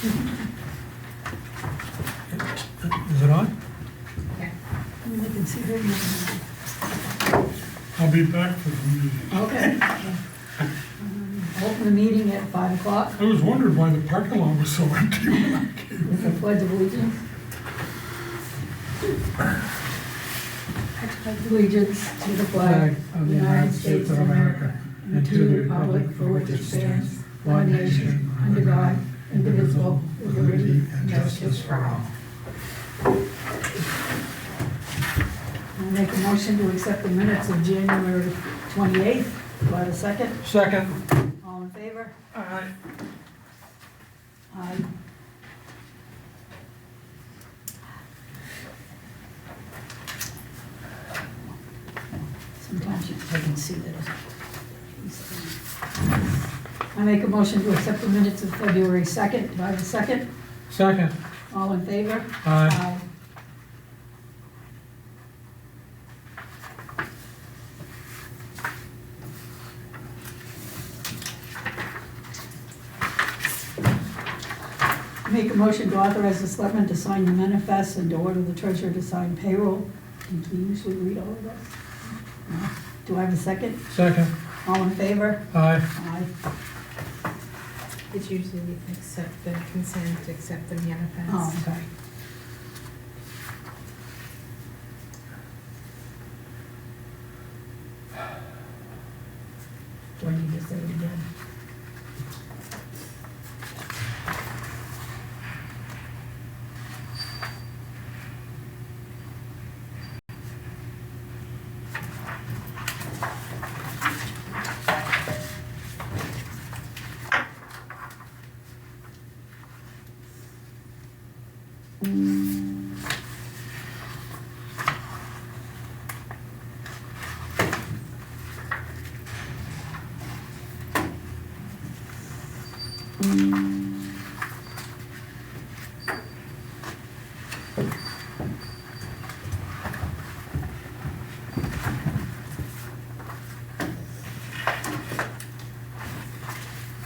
Is it on? Yeah. I can see her now. I'll be back for the meeting. Okay. Open the meeting at 5 o'clock I was wondering why the parking lot was so empty when I came. with the pledge of allegiance. I pledge allegiance to the flag of the United States of America and to the republic for which it stands, one nation, under God, indivisible, with liberty and justice for all. I make a motion to accept the minutes of January 28th. Do I have a second? Second. All in favor? Aye. Aye. Sometimes I can see that. I make a motion to accept the minutes of February 2nd. Do I have a second? Second. All in favor? Aye. Make a motion to authorize the selectmen to sign the manifest and to order the treasurer to sign payroll. Do we usually read all of this? No. Do I have a second? Second. All in favor? Aye. Aye. It's usually accept the consent, accept the manifest. Oh, okay. Do I need to say it again?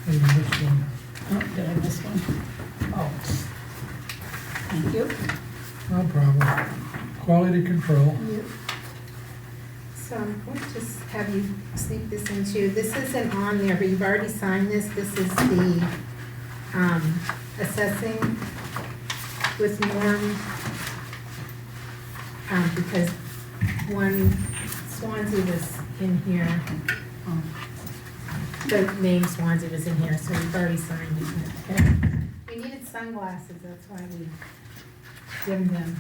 Maybe this one. Oh, did I miss one? Oh. Thank you. No problem. Quality control. So I'm going to just have you sneak this into, this isn't on there, but you've already signed this. This is the assessing with Norm. Because one, Swansea was in here. The name Swansea was in here, so we've already signed it. Okay. We needed sunglasses, that's why we dimmed them.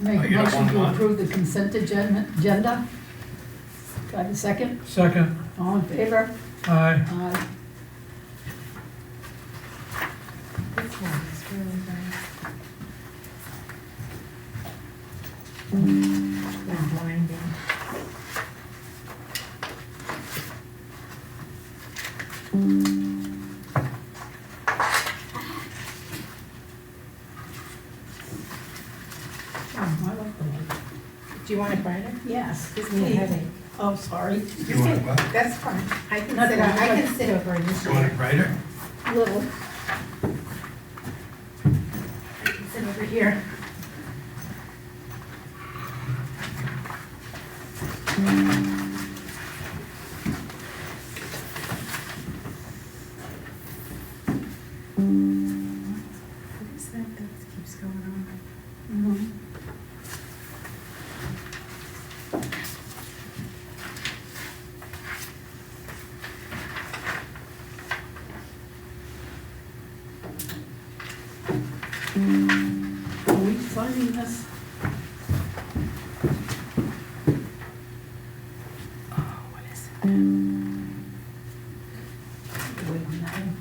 Make a you don't motion want to mine? approve the consent agenda. Do I have a second? Second. All in favor? Aye. Aye. This one is really nice. They're blinding. Oh, I like the light. Do you want it brighter? Yes. Gives me a headache. Oh, sorry. You want it what? That's fine. I can Not sit, that I I- can sit over in this You want it chair. brighter? Little. I can sit over here. What is that that keeps going on? Mhm. Are we signing this? Oh, what is it? Wait a minute.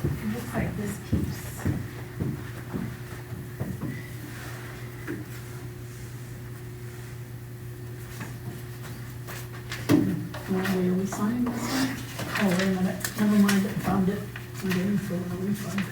It looks like this keeps. Wait, are we signing this one? Oh, wait a minute. Never mind, I found it. I'm getting for a refund.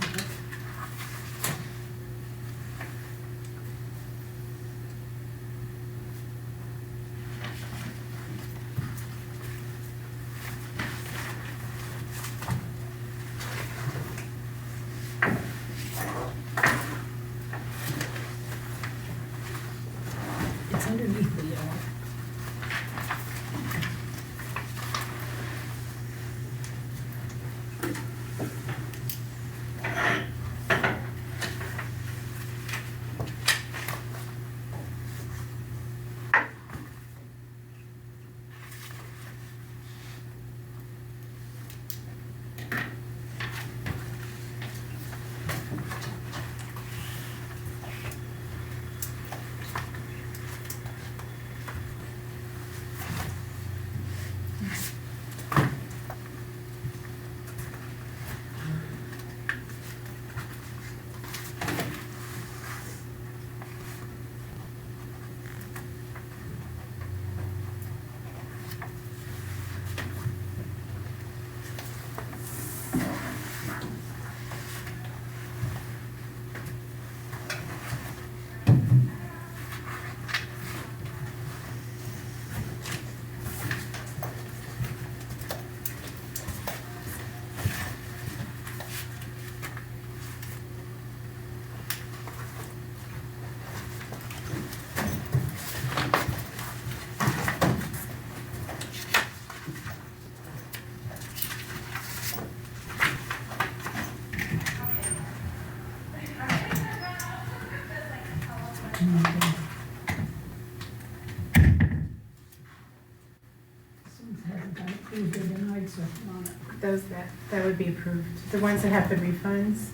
six on it. Those that would be approved. The ones that have the refunds,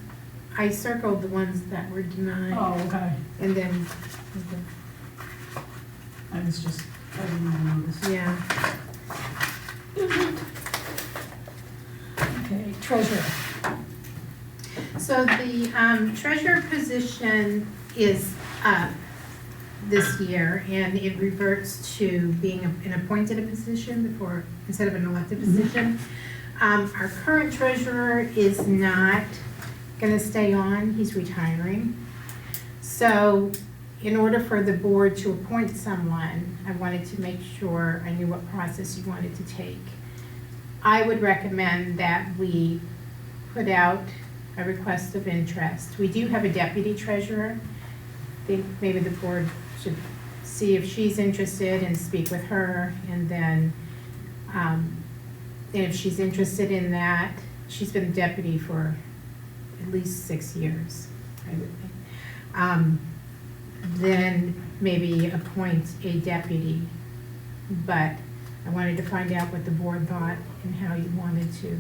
I circled the ones that were denied. Oh, okay. And then, I was just, I didn't even notice. yeah, Okay, treasurer. so the treasurer position is up this year, and it reverts to being an appointed position before, instead of an elected position. Our current treasurer is not gonna stay on, he's retiring. So in order for the board to appoint someone, I wanted to make sure I knew what process you wanted to take. I would recommend that we put out a request of interest. We do have a deputy treasurer. I think maybe the board should see if she's interested and speak with her, and then, and if she's interested in that, she's been deputy for at least 6 years, I would think. Then maybe appoint a deputy, but I wanted to find out what the board thought and how you wanted to.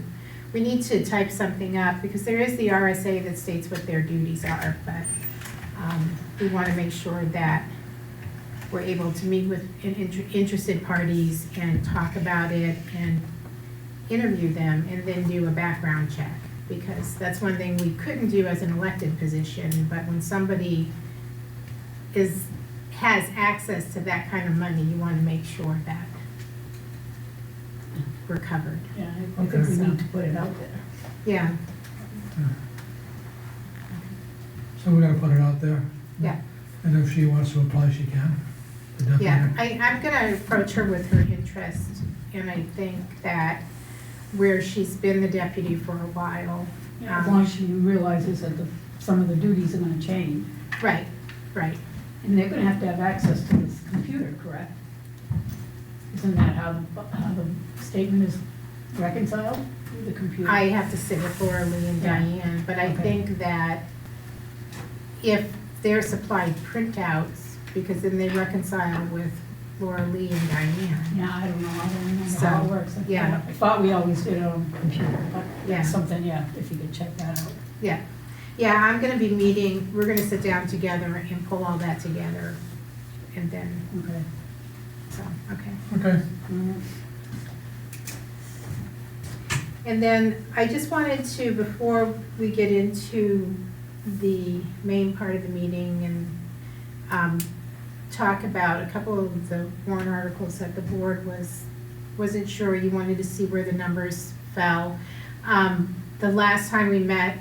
We need to type something up, because there is the RSA that states what their duties are, but we want to make sure that we're able to meet with interested parties and talk about it and interview them, and then do a background check, because that's one thing we couldn't do as an elected position. But when somebody has access to that kind of money, you want to make sure that we're covered. Yeah, I think we need to put it out there. Yeah, So we're gonna put it out there? yeah, And if she wants to apply, she can? The deputy? yeah. I'm gonna approach her with her interest, and I think that where she's been the deputy for a while. As long as she realizes that some of the duties are gonna change. Right, right. And they're gonna have to have access to this computer, correct? Isn't that how the statement is reconciled through the computer? I have to sit with Laura Lee and Yeah. Diane, but I Okay. think that if they're supplied printouts, because then they reconcile with Laura Lee and Diane. Yeah, I don't know, I don't remember So, how it works. yeah. I thought we always did it on the computer, but Yeah. that's something, yeah, if you could check that out. Yeah, yeah, I'm gonna be meeting, we're gonna sit down together and pull all that together, and then, Okay. so, okay. Okay, Mhm. And then I just wanted to, before we get into the main part of the meeting, and talk about a couple of the warrant articles that the board wasn't sure, you wanted to see where the numbers fell. The last time we met,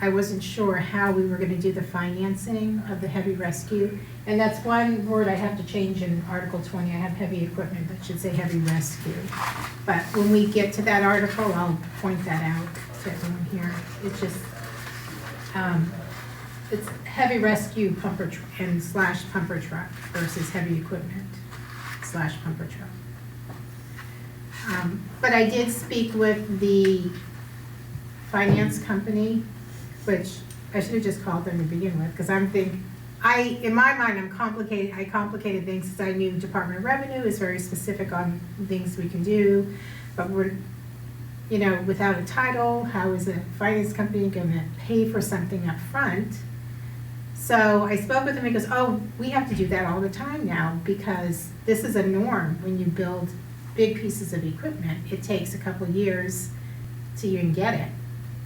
I wasn't sure how we were gonna do the financing of the heavy rescue. And that's one word I have to change in Article 20. I have heavy equipment, that should say heavy rescue. But when we get to that article, I'll point that out to everyone here. It's just, it's heavy rescue pumper and slash pumper truck versus heavy equipment slash pumper truck. But I did speak with the finance company, which I should have just called them to begin with, because in my mind, I complicated things, because I knew Department of Revenue is very specific on things we can do, but we're, without a title, how is a finance company gonna pay for something up front? So I spoke with him, he goes, oh, we have to do that all the time now, because this is a norm when you build big pieces of equipment. It takes a couple years to even get it,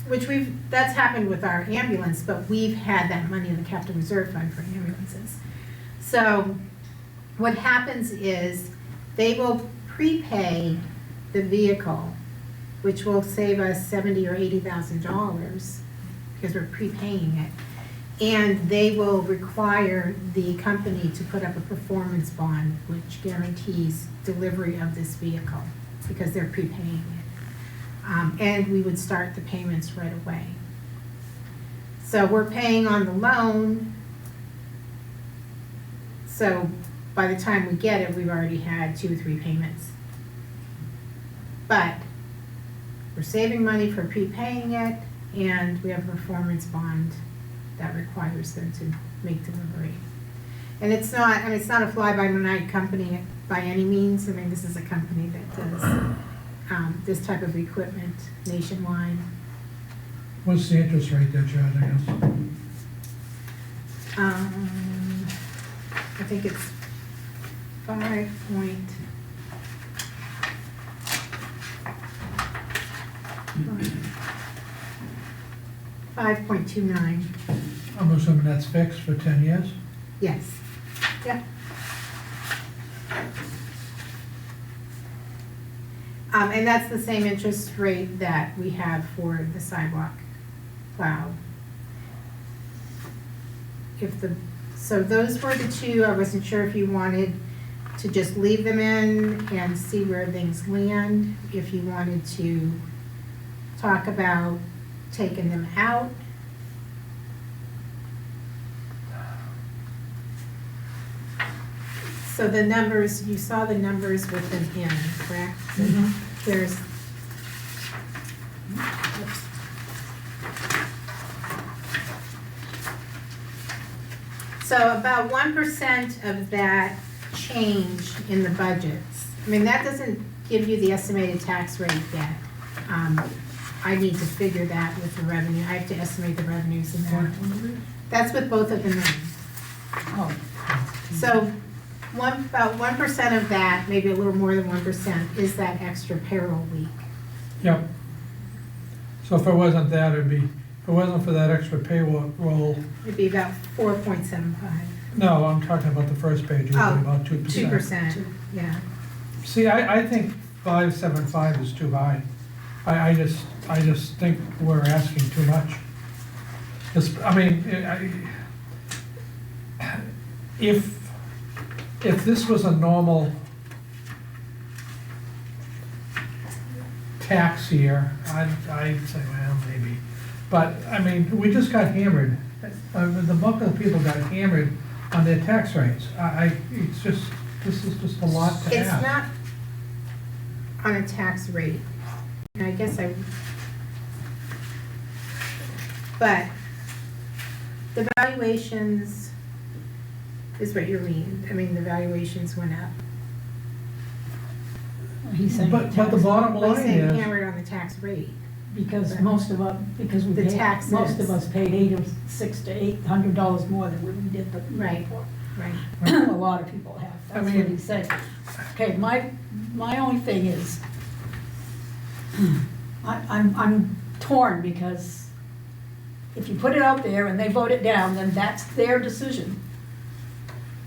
which that's happened with our ambulance, but we've had that money in the capital reserve fund for ambulances. So what happens is they will prepay the vehicle, which will save us $70,000 or $80,000 because we're prepaying it. And they will require the company to put up a performance bond, which guarantees delivery of this vehicle, because they're prepaying it. And we would start the payments right away. So we're paying on the loan. So by the time we get it, we've already had 2 or 3 payments. But we're saving money for prepaying it, and we have a performance bond that requires them to make delivery. And it's not a fly-by-night company by any means. I mean, this is a company that does this type of equipment nationwide. What's the interest rate they're charging us? I think it's 5.29. I'm assuming that's fixed for 10 years? Yes. Yeah. And that's the same interest rate that we have for the sidewalk plow. So those were the two. I wasn't sure if you wanted to just leave them in and see where things land, if you wanted to talk about taking them out. So the numbers, you saw the numbers with them in, correct? There's, oops. So about 1% of that change in the budgets, I mean, that doesn't give you the estimated tax rate yet. I need to figure that with the revenue. I have to estimate the revenues in there. That's with both of them in. Oh, So about 1% of that, maybe a little more than 1%, is that extra payroll week. Yep. So if it wasn't that, if it wasn't for that extra payroll, It'd be about 4.75. no, I'm talking about the first page, it would be Oh, about 2%. 2%, yeah. See, I think 575 is too high. I just think we're asking too much. I mean, if this was a normal tax year, I'd say, well, maybe. But, I mean, we just got hammered. The bulk of the people got hammered on their tax rates. This is just a lot to It's ask. not on a tax rate. And I guess but the valuations is what you're reading. I mean, the valuations went up. he's saying. But the bottom Well, he's line saying is, hammered on the tax rate. Because most of us, because we The paid, taxes. most of us paid $600 to $800 more than we did the year Right. before. Right. A lot of people have, that's I what mean- he's saying. Okay, my only thing is, I'm torn, because if you put it out there and they vote it down, then that's their decision.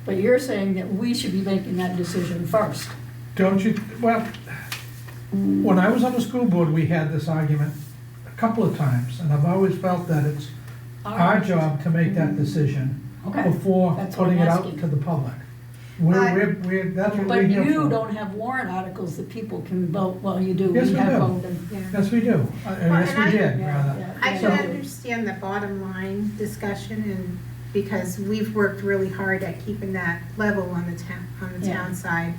But you're saying that we should be making that decision first. don't you, well, when I was on the school board, we had this argument a couple of times, and I've always felt that it's our job to make that decision Okay. before That's what putting I'm it out asking. to the public. That's what But we're here you for. don't have warrant articles that people can vote, well, you do, Yes, we we have do. voted. Yeah. Yes, we do. Yes, and we I- did, Yeah, rather. yeah. I So- can understand the bottom line discussion, and because we've worked really hard at keeping that level on the Yeah. town side.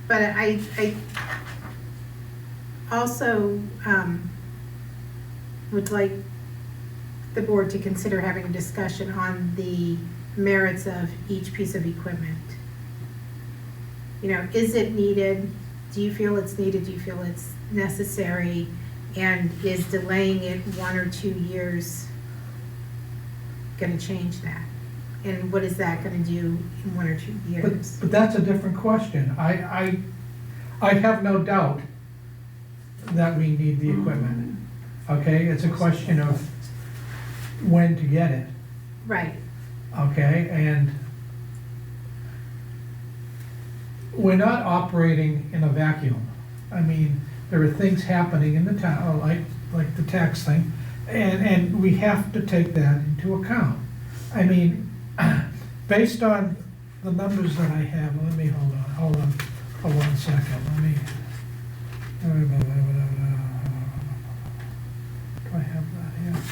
But I also would like the board to consider having a discussion on the merits of each piece of equipment. You know, is it needed? Do you feel it's needed? Do you feel it's necessary? And is delaying it 1 or 2 years gonna change that? And what is that gonna do in 1 or 2 years? But that's a different question. I have no doubt that we need the equipment, okay? It's a question of when to get it, Right, okay? And we're not operating in a vacuum. I mean, there are things happening in the town, like the tax thing, and we have to take that into account. I mean, based on the numbers that I have, let me, hold on for 1 second, let me. Do I have that here?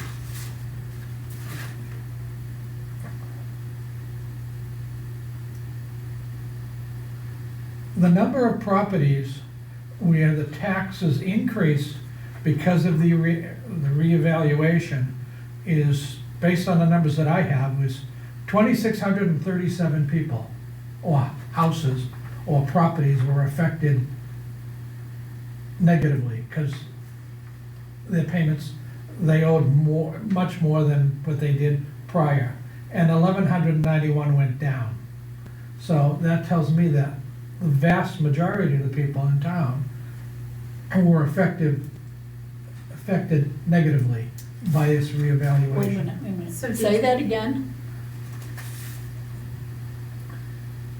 The number of properties where the taxes increased because of the reevaluation is, based on the numbers that I have, was 2,637 people, or houses, or properties were affected negatively, because their payments, they owed more, much more than what they did prior. And 1,191 went down. So that tells me that the vast majority of the people in town were affected negatively by this reevaluation. Wait a minute. So Say did- that again?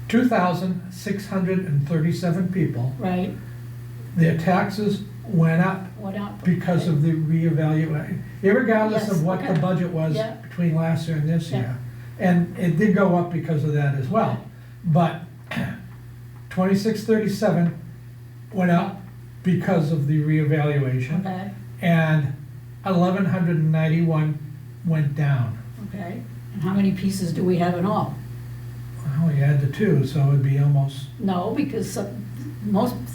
2,637 people, Right, their taxes went up what up? because of the reevaluation, irregardless Yes, of what the okay. budget was Yeah. between last year and this Yeah. year. And it did go up because of that as well. But 2637 went up because of the reevaluation, Okay, and 1,191 went down. okay. And how many pieces do we have in all? Well, you add the two, so it'd be almost, No, because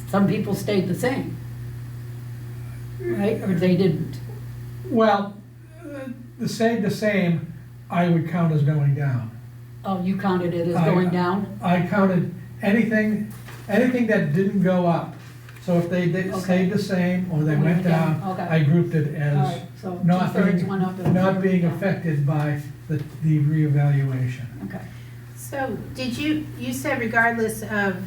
some people stayed the same. Right, or they didn't? well, the same, I would count as going down. Oh, you counted it as going down? I counted anything that didn't go up. So if they Okay. stayed the same or they Went went down, down, okay. I grouped it All as right, so not two-thirds went up and a not third being went down. affected by the reevaluation. Okay. So did you said regardless of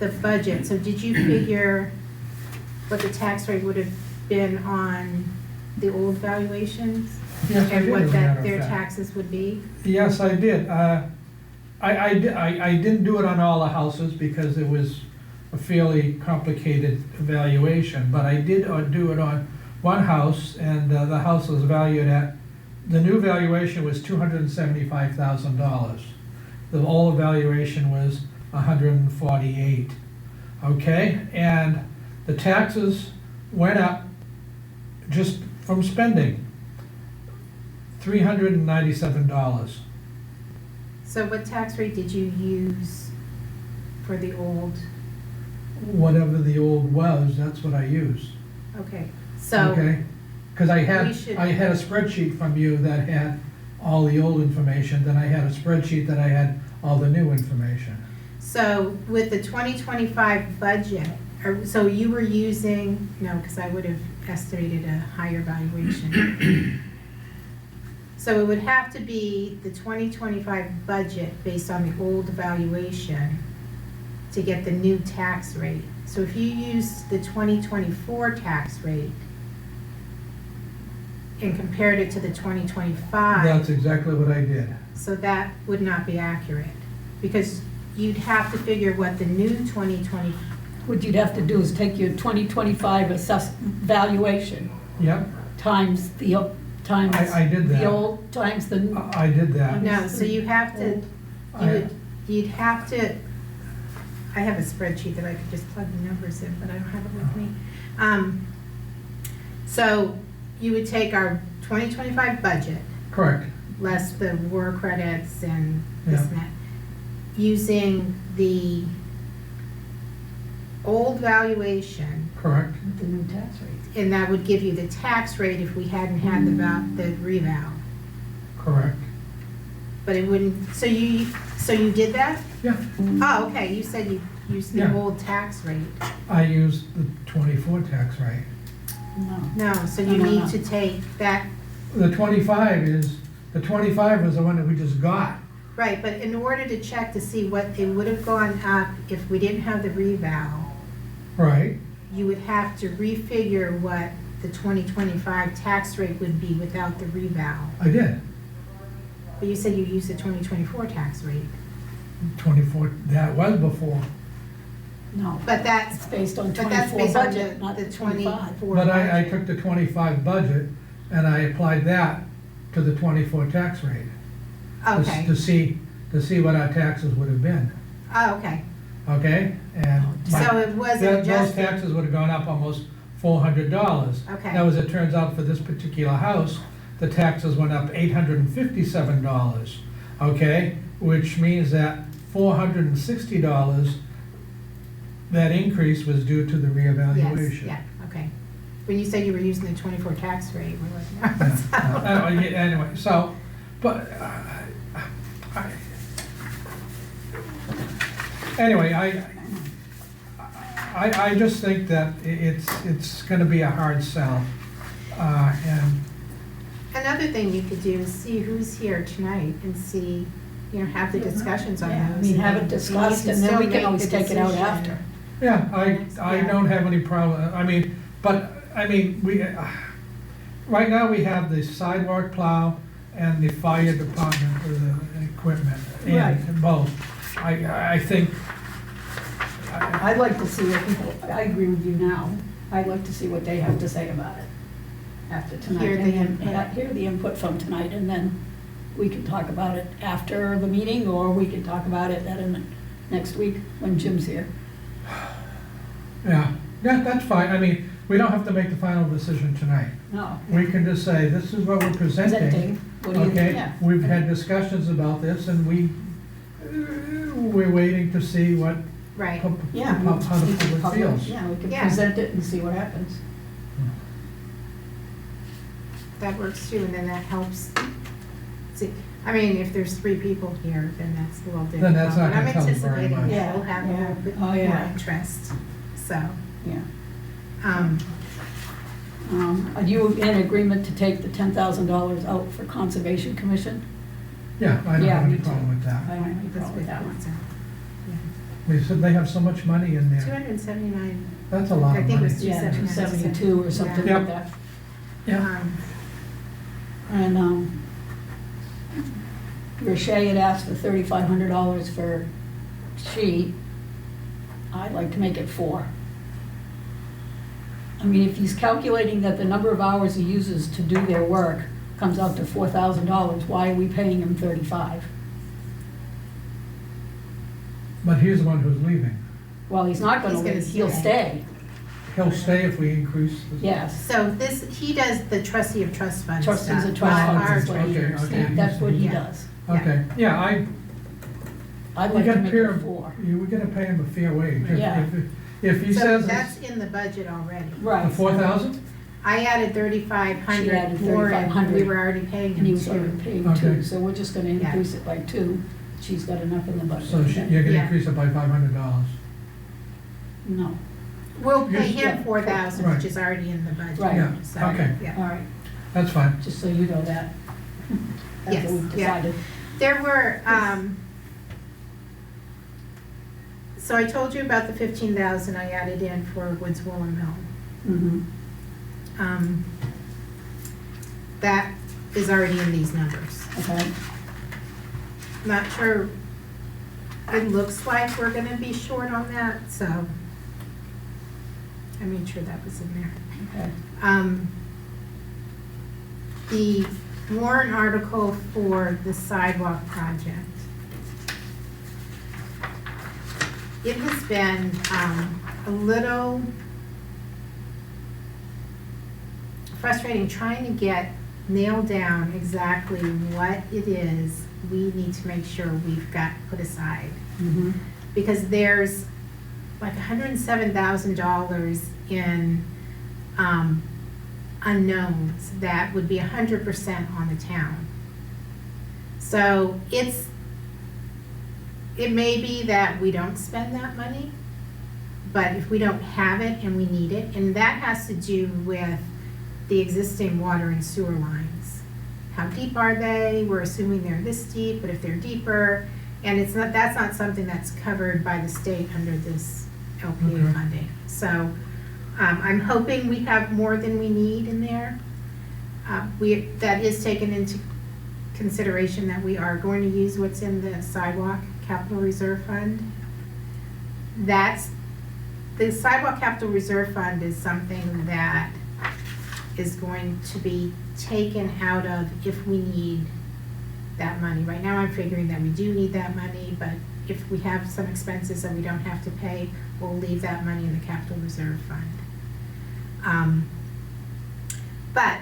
the budget, so did you figure what the tax rate would have been on the old valuations? Yes, I And did, what as a matter that of their fact. taxes would be? Yes, I did. I didn't do it on all the houses because it was a fairly complicated evaluation, but I did do it on one house, and the house was valued at, the new valuation was $275,000. The old valuation was 148, okay? And the taxes went up just from spending, $397. So what tax rate did you use for the old? Whatever the old was, that's what I used, Okay, so, okay? Because I We had, should- I had a spreadsheet from you that had all the old information, then I had a spreadsheet that I had all the new information. so with the 2025 budget, so you were using, no, because I would have estimated a higher valuation. So it would have to be the 2025 budget based on the old valuation to get the new tax rate. So if you use the 2024 tax rate and compared it to the 2025, That's exactly what I did. so that would not be accurate. Because you'd have to figure what the new 2020, What you'd have to do is take your 2025 valuation Yep, times times I did that. the old, times the, I did that. no, so you have to, you'd have to, I have a spreadsheet that I could just plug the numbers in, but I don't have it with me. So you would take our 2025 budget, Correct, less the war credits and this Yeah. and that, using the old valuation, correct, the new tax rate. and that would give you the tax rate if we hadn't had the reval. correct. But it wouldn't, so you did that? Yeah, Oh, okay, you said you used the Yeah. old tax rate. I used the 24 tax rate. No. No, so you No. need to take that, The 25 was the one that we just got. right, but in order to check to see what it would have gone up if we didn't have the reval, Right, you would have to refigure what the 2025 tax rate would be without the reval. I did. But you said you used the 2024 tax rate. 24, that was before. No, But that's, it's based on but that's 24 based on budget, not the the 25. 24 But I budget. took the 25 budget and I applied that to the 24 tax rate. Okay, To see what our taxes would have been, oh, okay. okay? And So it wasn't those adjusted. taxes would have gone up almost $400. Okay. Now, as it turns out, for this particular house, the taxes went up $857, okay? Which means that $460, that increase was due to the Yes, reevaluation. yeah, okay. When you said you were using the 24 tax rate, we're like, Yeah. Anyway, so, but, anyway, I just think that it's gonna be a hard sell. And, Another thing you could do is see who's here tonight and see, have the discussions on Yeah, I those. mean, have it and discussed, you and then still we can make always the take it out decision. after. yeah, I Yeah. don't have any problem, we, right now we have the sidewalk plow and the fire department for the equipment, Right. and both. I think, I'd like to see what people, I agree with you now, I'd like to see what they have to say about it after tonight. Hear the And then, input. hear the input from tonight, and then we can talk about it after the meeting, or we can talk about it next week when Jim's here. yeah, that's fine, we don't have to make the final decision tonight. No. We can just say, this is what we're presenting. Presenting, what do you, Okay, yeah. we've had discussions about this, and we're waiting to see what, Right, Yeah. how the we can public feels. Yeah, we can Yeah. present it and see what happens. that works too, and then that helps. See, if there's 3 people here, then that's a little difficult. Then that's not But I'm gonna tell us very anticipating much. that we'll have a Yeah, little bit oh, more yeah. interest, so. Yeah. um, Are you in agreement to take the $10,000 out for Conservation Commission? Yeah, I don't Yeah, have any me too. problem with I that. don't have any that's problem with that one. what They said they have so much money in there. 279, That's a lot I of think it money. was Yeah, 272 or something Yeah. like that. Yeah, And Rashay had asked for $3,500 for sheet. I'd like to make it 4. If he's calculating that the number of hours he uses to do their work comes out to $4,000, why are we paying him 35? but he's the one who's leaving. Well, he's not gonna He's gonna leave, he'll stay. stay, He'll stay if we increase the. yes. so he does the trustee of trust fund stuff. Trustees of trust not funds our is what he, Okay, okay. that's what he Yeah. does. Okay, yeah, I'd we like to gotta make pay it him, 4. we gotta pay him a fair wage. Yeah. If he So says that's it's in the budget already. Right. the 4,000, I added She 3,500 added more, and 3,500. we were already paying And he him was already 2. paying Okay. 2, so we're just gonna Yeah. increase it by 2. She's got enough in the budget. so you're gonna Yeah. increase it by $500. We'll No, pay Yes, him yeah. 4,000, Right. which is already in the budget. Right. Yeah, So, okay. yeah. all right, That's fine. just so you know that. That's Yes, what we've yeah. decided. There were, so I told you about the 15,000 I added in for Woods Woolen Mill. Mm-hmm, That is already in these numbers. okay, Not sure, it looks like we're gonna be short on that, so I made sure that was in there. okay. The warrant article for the sidewalk project. It has been a little frustrating trying to nail down exactly what it is we need to make sure we've got put aside. Mm-hmm, Because there's like $107,000 in unknowns that would be 100% on the town. So it may be that we don't spend that money, but if we don't have it and we need it, and that has to do with the existing water and sewer lines. How deep are they? We're assuming they're this deep, but if they're deeper, and that's not something that's covered by the state under this LPA Okay. funding. So I'm hoping we have more than we need in there. That is taken into consideration that we are going to use what's in the sidewalk capital reserve fund. The sidewalk capital reserve fund is something that is going to be taken out of if we need that money. Right now, I'm figuring that we do need that money, but if we have some expenses that we don't have to pay, we'll leave that money in the capital reserve fund. But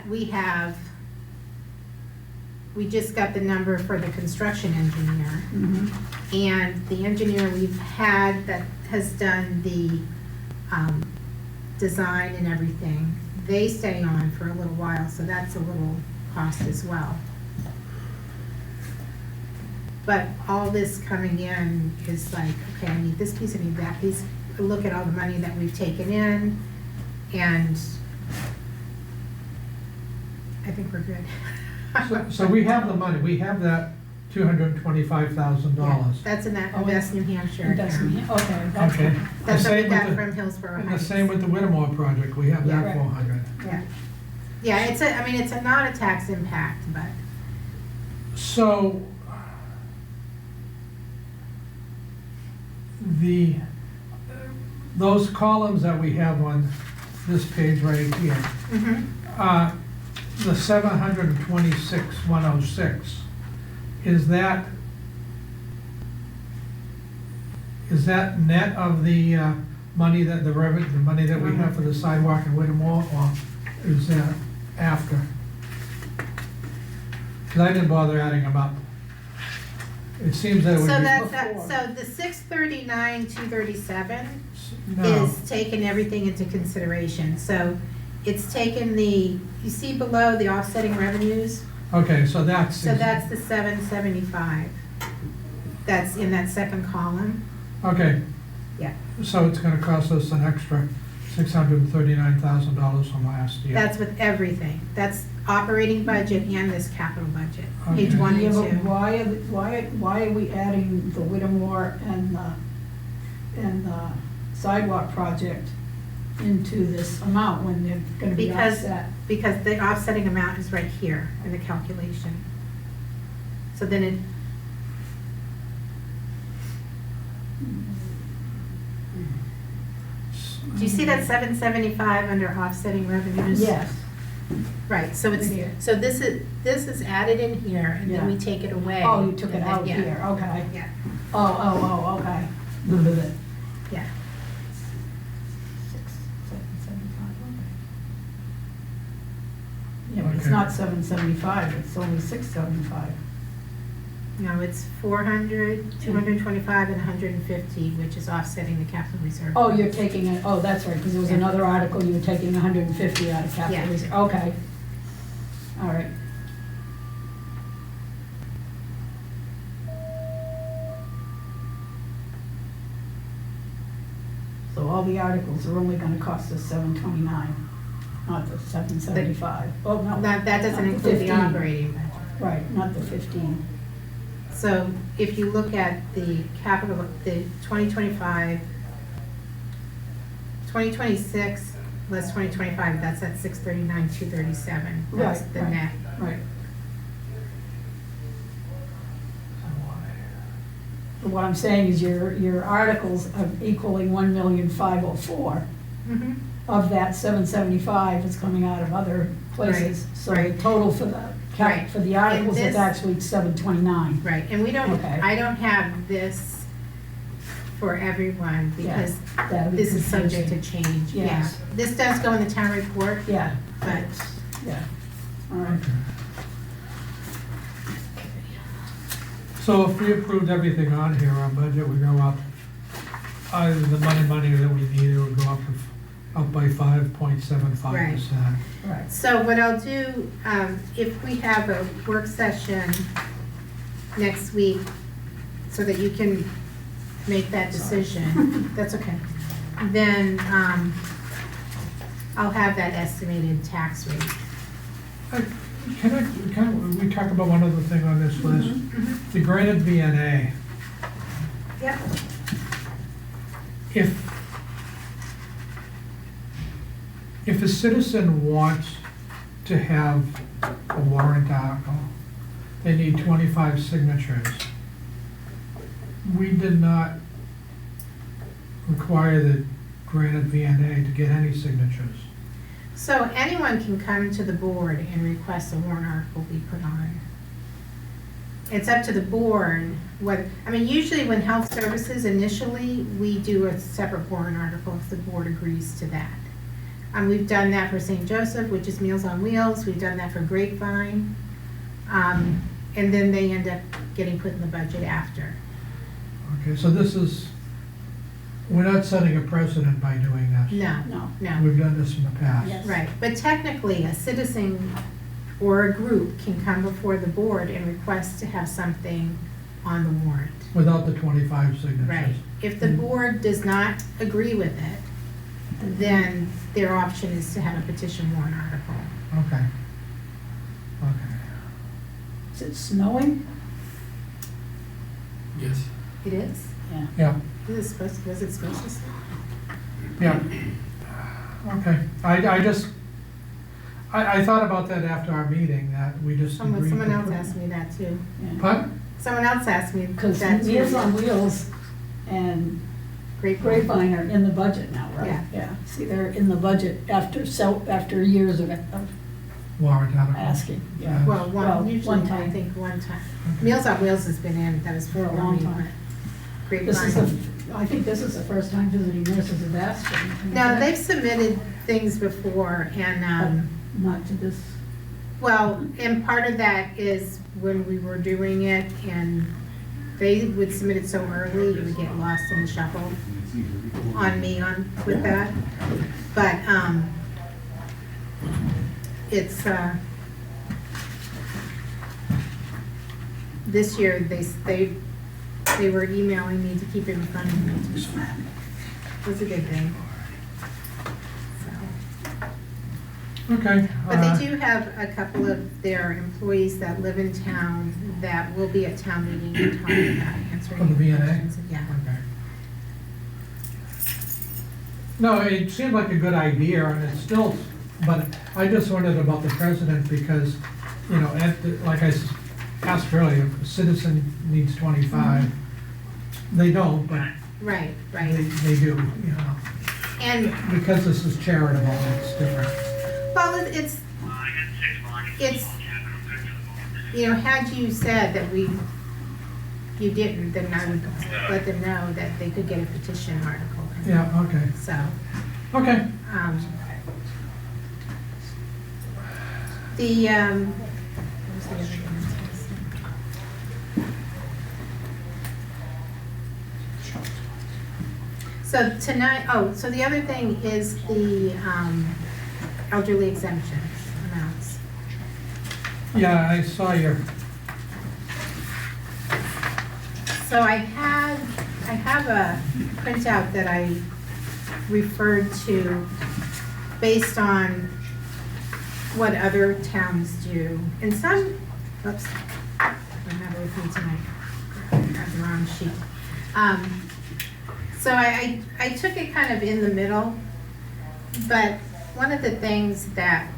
we just got the number for the construction engineer. mm-hmm, And the engineer we've had that has done the design and everything, they stay on for a little while, so that's a little cost as well. But all this coming in is like, okay, I need this piece, I need that piece. look at all the money that we've taken in, and I think we're good. So we have the money, we have that $225,000. Yeah, that's in that Invest New Hampshire Investment, account. okay, that's Okay. good. That's The what we same got with from Hillsborough And the Heights. same with the Whittemore project, we have that Yeah. 400. Yeah, yeah, it's not a tax impact, but, So, those columns that we have on this page right here, mhm. the 726,106, is that net of the money that, the money that we have for the sidewalk in Whittemore, or is that after? Because I didn't bother adding them up. It seems that it would So be. that's, so the 639,237 No. is taking everything into consideration. So it's taken you see below the offsetting revenues? Okay, so that's. So that's the 775. That's in that second column. Okay, Yeah, so it's gonna cost us an extra $639,000 from last year. that's with everything. That's operating budget and this capital budget, page Okay. 1 Yeah, and but 2. why are we adding the Whittemore and the sidewalk project into this amount when they're gonna be Because, offset? because the offsetting amount is right here in the calculation. So then it, do you see that 775 under offsetting revenues? Yes, Right, so it's, Right here. so this is added in here, and then we Yeah. take it away. oh, you took it and then- out yeah, here, okay. Yeah, Okay. yeah. 775, okay. Yeah, but it's Okay. not 775, it's only 675. No, it's 400, 225, and 150, which is offsetting the capital reserve. Oh, you're taking it, oh, that's right, because there was Yeah. another article, you were taking 150 out of capital Yeah. reserve, okay. All right. So all the articles are only gonna cost us 729, not the 775. Oh, no. That doesn't not the include the 15. operating budget. Right, not the 15. So if you look at the capital, the 2025, 2026 less 2025, that's at 639,237. That's Right, the right. net. Right. What I'm saying is your articles are equaling 1,504,000. Mhm. Of that 775 is coming out of other places. Right, So the right. total for Right. for the articles And is this- actually 729. Right, and we don't, Okay. I don't have this for everyone because That'll be this is subject to confusing. change. Yeah. Yes. This does go in the town report, Yeah, but yeah. All right. So if we approved everything on here, our budget would go up, the money that we needed would go up by 5.75%. Right. so what I'll do, if we have a work session next week so that you can make that decision, that's okay. Then, I'll have that estimated tax rate. Can we talk about one other thing on this list? The granted VNA. Yep. If a citizen wants to have a warrant article, they need 25 signatures. We did not require the granted VNA to get any signatures. So anyone can come to the board and request a warrant article be put on. It's up to the board whether, I mean, usually when health services initially, we do a separate warrant article if the board agrees to that. We've done that for St. Joseph, which is Meals on Wheels, we've done that for Grapevine. And then they end up getting put in the budget after. Okay, so this is, we're not setting a precedent by doing this. No, No. no. We've done this in the past. Yes. Right, but technically, a citizen or a group can come before the board and request to have something on the warrant. Without the 25 signatures. Right, If the board does not agree with it, then their option is to have a petition warrant article. Okay. Okay. Is it snowing? Yes. It is? Yeah. Yeah, Was it supposed to say? yeah. Okay, I thought about that after our meeting, that we just agreed. Someone to else put- asked me that too. What? Someone else asked me Because that Meals too. on Wheels and Grapevine. Grapevine are in the budget now, right? Yeah. See, they're in the budget after years of Warrant article. asking, Yeah. yeah. Well, Well, usually, one I time. think one time. Okay. Meals on Wheels has been in, that was For a for long me, time. but This is Grapevine. I think this is the first time visiting nurses have asked for anything. No, they've submitted things before, and, Not to this, well, and part of that is when we were doing it, and they would submit it so early, it would get lost in the shuffle on me with that. But, it's, this year, they were emailing me to keep it in front of me. It was a good thing. So. Okay. But they do have a couple of their employees that live in town that will be at town meeting and talking about answering For the V&A? questions. Yeah. Okay. No, it seemed like a good idea, and it's still, but I just wondered about the president, because, you know, like I asked earlier, if a citizen needs 25, they don't, but Right, they, right. they do, you know. And, Because this is charitable, it's different. well, it's, you know, had you said that you didn't, then I would let them know that they could get a petition article. Yeah, okay, So, okay. what was the other thing I was gonna say? So tonight, so the other thing is the elderly exemptions amounts. Yeah, I saw your, So I have a printout that I referred to based on what other towns do. And some, oops, I don't have it with me tonight. I have the wrong sheet. So I took it kind of in the middle, but one of the things that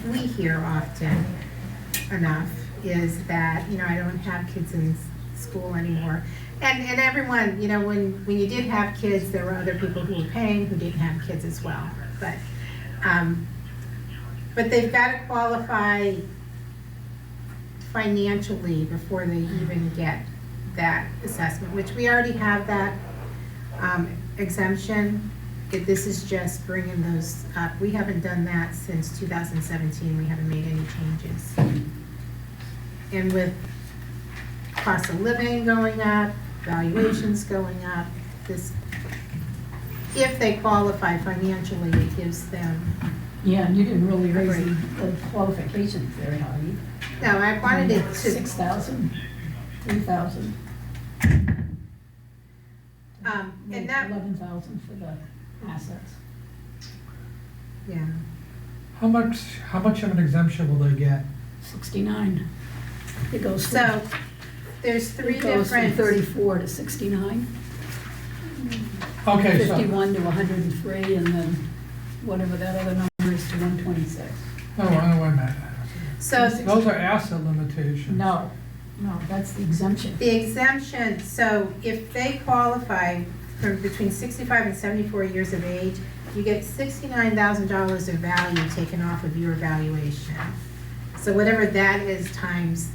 we hear often enough is that, you know, I don't have kids in school anymore. And everyone, you know, when you did have kids, there were other people who were paying who didn't have kids as well. But they've got to qualify financially before they even get that assessment, which we already have that exemption. This is just bringing those up. We haven't done that since 2017. We haven't made any changes. And with cost of living going up, valuations going up, if they qualify financially, it gives them, yeah, and you didn't really raise the qualifications very high either. no, I wanted it to, 6,000, 3,000. and that, 11,000 for the assets. yeah. how much of an exemption will they get? 69. It goes from, So, there's three it goes from different, 34 to 69, Okay, so, 51 to 103, and then whatever that other number is to 126. oh, wait a minute. so Those are asset limitations. No, that's the exemption. the exemption, so if they qualify from between 65 and 74 years of age, you get $69,000 of value taken off of your valuation. So whatever that is times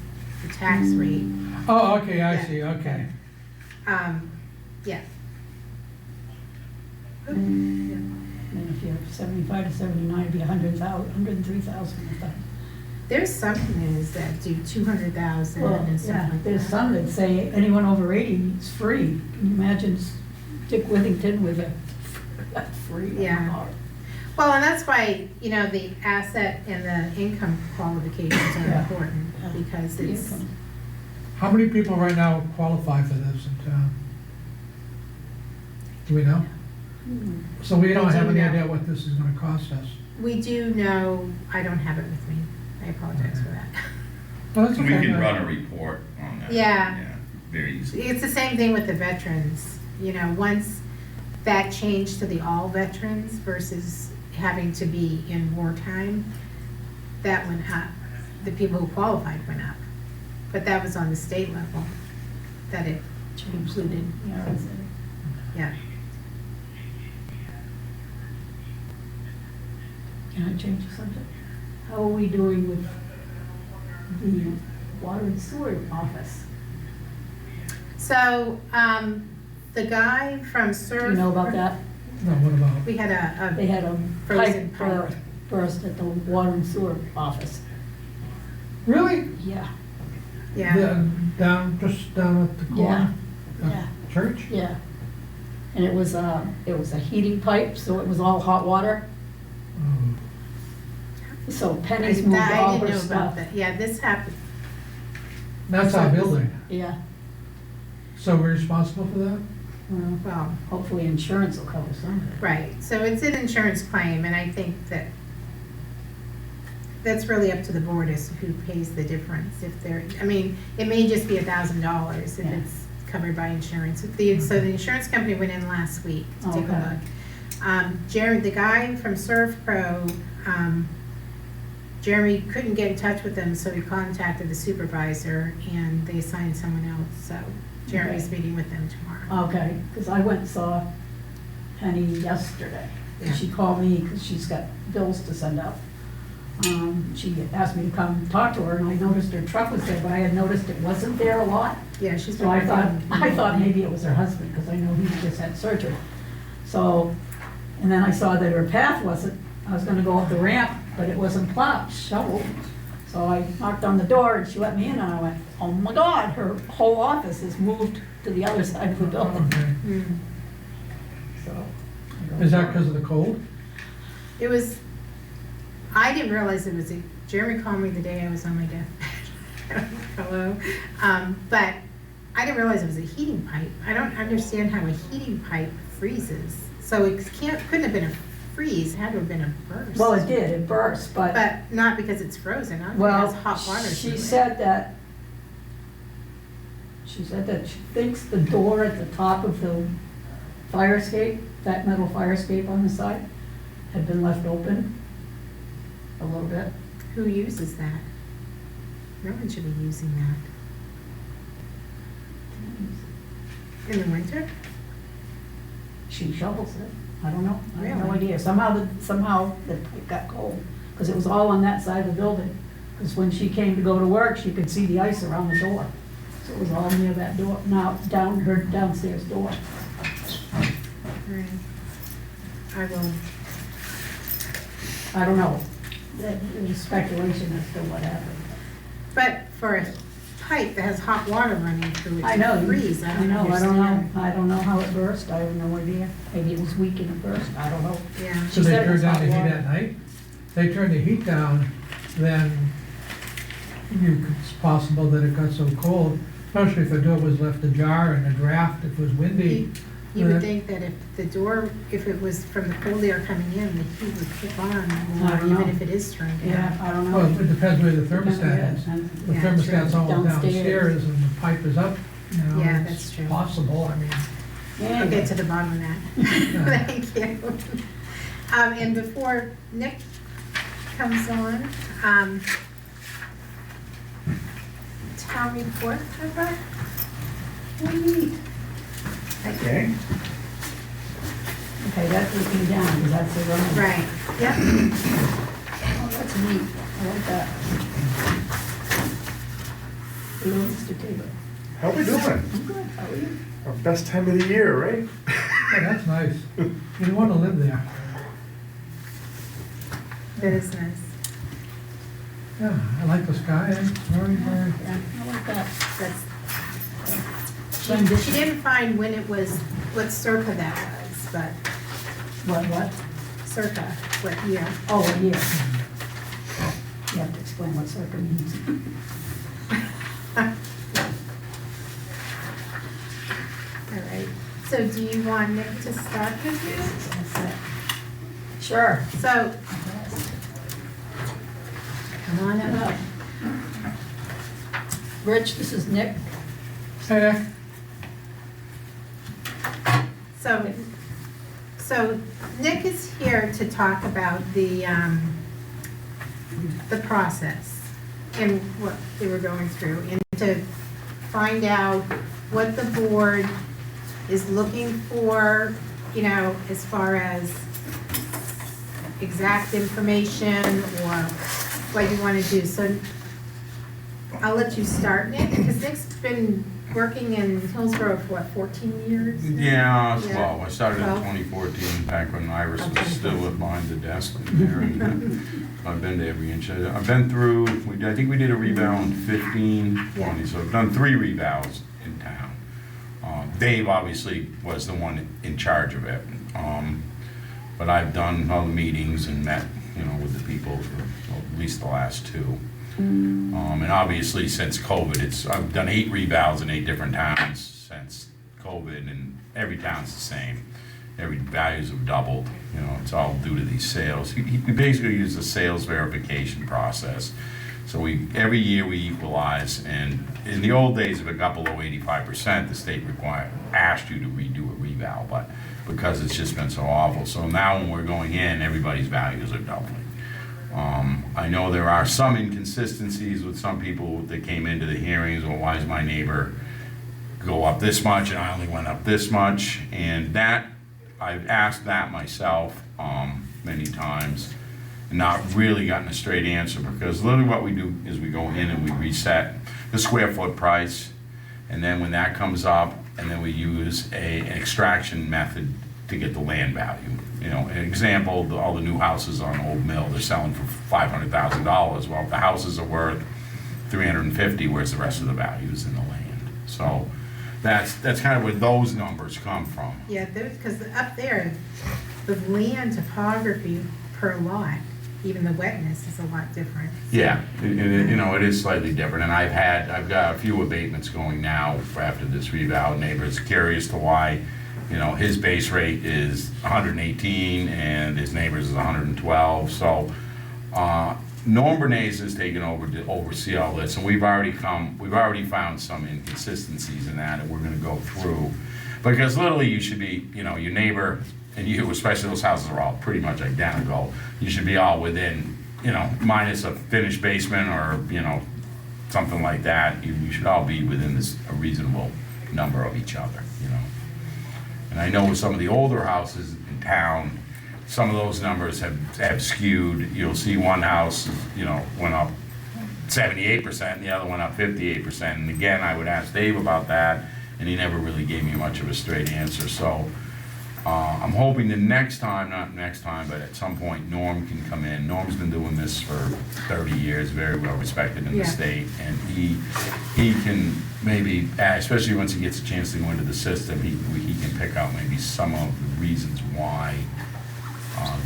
the tax rate, Oh, okay, I Yeah. see, okay. yeah. And if you're 75 to 79, it'd be 103,000 with that. There's some communities that do 200,000 Well, and yeah, stuff like there's that. some that say anyone over 80 is free. Can you imagine Dick Withington with a free? Yeah. Well, and that's why, you know, the asset and the income qualifications are Yeah. important, because The it's, income. How many people right now qualify for this in town? Do we know? Hmm. So we don't We do have any know. idea what this is gonna cost us. We do know, I don't have it with me. I apologize for that. Well, that's We okay. can run a report on that. Yeah. Very easily. It's the same thing with the veterans, you know, once that changed to the all veterans versus having to be in wartime, that went up. The people who qualified went up. But that was on the state level that it included, Yeah, that's it. yeah. Can I change the subject? How are we doing with the water and sewer office? So, the guy from Do Surf. you know about that? No, what about? We had They had a Frozen pipe pipe. burst at the water and sewer office. Really? Yeah, yeah, Down, just down at the corner? yeah, Church? yeah. And it was a heating pipe, so it was all hot water. Oh. So I Penny's moved all didn't her know about stuff. that. Yeah, this happened. That's our building, Yeah, so we're responsible for that? well, Well, hopefully insurance will cover some of it. right, so it's an insurance claim, and I think that that's really up to the board as to who pays the difference. If they're, I mean, it may just be $1,000 if Yeah. it's covered by insurance. So the insurance company went in last week to take a Okay. look. Jerry, the guy from Surf Pro, Jeremy couldn't get in touch with them, so he contacted the supervisor, and they assigned someone else, so Jeremy's Okay. meeting with them tomorrow. Okay, because I went and saw Penny yesterday. Yeah. And she called me because she's got bills to send out. She asked me to come talk to her, and I noticed her truck was there, but I had noticed it wasn't there a lot. Yeah, she's been. So I working. thought maybe it was her husband, because I know he just had surgery. So, and then I saw that her path wasn't, I was gonna go up the ramp, but it wasn't plowed, shoveled. So I knocked on the door, and she let me in, and I went, oh my God, her whole office is moved to the other side of the building, Okay. Mm. so. Is that because of the cold? It was, I didn't realize it was, Jeremy called me the day I was on my deathbed. Hello. But I didn't realize it was a heating pipe. I don't understand how a heating pipe freezes. So it couldn't have been a freeze, it had to have been a burst. Well, it did, it burst, but, But not because it's frozen, not because it well, has hot water through she it. said that, she thinks the door at the top of the fire escape, that metal fire escape on the side, had been left open a little bit. Who uses that? No one should be using that. In the winter? She shovels it. I don't know. I have no Really? idea. Somehow the pipe got cold, because it was all on that side of the building. Because when she came to go to work, she could see the ice around the door. So it was all near that door, now down her downstairs door. Right. I will, I don't know. That was speculation as to what happened. but for a pipe that has hot water running through it I know. to freeze, I don't I understand. don't know how it burst. I have no idea. Maybe it was weak and it burst. I don't know. Yeah. So She they said it turn was down hot the heat water. at night? They turn the heat down, then it's possible that it got so cold, especially if the door was left ajar and a draft, if it was windy. You would think that if the door, if it was from the cold air coming in, the heat would kick on more, I don't know. even if it is turned down. Yeah, I don't know. Well, it depends where the thermostat is. The Yeah, thermostat's true. all Downstairs. downstairs and the pipe is up, you know. Yeah, it's that's true. Possible, I mean, Yeah. I'll get to the bottom of that. Thank you. And before Nick comes on, town report, Pepper? Okay. Okay, that's looking down, because that's the wrong. Right, yep. Oh, that's neat. I like that. Hello, Mr. Taylor. How we doing? I'm good. How are you? Our best time of the year, right? oh, that's nice. You want to live there. That is nice. Yeah, I like the sky, it's very, very, Yeah, I like that. That's, Rendition. she didn't find when it was, what circa that was, but What? circa, what year. Oh, a year. You have to explain what circle means. All right, so So do you want Nick to start with you? That's it. Sure. So, come on up. Rich, this is Nick. Hey, Nick. So Nick is here to talk about the process and what they were going through, and to find out what the board is looking for, you know, as far as exact information or what you want to do. So I'll let you start, Nick, because Nick's been working in Hillsborough for what, 14 years? now? Yeah, Yeah. well, I started in 12. 2014, back when Iris was Okay. still behind the desk in there. And I've been to every inch. I've been through, I think we did a revow in 15, 20, so I've done 3 revows in town. Dave obviously was the one in charge of it. But I've done all the meetings and met, you know, with the people for at least the last 2. And obviously since COVID, I've done 8 revals in 8 different towns since COVID, and every town's the same. Every values have doubled, you know, it's all due to these sales. We basically use the sales verification process. So every year we equalize, and in the old days, if it got below 85%, the state asked you to redo a reval, but because it's just been so awful. So now when we're going in, everybody's values are doubling. I know there are some inconsistencies with some people that came into the hearings, well, why does my neighbor go up this much and I only went up this much? And that, I've asked that myself many times, and not really gotten a straight answer, because literally what we do is we go in and we reset the square foot price, and then when that comes up, and then we use an extraction method to get the land value. You know, an example, all the new houses on Old Mill, they're selling for $500,000. Well, if the houses are worth $350,000, where's the rest of the values in the land? So that's kind of where those numbers come from. Yeah, because up there, the land topography per lot, even the wetness is a lot different. Yeah, you know, it is slightly different, and I've got a few abatements going now after this revow. Neighbors curious to why, you know, his base rate is 118 and his neighbor's is 112. So Norm Bernays has taken over to oversee all this, and we've already found some inconsistencies in that, and we're going to go through, because literally you should be, you know, your neighbor and you, especially those houses are all pretty much identical. You should be all within, you know, minus a finished basement or, you know, something like that. You should all be within a reasonable number of each other, you know. And I know with some of the older houses in town, some of those numbers have skewed. You'll see one house, you know, went up 78% and the other one up 58%. And again, I would ask Dave about that, and he never really gave me much of a straight answer. So I'm hoping the next time, not next time, but at some point, Norm can come in. Norm's been doing this for 30 years, very well respected in the state, and he can maybe, especially once he gets a chance to go into the system, he can pick out maybe some of the reasons why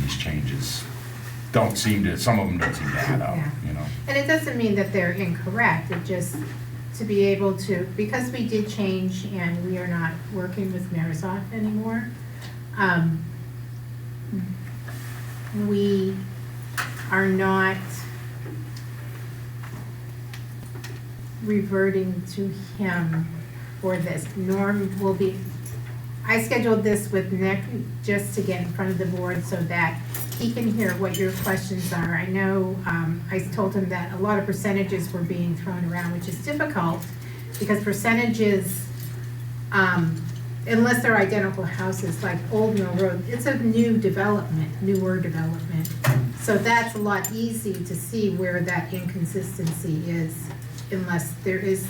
these changes don't seem to, some of them don't seem to add up, you know. And it doesn't mean that they're incorrect, it just, to be able to, because we did change and we are not working with Marisol anymore, we are not reverting to him for this. Norm will be, I scheduled this with Nick just to get in front of the board so that he can hear what your questions are. I know, I told him that a lot of percentages were being thrown around, which is difficult because percentages, unless they're identical houses like Old Mill Road, it's a new development, newer development. So that's a lot easy to see where that inconsistency is, unless there is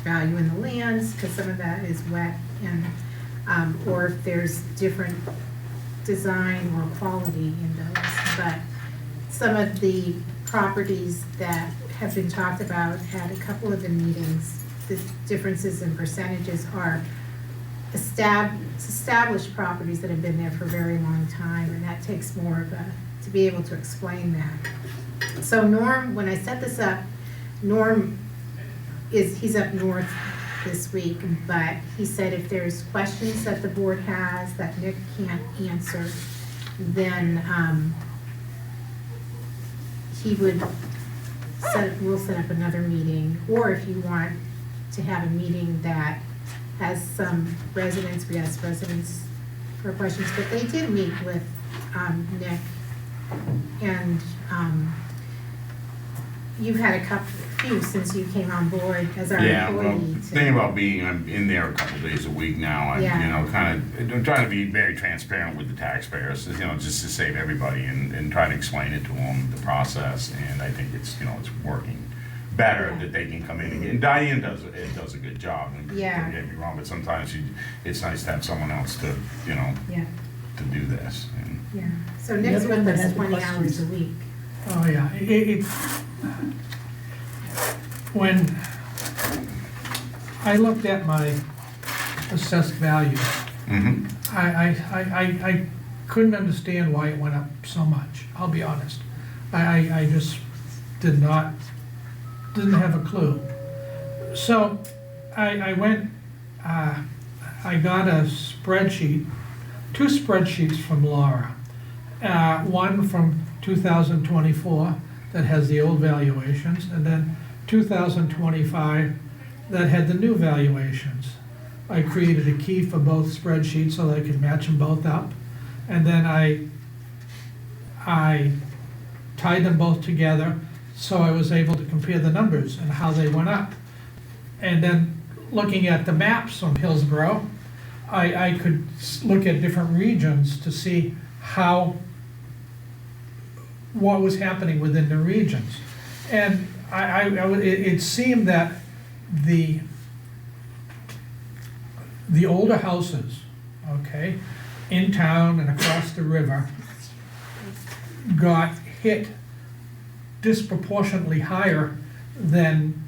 value in the lands, because some of that is wet, and or if there's different design or quality in those. But some of the properties that have been talked about at a couple of the meetings, the differences in percentages are established properties that have been there for a very long time, and that takes more of to be able to explain that. So Norm, when I set this up, Norm he's up north this week, but he said if there's questions that the board has that Nick can't answer, then, we'll set up another meeting, or if you want to have a meeting that has some residents, we ask residents for questions, but they did meet with, Nick, and, you've had a few since you came on board as our Yeah, well, employee. the thing about being, I'm in there a couple days a week now, I'm, I'm trying to be very transparent with the taxpayers, just to save everybody and try to explain it to them, the process, and I think it's, it's working better that they can come in, and Diane does a good job, and don't get me wrong, but sometimes it's nice to have someone else to, to do this. And Yeah, so Nick's with us 20 hours a week. Oh, yeah, when I looked at my assessed value, Mhm. I couldn't understand why it went up so much, I'll be honest. I just didn't have a clue. So I went, I got a spreadsheet, 2 spreadsheets from Laura. One from 2024 that has the old valuations, and then 2025 that had the new valuations. I created a key for both spreadsheets so that I could match them both up, and then I tied them both together so I was able to compare the numbers and how they went up. And then looking at the maps from Hillsborough, I could look at different regions to see what was happening within the regions. And it seemed that the older houses, okay, in town and across the river got hit disproportionately higher than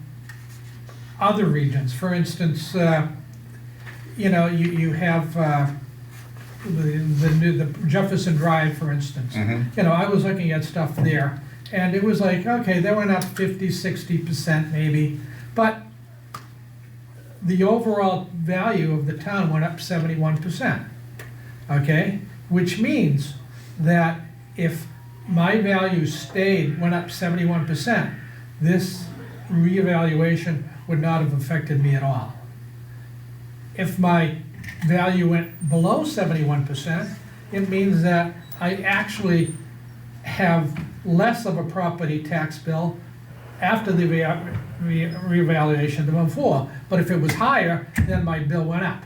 other regions. For instance, you have the Jefferson Drive, for instance. Mhm. I was looking at stuff there, and it was like, okay, they went up 50-60% maybe, but the overall value of the town went up 71%, okay? Which means that if my value went up 71%, this reevaluation would not have affected me at all. If my value went below 71%, it means that I actually have less of a property tax bill after the reevaluation than before. But if it was higher, then my bill went up,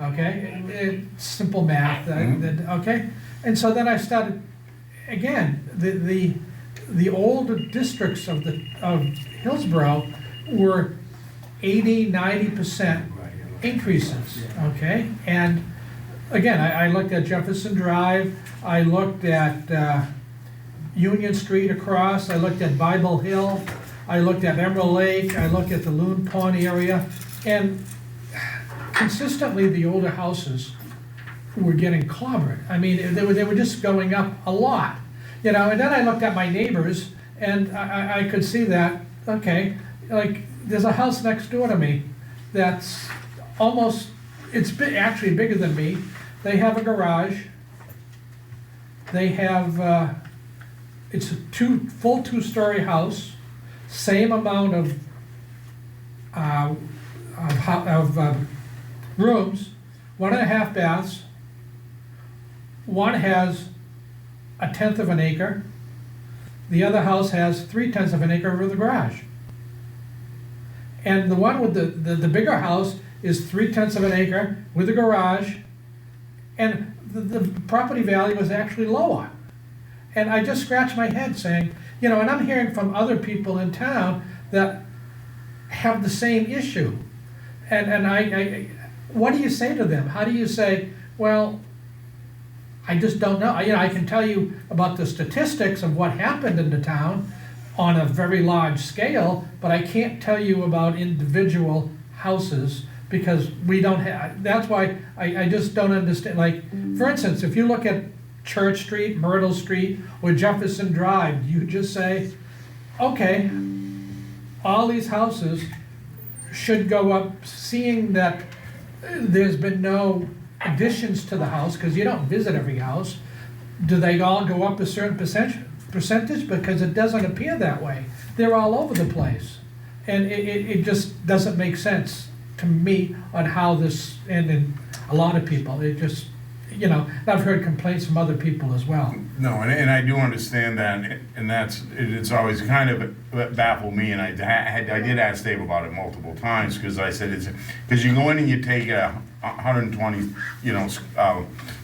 okay? It's simple math, okay? And so then I started, again, the old districts of Hillsborough were 80-90% increases, okay? And again, I looked at Jefferson Drive, I looked at Union Street across, I looked at Bible Hill, I looked at Emerald Lake, I looked at the Loon Pond area, and consistently the older houses were getting clobbered. I mean, they were just going up a lot, and then I looked at my neighbors, and I could see that, okay, like, there's a house next door to me that's almost, actually bigger than me. They have a garage. They have, it's a full two-story house, same amount of rooms, 1.5 baths. One has 1/10 of an acre. The other house has 3/10 of an acre with a garage. And the one with the bigger house is 3/10 of an acre with a garage, and the property value is actually lower. And I just scratched my head saying, and I'm hearing from other people in town that have the same issue. And I what do you say to them? How do you say, well, I just don't know. I can tell you about the statistics of what happened in the town on a very large scale, but I can't tell you about individual houses because we don't have, that's why I just don't understand. Like, for instance, if you look at Church Street, Myrtle Street, or Jefferson Drive, you just say, okay, all these houses should go up, seeing that there's been no additions to the house, because you don't visit every house. Do they all go up a certain percentage? Because it doesn't appear that way. They're all over the place. And it just doesn't make sense to me on how this, and a lot of people, it just, you know, I've heard complaints from other people as well. No, and I do understand that, and it's always kind of baffled me, and I did ask Dave about it multiple times, because I said because you go in and you take $120,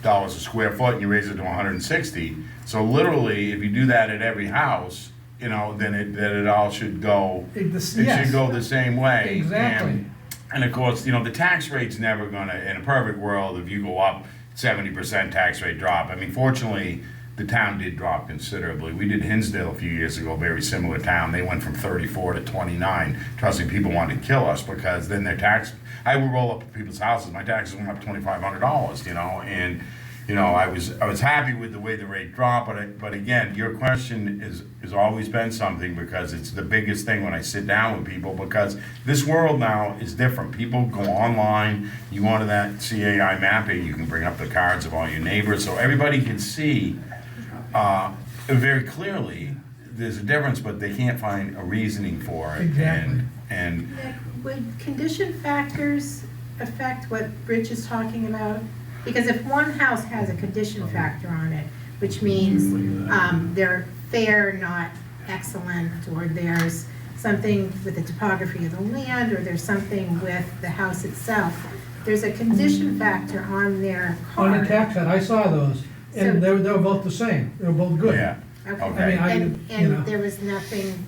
dollars a square foot, and you raise it to 160. So literally, if you do that at every house, then it all should go. It should go the same way. Exactly. And of course, the tax rate's never gonna, in a perfect world, if you go up 70% tax rate drop. I mean, fortunately, the town did drop considerably. We did Hinsdale a few years ago, very similar town. They went from 34 to 29. Trust me, people wanted to kill us, because then their tax, I would roll up at people's houses, my taxes went up $2,500, and I was happy with the way the rate dropped, but again, your question has always been something, because it's the biggest thing when I sit down with people, because this world now is different. People go online, you go onto that CAI mapping, you can bring up the cards of all your neighbors, so everybody can see very clearly there's a difference, but they can't find a reasoning for it. Exactly. And Would condition factors affect what Rich is talking about? Because if one house has a condition factor on it, which means they're fair, not excellent, or there's something with the topography of the land, or there's something with the house itself, there's a condition factor on their On the card. tax set, I saw those, and So- they were both the same, they were both good. yeah, Okay. Okay. I mean, And there was nothing,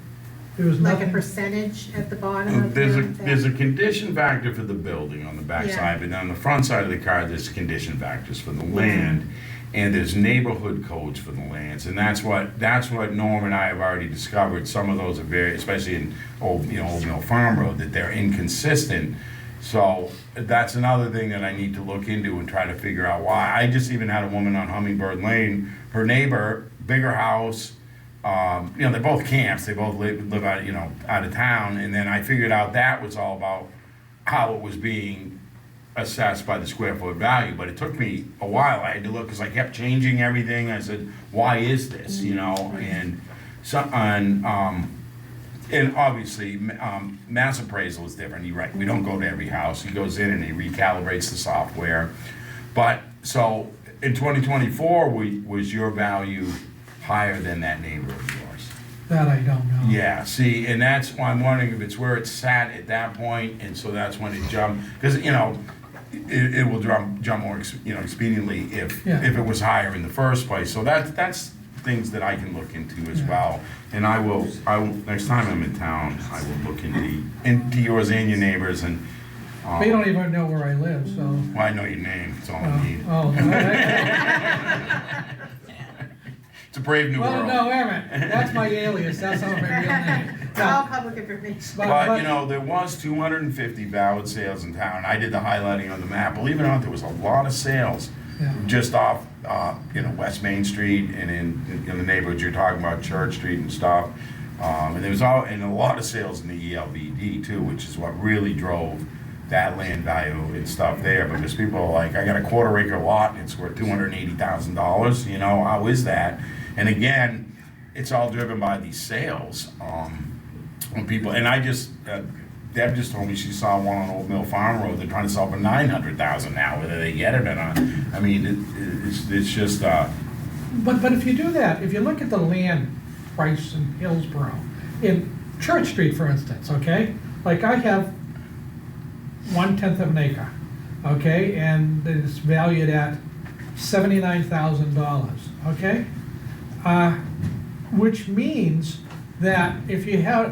There was like a nothing, percentage at the bottom of There's that? a condition factor for the building on the back Yeah. side, but on the front side of the card, there's condition factors for the land, and there's neighborhood codes for the lands, and that's what Norm and I have already discovered. Some of those are very, especially in Old Mill Farm Road, that they're inconsistent. So that's another thing that I need to look into and try to figure out why. I just even had a woman on Hummingbird Lane, her neighbor, bigger house, they're both camps, they both live out, out of town, and then I figured out that was all about how it was being assessed by the square foot value, but it took me a while. I had to look, because I kept changing everything. I said, why is this, and so and obviously, mass appraisal is different. You're right, we don't go to every house. He goes in and he recalibrates the software. But, so, in 2024, was your value higher than that neighbor of yours? that I don't know. Yeah, see, and that's why I'm wondering if it's where it sat at that point, and so that's when it jumped, because, it will jump more, expediently if Yeah. it was higher in the first place. So that's things that I can look into as Yeah. well. And I will, next time I'm in town, I will look into yours and your neighbors, and, They don't even know where I live, so. well, I know your name, that's all I need. It's a brave new Well, world. no, wait a minute, that's my alias, that's not my real name. It's all public information. But, there was 250 valid sales in town. I did the highlighting on the map. Believe it or not, there was a lot of sales Yeah. just off, West Main Street and in the neighborhoods you're talking about, Church Street and stuff. And there was and a lot of sales in the ELVD too, which is what really drove that land value and stuff there, because people are like, I got a quarter-acre lot and it's worth $280,000, how is that? And again, it's all driven by these sales. When people, and Deb just told me she saw one on Old Mill Farm Road, they're trying to sell for $900,000 now, whether they get it or not. I mean, it's just, But if you do that, if you look at the land price in Hillsborough, in Church Street, for instance, okay? Like I have 1/10 of an acre, okay? And it's valued at $79,000, okay? Which means that if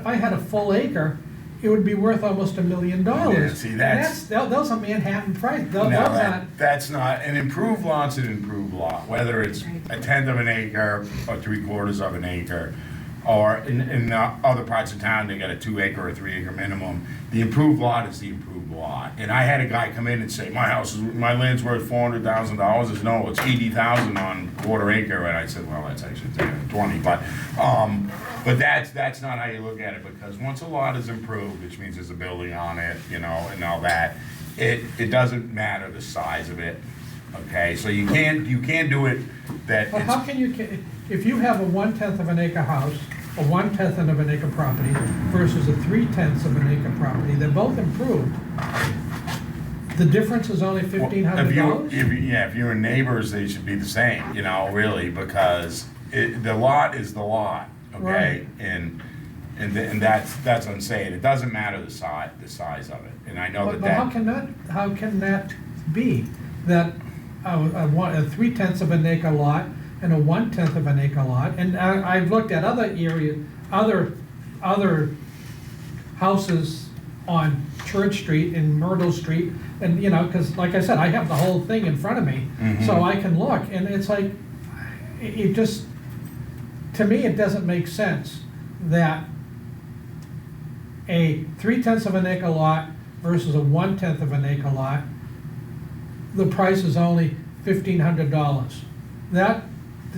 I had a full acre, it would be worth almost $1 million. Yeah, see, Those are Manhattan price, those no, aren't. that's not, an improved lot's an improved lot, whether it's Right. 1/10 of an acre or 3/4 of an acre. Or in other parts of town, they got a 2 acre or 3 acre minimum. The improved lot is the improved lot. And I had a guy come in and say, my land's worth $400,000. He said, no, it's 80,000 on quarter acre. And I said, well, that's actually 20. But that's not how you look at it, because once a lot is improved, which means there's a building on it, you know, and all that, it doesn't matter the size of it. Okay, so you can't do it that Well, it's, how can you, if you have a 1/10 of an acre house, a 1/10 of an acre property versus a 3/10 of an acre property, they're both improved. The difference is only $1,500? if you're neighbors, they should be the same, you know, really, because the lot is the lot, okay? Right. And that's what I'm saying. It doesn't matter the size of it, and I know But how can that be? That a 3/10 of an acre lot and a 1/10 of an acre lot, and I've looked at other houses on Church Street and Myrtle Street, and, you know, because like I said, I have the whole thing in front of me, so I can look, and it's like, it just, to me, it doesn't make sense that a 3/10 of an acre lot versus a 1/10 of an acre lot, the price is only $1,500. That,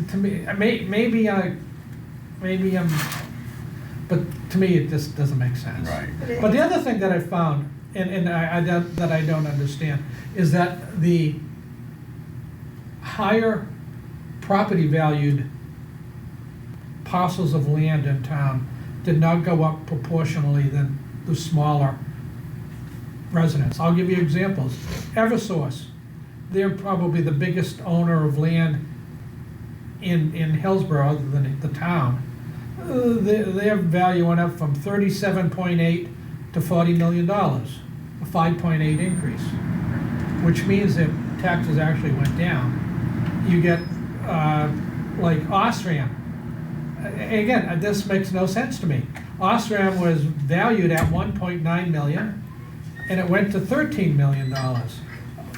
to me, maybe I'm, but to me, it just doesn't make sense. Right. But the other thing that I found, and that I don't understand, is that the higher property valued parcels of land in town did not go up proportionally than the smaller residents. I'll give you examples. Eversource, they're probably the biggest owner of land in Hillsborough, other than the town. Their value went up from 37.8 to $40 million, a 5.8 increase, which means that taxes actually went down. You get like Osram. Again, this makes no sense to me. Osram was valued at 1.9 million, and it went to $13 million,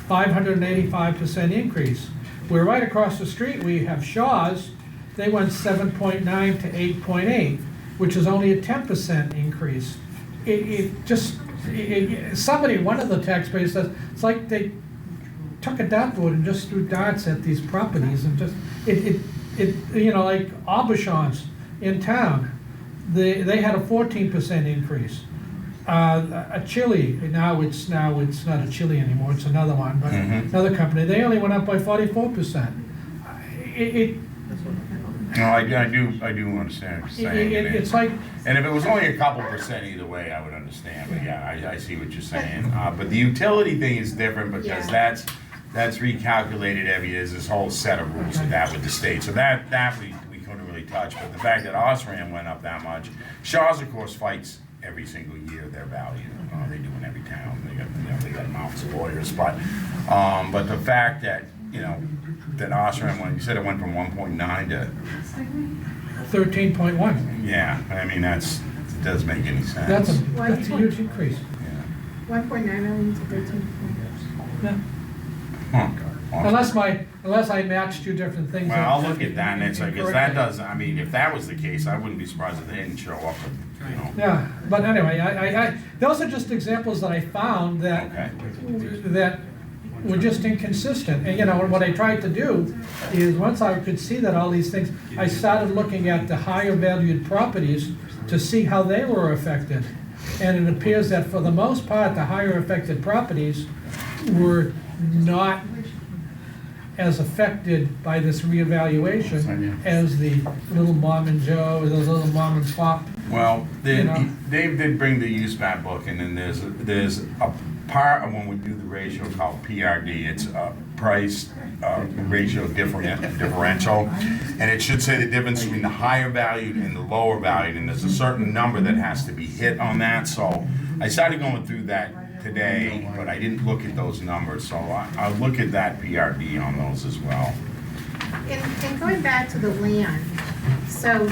585% increase. We're right across the street, we have Shaw's, they went 7.9 to 8.8, which is only a 10% increase. Somebody, one of the taxpayers says, it's like they took a dartboard and just threw darts at these properties and just, you know, like Aubuchon's in town, they had a 14% increase. A chili, now it's not a chili anymore, it's another one, but another company, they only went up by 44%. No, I do understand what you're saying. It's like, And if it was only a couple percent either way, I would understand, but yeah, I see what you're saying. But the utility thing is different, because Yeah. that's recalculated every year. There's this whole set of rules with that with the state, so that we couldn't really touch. But the fact that Osram went up that much, Shaw's of course fights every single year their value. They do in every town. They got mountains of lawyers, but the fact that, you know, that Osram, when you said it went from 1.9 to 13.1. yeah, I mean it doesn't make any sense. That's a huge increase. Yeah. 1.9 million to 13. Yeah. Huh. Awesome. Unless I matched two different things. Well, I'll look at that, and it's like, 'cause that does, I mean, if that was the case, I wouldn't be surprised if they didn't show up, you know. Yeah, but anyway, I those are just examples that I found that, Okay. that were just inconsistent. And, you know, what I tried to do is, once I could see that all these things, I started looking at the higher valued properties to see how they were affected. And it appears that for the most part, the higher affected properties were not as affected by this reevaluation as the little mom and Joe, or the little mom and pop. Well, You know. Dave did bring the use map book, and then there's a part of when we do the ratio called PRD. It's a price ratio differential, and it should say the difference between the higher valued and the lower valued, and there's a certain number that has to be hit on that. So I started going through that today, but I didn't look at those numbers, so I'll look at that PRD on those as well. And going back to the land, so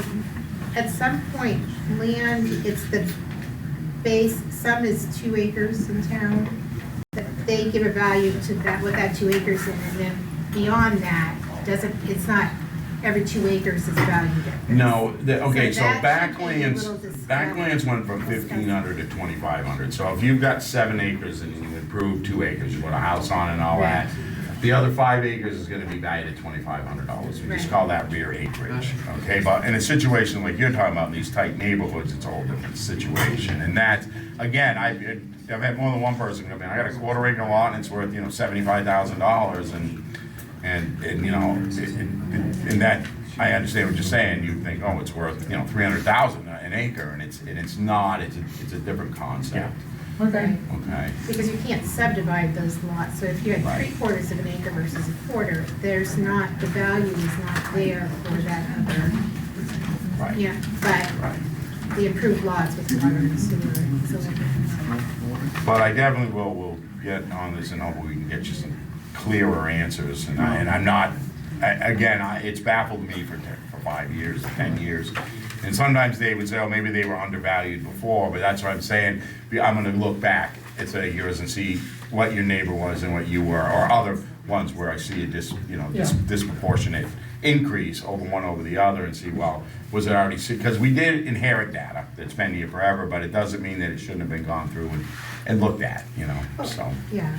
at some point, land, it's the base, some is 2 acres in town, that they give a value to that, what that 2 acres is, and then beyond that, it's not every 2 acres is valued at this. No, okay, So so that should be a little backlands went from 1,500 to 2,500. So if you've got 7 acres and you improve 2 acres, you put a house on and all that, the other 5 acres is gonna be valued at $2,500. We just Right. call that rear acreage, okay? But in a situation like you're talking about, in these tight neighborhoods, it's a whole different situation. And that, again, I've had more than one person come in, I got a 1/4 acre lot and it's worth, $75,000 and you know, and that, I understand what you're saying, you think, oh, it's worth, 300,000 an acre, and it's not, it's a different concept, Okay. okay? Because you can't subdivide those lots, so if you had Right. 3/4 of an acre versus a quarter, there's not, the value is not there for that other, Right. yeah, but Right. the improved lots with water and sewer, it's a little different. But I definitely will get on this and hopefully we can get you some clearer answers, and I'm not, it's baffled me for 5 years, 10 years. And sometimes they would say, oh, maybe they were undervalued before, but that's what I'm saying. I'm gonna look back at 30 years and see what your neighbor was and what you were, or other ones where I see a disproportionate increase over one over the other, and see, well, was it already, because we did inherit data that's been here forever, but it doesn't mean that it shouldn't have been gone through and looked at, so. Yeah.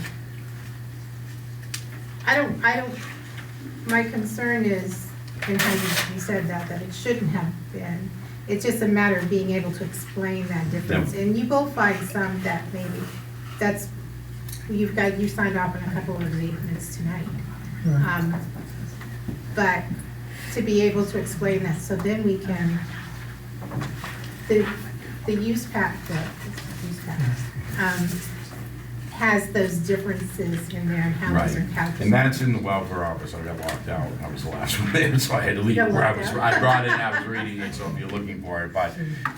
I don't, my concern is, and how you said that it shouldn't have been. It's just a matter of being able to explain that difference. Yeah. And you will find some that maybe, you signed off on a couple of abatements tonight. Right. But to be able to explain that, so then we can, the use pack, has those differences in there and how those are Right, calculated. and that's in the welfare office, I got locked out, I was the last one there, so I had to leave got where I locked was, out? I brought it and I was reading it, so if you're looking for it, but,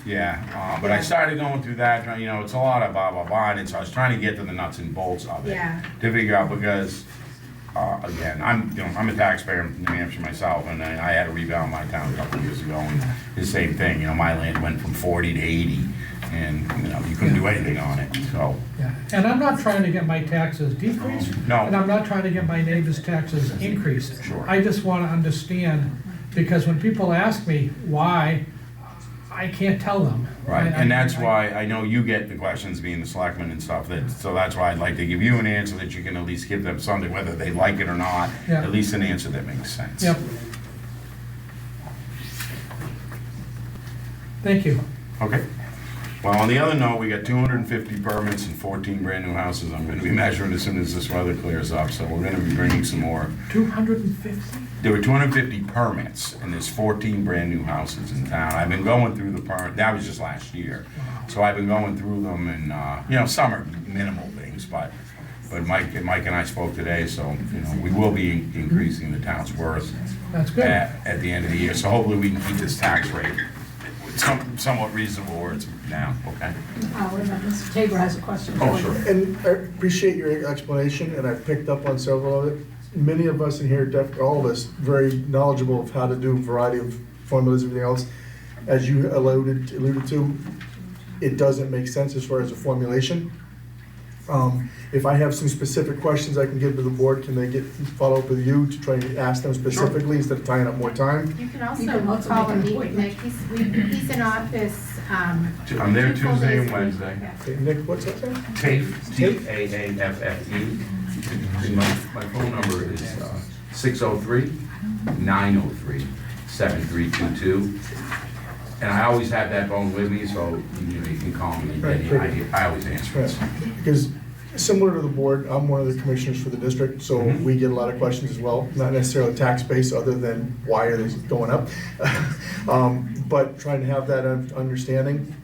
yeah, but I started going through that, it's a lot of blah, blah, blah, and so I was trying to get to the nuts and bolts of it. Yeah. To figure out, because, again, I'm a taxpayer in New Hampshire myself, and I had to rebalance my town a couple of years ago, and the same thing, my land went from 40 to 80, and, you couldn't do anything on it, so. Yeah, and I'm not trying to get my taxes decreased. No. And I'm not trying to get my neighbor's taxes increased. Sure. I just want to understand, because when people ask me why, I can't tell them. Right, and that's why I know you get the questions being the selectmen and stuff, so that's why I'd like to give you an answer that you can at least give them something, whether they like it or not, Yeah. at least an answer that makes sense. Yep. Thank you. Okay. Well, on the other note, we got 250 permits and 14 brand-new houses I'm gonna be measuring as soon as this weather clears up, so we're gonna be bringing some more. 250? There were 250 permits, and there's 14 brand-new houses in town. I've been going through the that was just last year. So I've been going through them, and, some are minimal things, but Mike and I spoke today, so, we will be increasing the town's worth That's good. at the end of the year. So hopefully we can keep this tax rate somewhat reasonable where it's now, okay? Wait a minute, Mr. Tabor has a question. Oh, for you. sure. And I appreciate your explanation, and I've picked up on several of it. Many of us in here, all of us, very knowledgeable of how to do a variety of formulas and everything else. As you alluded to, it doesn't make sense as far as a formulation. If I have some specific questions I can give to the board, can they follow up with you to try and ask them specifically instead of tying up more time? You can You can also also call make and an meet with Nick, appointment. he's in office, I'm there 2 full Tuesday days and a week. Wednesday. Yeah. Okay, Nick, what's that? TAFE, T-A-A-F-F-E. And my phone number is 603-903-7322. And I always have that phone with me, so you can call me. Right. I always answer it. Because similar to the board, I'm one of the commissioners for the district, so we get a lot of questions as well, not necessarily tax base, other than why are these going up? But trying to have that understanding,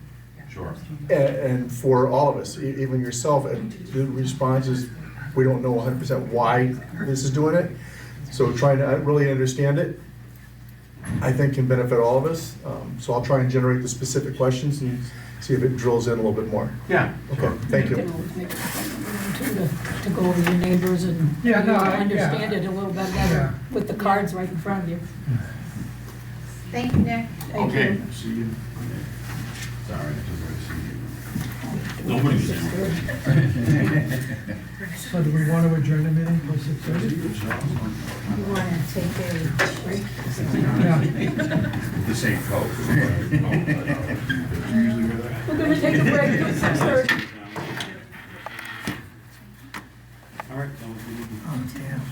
Sure. and for all of us, even yourself, and the response is, we don't know 100% why this is doing it. So trying to really understand it, I think can benefit all of us. So I'll try and generate the specific questions and see if it drills in a little bit more. Yeah. Okay, thank You can you. always make an appointment with them, too, to go over your neighbors and Yeah, no, understand it a little bit better with the cards right in front of you. Thank you, Nick. Thank Okay. you. See you. Sorry, I took her to see you. Nobody was in. So do we want to adjourn the meeting till 6:30? You wanna take a break? Yeah. The same coat. We're gonna take a break till 6:30. All right. Oh, damn.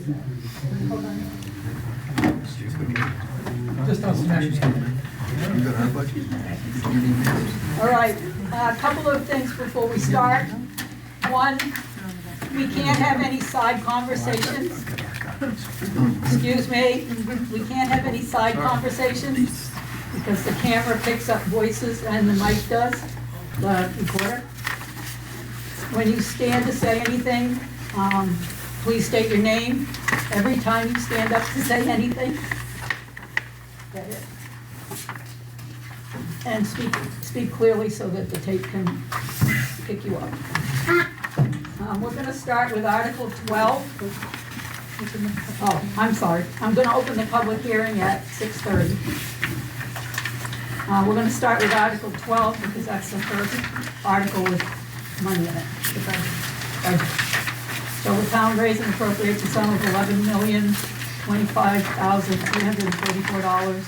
Hold on. Just don't smash me. All right, a couple of things before we start. One, we can't have any side conversations. Excuse me, we can't have any side conversations because the camera picks up voices and the mic does, the recorder. When you stand to say anything, please state your name every time you stand up to say anything. That it. And speak clearly so that the tape can pick you up. We're gonna start with Article 12. Oh, I'm sorry. I'm gonna open the public hearing at 6:30. We're gonna start with Article 12 because that's the first article with money in it. The budget. So the town raise and appropriates a sum of $11,025,344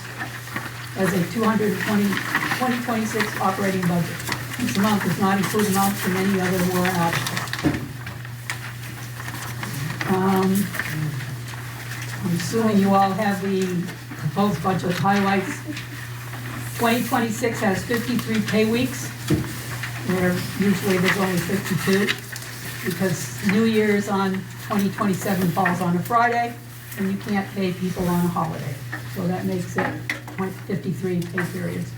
as a 2026 operating budget. This amount does not include amounts from any other warrant article. I'm assuming you all have the proposed budget highlights. 2026 has 53 pay weeks, where usually there's only 52, because New Year's on 2027 falls on a Friday, and you can't pay people on a holiday. So that makes it 53 pay periods.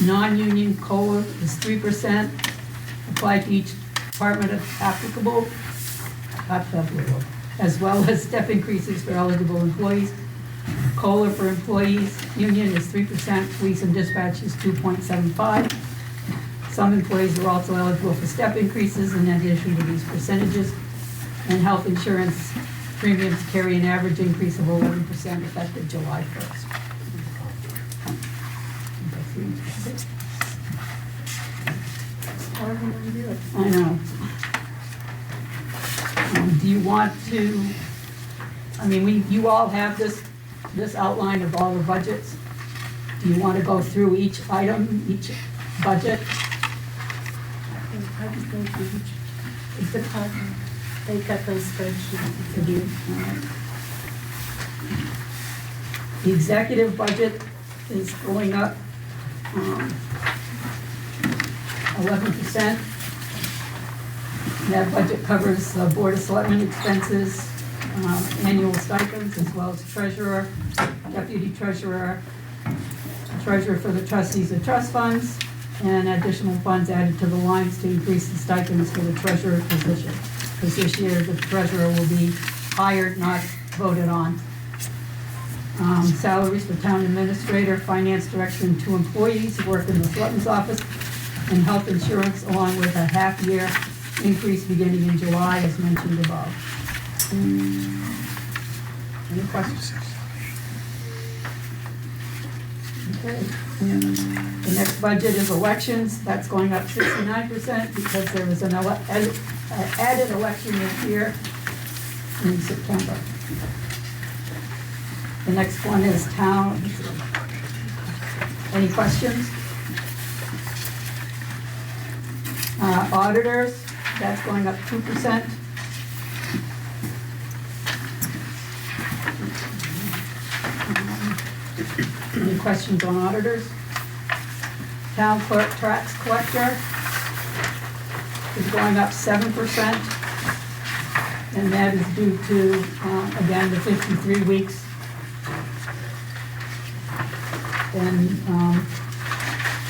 Non-union COLA is 3%, applied to each department if applicable, as well as step increases for eligible employees. COLA for employees, union is 3%, police and dispatch is 2.75. Some employees are also eligible for step increases in addition to these percentages. And health insurance premiums carry an average increase of 11% effective July 1st. I know. Do you want to, you all have this outline of all the budgets. Do you want to go through each item, each budget? I just go through each department. They got those spreadsheets to do. The executive budget is going up 11%. That budget covers the Board of Selectmen expenses, annual stipends, as well as treasurer, deputy treasurer, treasurer for the trustees of trust funds, and additional funds added to the lines to increase the stipends for the treasurer position. Because this year, the treasurer will be hired, not voted on. Salaries for town administrator, finance director, and 2 employees who work in the selectman's office, and health insurance, along with a half-year increase beginning in July, as mentioned above. Any questions? Okay. The next budget is elections. That's going up 69% because there was an added election this year in September. The next one is town. Any questions? Auditors, that's going up 2%. Any questions on auditors? Town clerk tax collector is going up 7%. And that is due to, again, the 53 weeks. And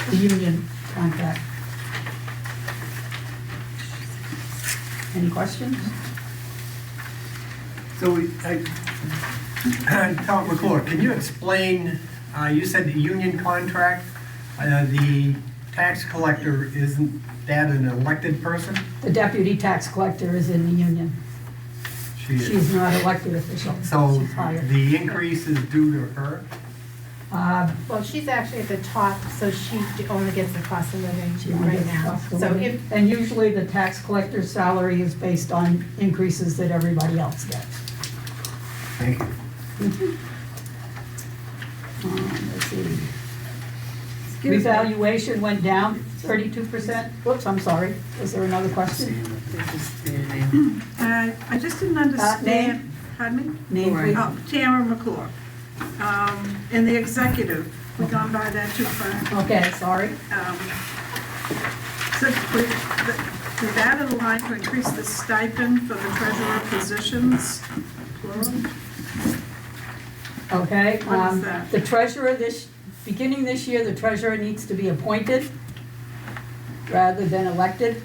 the union contract. Any questions? So, Tom McClure, can you explain, you said the union contract, the tax collector, isn't that an elected person? The deputy tax collector is in the union. She is. She's not elected official. So She's hired. the increase is due to her? Well, she's actually at the top, so she only gets the cost of living She only right gets now. cost of So living. if, And usually the tax collector's salary is based on increases that everybody else gets. Thank you. Let's see. Revaluation went down 32%. Whoops, I'm sorry. Was there another question? I just didn't understand, pardon me? Name, please. Oh, Tamara McClure. In the executive, we've gone by that too far. Okay, sorry. So we've added a line to increase the stipend for the treasurer positions, plural. Okay. What is that? The treasurer beginning this year, the treasurer needs to be appointed rather than elected.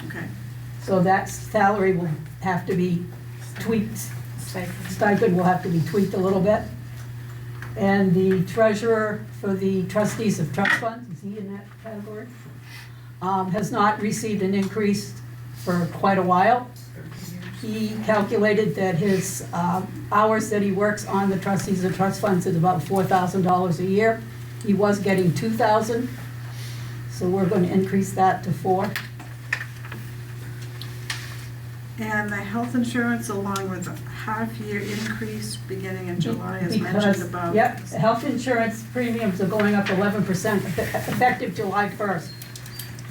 Okay. So that salary will have to be tweaked. Stipend will have to be tweaked a little bit. And the treasurer for the trustees of trust funds, is he in that category? Has not received an increase for quite a while. He calculated that his hours that he works on the trustees of trust funds is about $4,000 a year. He was getting $2,000, so we're going to increase that to $4,000. And the health insurance along with a half-year increase beginning in July as mentioned above. Yep, health insurance premiums are going up 11% effective July 1st.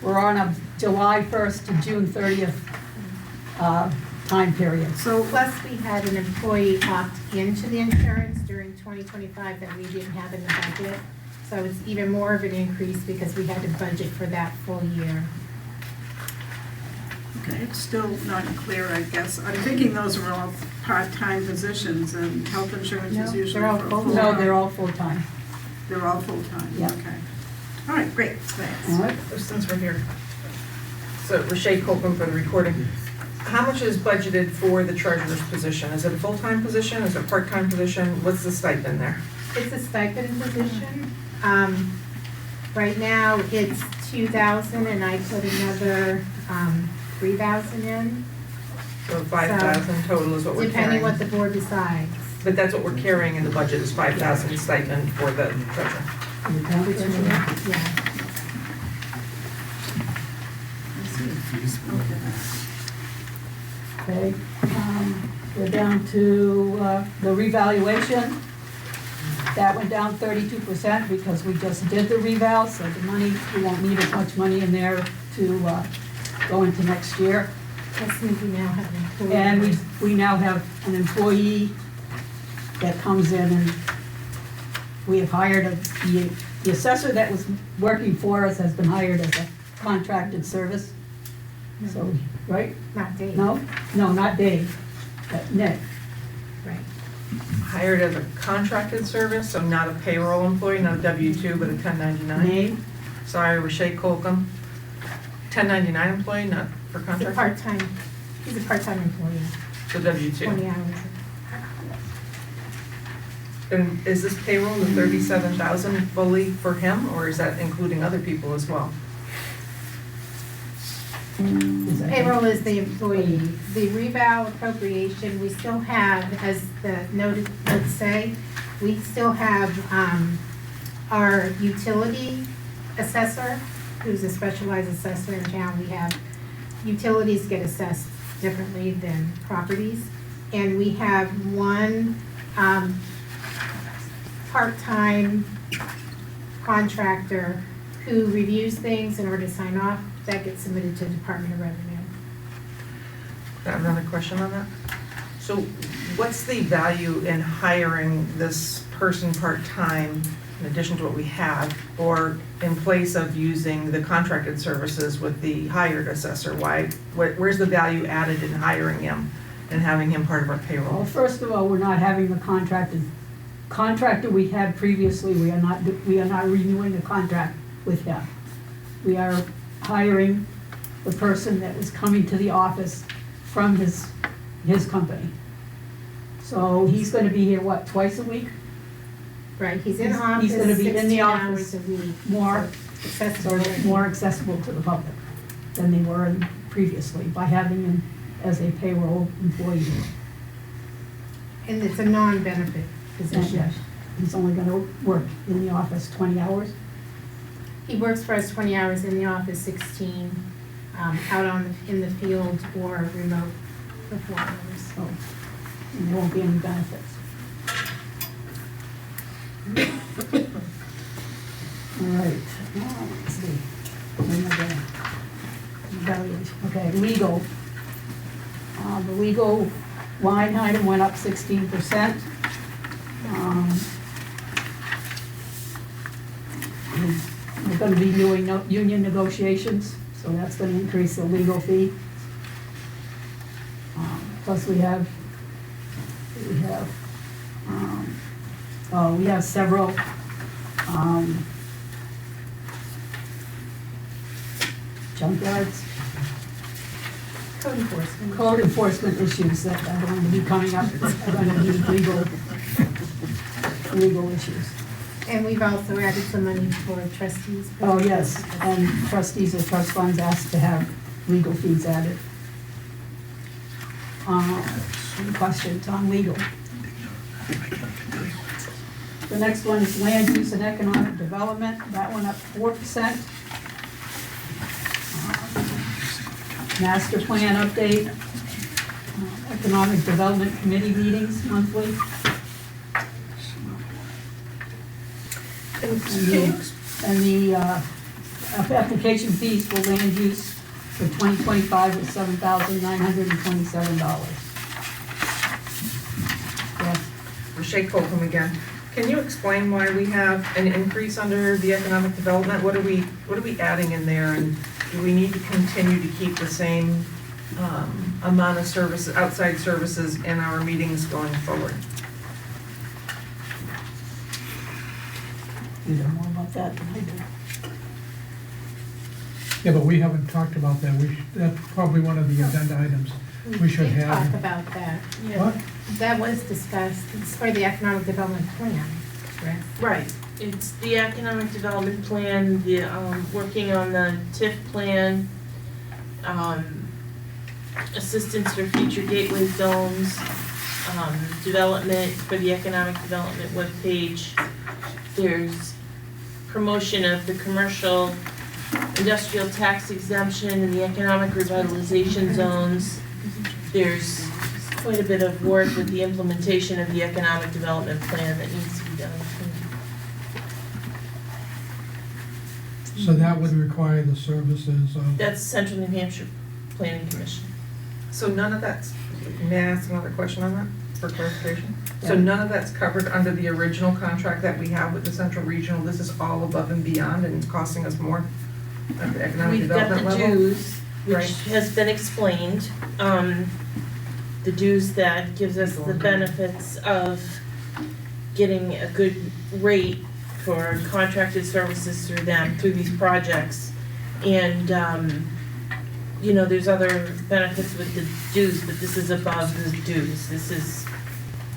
We're on a July 1st to June 30th time period. So Plus, we had an employee opt into the insurance during 2025 that we didn't have in the budget. So it's even more of an increase because we had to budget for that full year. okay, it's still not clear, I guess. I'm thinking those are all part-time positions and health insurance No, is usually they're all for full. No, they're all full-time. They're all full-time, Yeah. okay. All right, great, thanks. All right. Since we're here. So Rashay Copeland for the recording. How much is budgeted for the treasurer's position? Is it a full-time position? Is it a part-time position? What's the stipend there? It's a stipend position. Right now, it's 2,000 and I put another 3,000 in, So 5,000 total is what we're depending carrying. what the board decides. But that's what we're carrying in the budget is 5,000 stipend for the treasurer. Yeah. Okay, we're down to the revaluation. That went down 32% because we just did the reval, so the money, we won't need as much money in there to go into next year. That means we now have an employee. And we now have an employee that comes in and we have hired the assessor that was working for us has been hired as a contracted service. So, right? Not Dave. No, not Dave, but Nick. Right. Hired as a contracted service, so not a payroll employee, not a W-2, but a 1099. Name? Sorry, Rashay Colcom. 1099 employee, not for He's a contract, part-time, he's a part-time employee, so W-2. 20 hours. And is this payroll, the 37,000 fully for him, or is that including other people as well? Is that- Payroll is the employee. The revow appropriation, we still have, as the notes say, we still have our utility assessor, who's a specialized assessor in town. We have, utilities get assessed differently than properties. And we have one part-time contractor who reviews things in order to sign off. That gets submitted to the Department of Revenue. Got another question on that? So what's the value in hiring this person part-time in addition to what we have, or in place of using the contracted services with the hired assessor? Where's the value added in hiring him and having him part of our Well, payroll? first of all, we're not having the contractor we had previously, we are not renewing the contract with him. We are hiring the person that was coming to the office from his company. So he's gonna be here, what, twice a week? Right, he's in He's office gonna be in the 16 office hours a week. more, so so accessible. more accessible to the public than they were previously by having him as a payroll employee. And it's a non-benefit And position. yes, he's only gonna work in the office 20 hours. He works for us 20 hours in the office, 16 out in the field or remote for 4 hours. So, and there won't be any benefits. All right. Okay, legal. The legal line item went up 16%. We're gonna be doing union negotiations, so that's gonna increase the legal fee. Plus we have several, junkyards, code enforcement issues that are going to be coming up, that are gonna be legal issues. And we've also added some money for trustees. Oh, yes, and trustees of trust funds asked to have legal fees added. Any questions on legal? The next one is land use and economic development, that went up 4%. Master plan update, economic development committee meetings monthly. And the application fees for land use for 2025 is $7,927. Yes. Shay Colcom again. Can you explain why we have an increase under the economic development? What are we adding in there, and do we need to continue to keep the same amount of services, outside services in our meetings going forward? You know more about that than I do. Yeah, but we haven't talked about that. That's probably one of the agenda items we should did have. talk about that. What? That was discussed. It's for the economic development plan, correct? Right, it's the economic development plan, the, working on the TIF plan, assistance for future gateway zones, development for the economic development webpage. There's promotion of the commercial industrial tax exemption in the economic revitalization zones. There's quite a bit of work with the implementation of the economic development plan that needs to be done. So that would require the services of, That's Central New Hampshire Planning Commission. So none of that's, may I ask another question on that for clarification? So none of that's covered under the original contract that we have with the Central Regional? This is all above and beyond and costing us more at the economic We've got development the level? dues, which Right. has been explained. The dues that gives us the benefits of getting a good rate for contracted services through them, through these projects. And, you know, there's other benefits with the dues, but this is above the dues. This is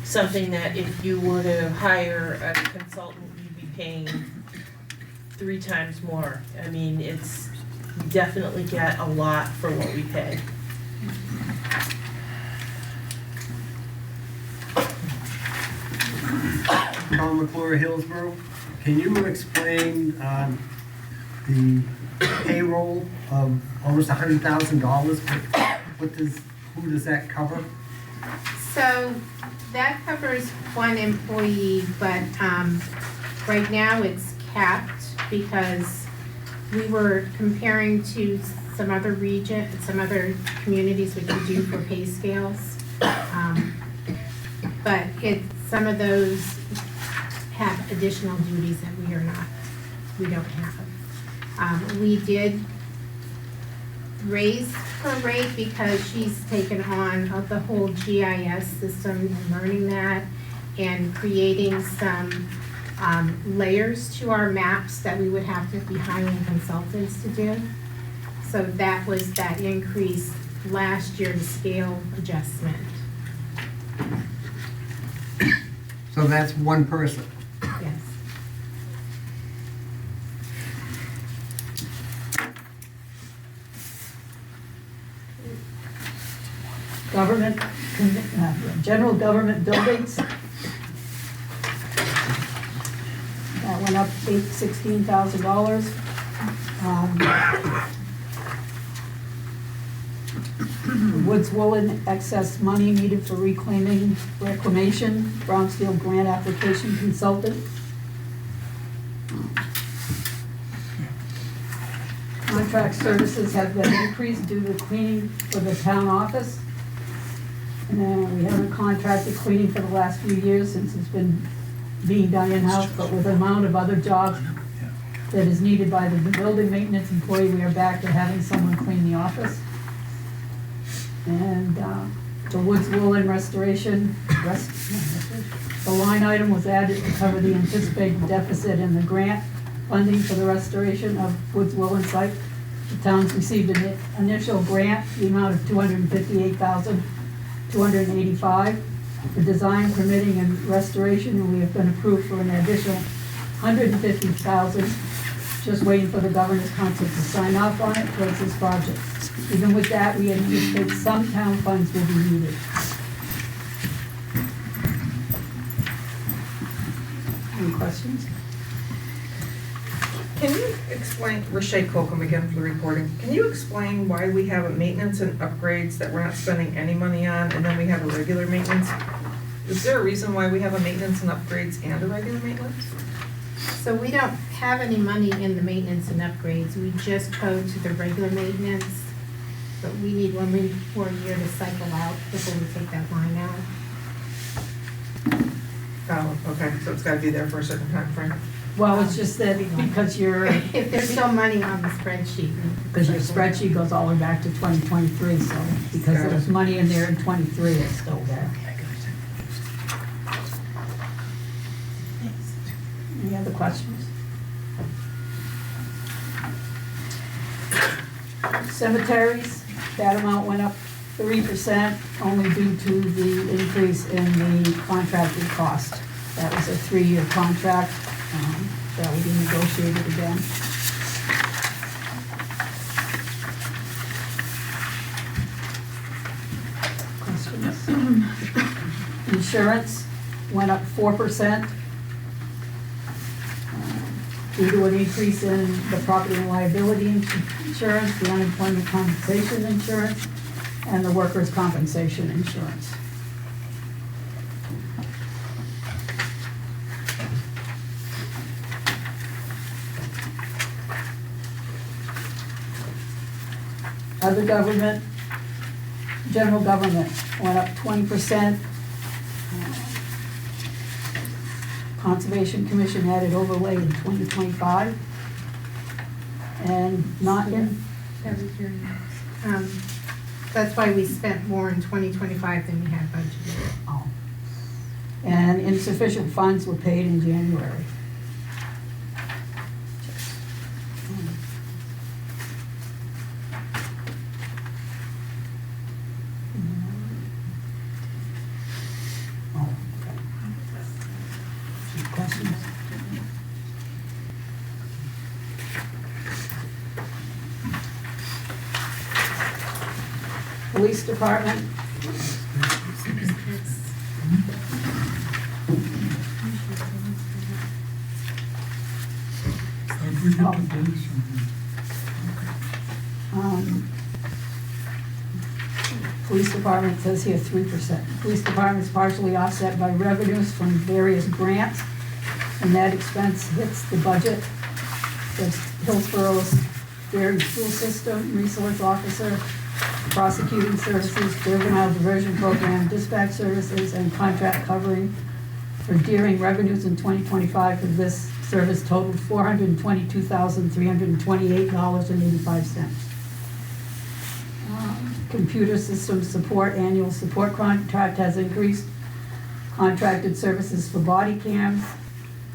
something that if you were to hire a consultant, you'd be paying 3 times more. I mean, it's, you definitely get a lot for what we pay. Tom McClure, Hillsborough. Can you explain the payroll of almost $100,000? Who does that cover? So that covers one employee, but right now it's capped because we were comparing to some other communities which we do for pay scales. But some of those have additional duties that we don't have. We did raise her rate because she's taken on the whole GIS system and learning that and creating some layers to our maps that we would have to be hiring consultants to do. So that was that increase last year, the scale adjustment. So that's one person. Yes. General government buildings. That went up $16,000. Woods Woolen excess money needed for reclamation, Brownsfield grant application consultant. Contract services have been increased due to cleaning for the town office. And we haven't contracted cleaning for the last few years since it's been being done in-house, but with the amount of other jobs that is needed by the building maintenance employee, we are back to having someone clean the office. And the woods woolen restoration, the line item was added to cover the anticipated deficit in the grant funding for the restoration of woods woolen site. The town's received an initial grant, the amount of $258,285. For design, permitting, and restoration, and we have been approved for an additional $150,000. Just waiting for the governor's council to sign off on it towards this project. Even with that, we anticipate some town funds will be needed. Any questions? Can you explain, Rashay Colcom again for the recording, can you explain why we have a maintenance and upgrades that we're not spending any money on, and then we have a regular maintenance? Is there a reason why we have a maintenance and upgrades and a regular maintenance? So we don't have any money in the maintenance and upgrades, we just go to the regular maintenance. But we need one more year to cycle out before we take that line out. Oh, okay, so it's gotta be there for a certain time frame. Well, it's just that because If there's still money on the spreadsheet. because your spreadsheet goes all the way back to 2023, so because there's money in there in 23, it's still there. Any other questions? Cemeteries, that amount went up 3%, only due to the increase in the contracted cost. That was a 3-year contract that we negotiated again. Questions? Insurance went up 4%. Due to an increase in the property and liability insurance, the unemployment compensation insurance, and the workers' compensation insurance. Other government, general government went up 20%. Conservation Commission added overlay in 2025. And not in, That's why we spent more in 2025 than we had budgeted. oh. And insufficient funds were paid in January. Oh, okay. Questions? Police Department. Police Department says here 3%. Police Department is partially offset by revenues from various grants, and that expense hits the budget. That's Hillsborough's Dairy School System, Resource Officer, Prosecuting Services, Juvenile Diversion Program, Dispatch Services, and contract covering for Deering revenues in 2025 for this service totaled $422,328.85. Computer system support, annual support contract has increased. Contracted services for body cams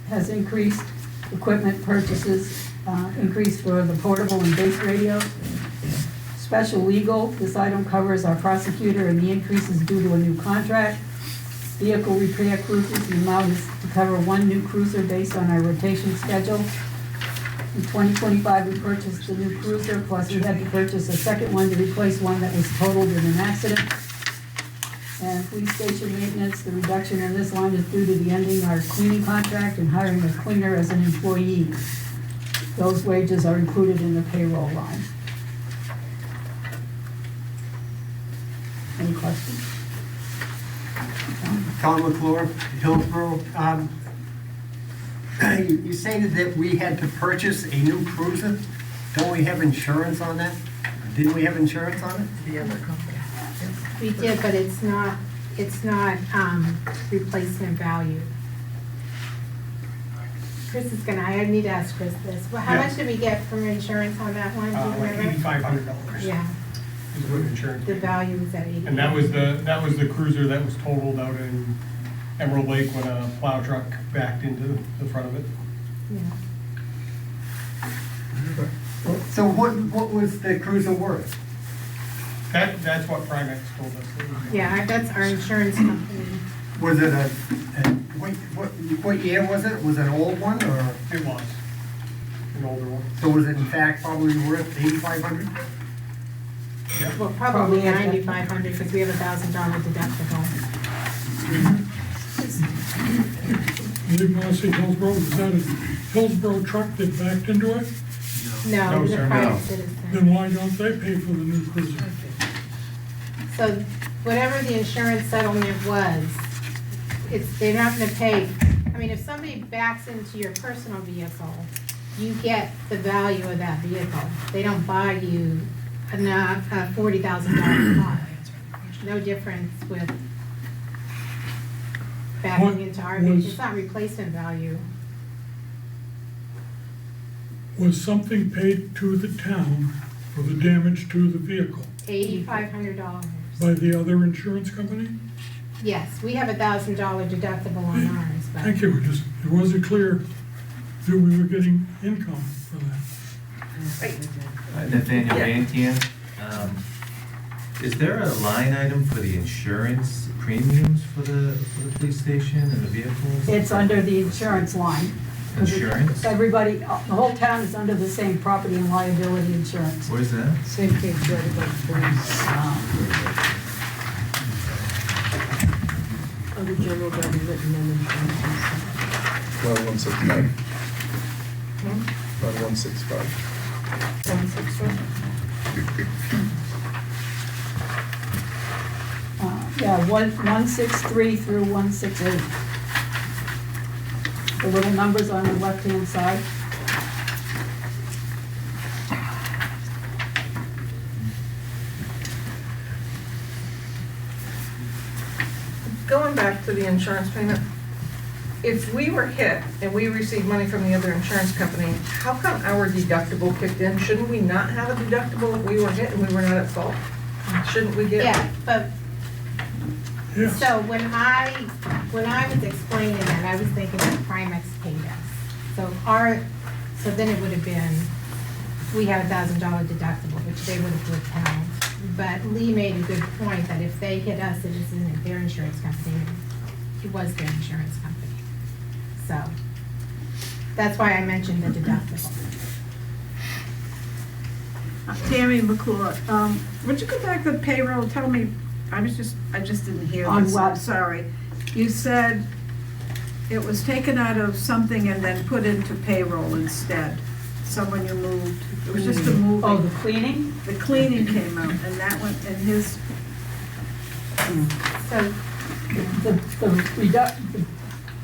has increased. Equipment purchases increased for the portable and base radios. Special legal, this item covers our prosecutor, and the increase is due to a new contract. Vehicle repair cruisers, the amount is to cover one new cruiser based on our rotation schedule. In 2025, we purchased a new cruiser, plus we had to purchase a second one to replace one that was totaled in an accident. And police station maintenance, the reduction in this line is due to the ending our cleaning contract and hiring a cleaner as an employee. Those wages are included in the payroll line. Any questions? Tom McClure, Hillsborough. You stated that we had to purchase a new cruiser. don't we have insurance on that? Didn't we have insurance on it? The other company. We did, but it's not replacement value. Chris is gonna, I need to ask Chris this. Well, how Yeah. much did we get from insurance on that one? Do you Like remember? $8,500 Yeah, is what insurance. the value was at 80. And that was the cruiser that was totaled out in Emerald Lake when a plow truck backed into the front of it. Yeah. So what was the cruiser worth? That's what Primex told us. It was. Yeah, that's our insurance company. Was it what year was it? Was it an old one or, It was an older one. so was it in fact probably worth $8,500? Well, probably 9,500 because we have $1,000 deductible. Did you want to see Hillsborough, is that a Hillsborough truck that backed into it? No, No, it was a sir, private no. citizen. Then why don't they pay for the new cruiser? So whatever the insurance settlement was, they're not gonna pay, I mean, if somebody backs into your personal vehicle, you get the value of that vehicle. They don't buy you a $40,000 car. No difference with backing into our vehicle. It's not replacement value. Was something paid to the town for the damage to the vehicle $8,500. by the other insurance company? Yes, we have $1,000 deductible on ours, but. Thank you, it wasn't clear that we were getting income for that. Nathaniel Yeah. Mantian, is there a line item for the insurance premiums for the police station and the vehicles? It's under the insurance line. Insurance? Everybody, the whole town is under the same property and liability insurance. Where's that? Same thing for everybody. Under general government and then insurance. 165. 165. Yeah, 163 through 168. The little numbers on the left-hand side. Going back to the insurance payment, if we were hit and we received money from the other insurance company, how come our deductible kicked in? Shouldn't we not have a deductible if we were hit and we were not at fault? Shouldn't we get? Yeah, but, Yes. so when I was explaining that, I was thinking that Primex paid us. So then it would have been, we had $1,000 deductible, which they would have withheld. But Lee made a good point that if they hit us, it isn't their insurance company, it was their insurance company. So, that's why I mentioned the deductible. Tammy McClure, would you go back to payroll, tell me, I just didn't hear On this, what? I'm sorry. You said it was taken out of something and then put into payroll instead. Someone you moved, it was just a moving. Oh, the cleaning? The cleaning came out and that went, and his, So,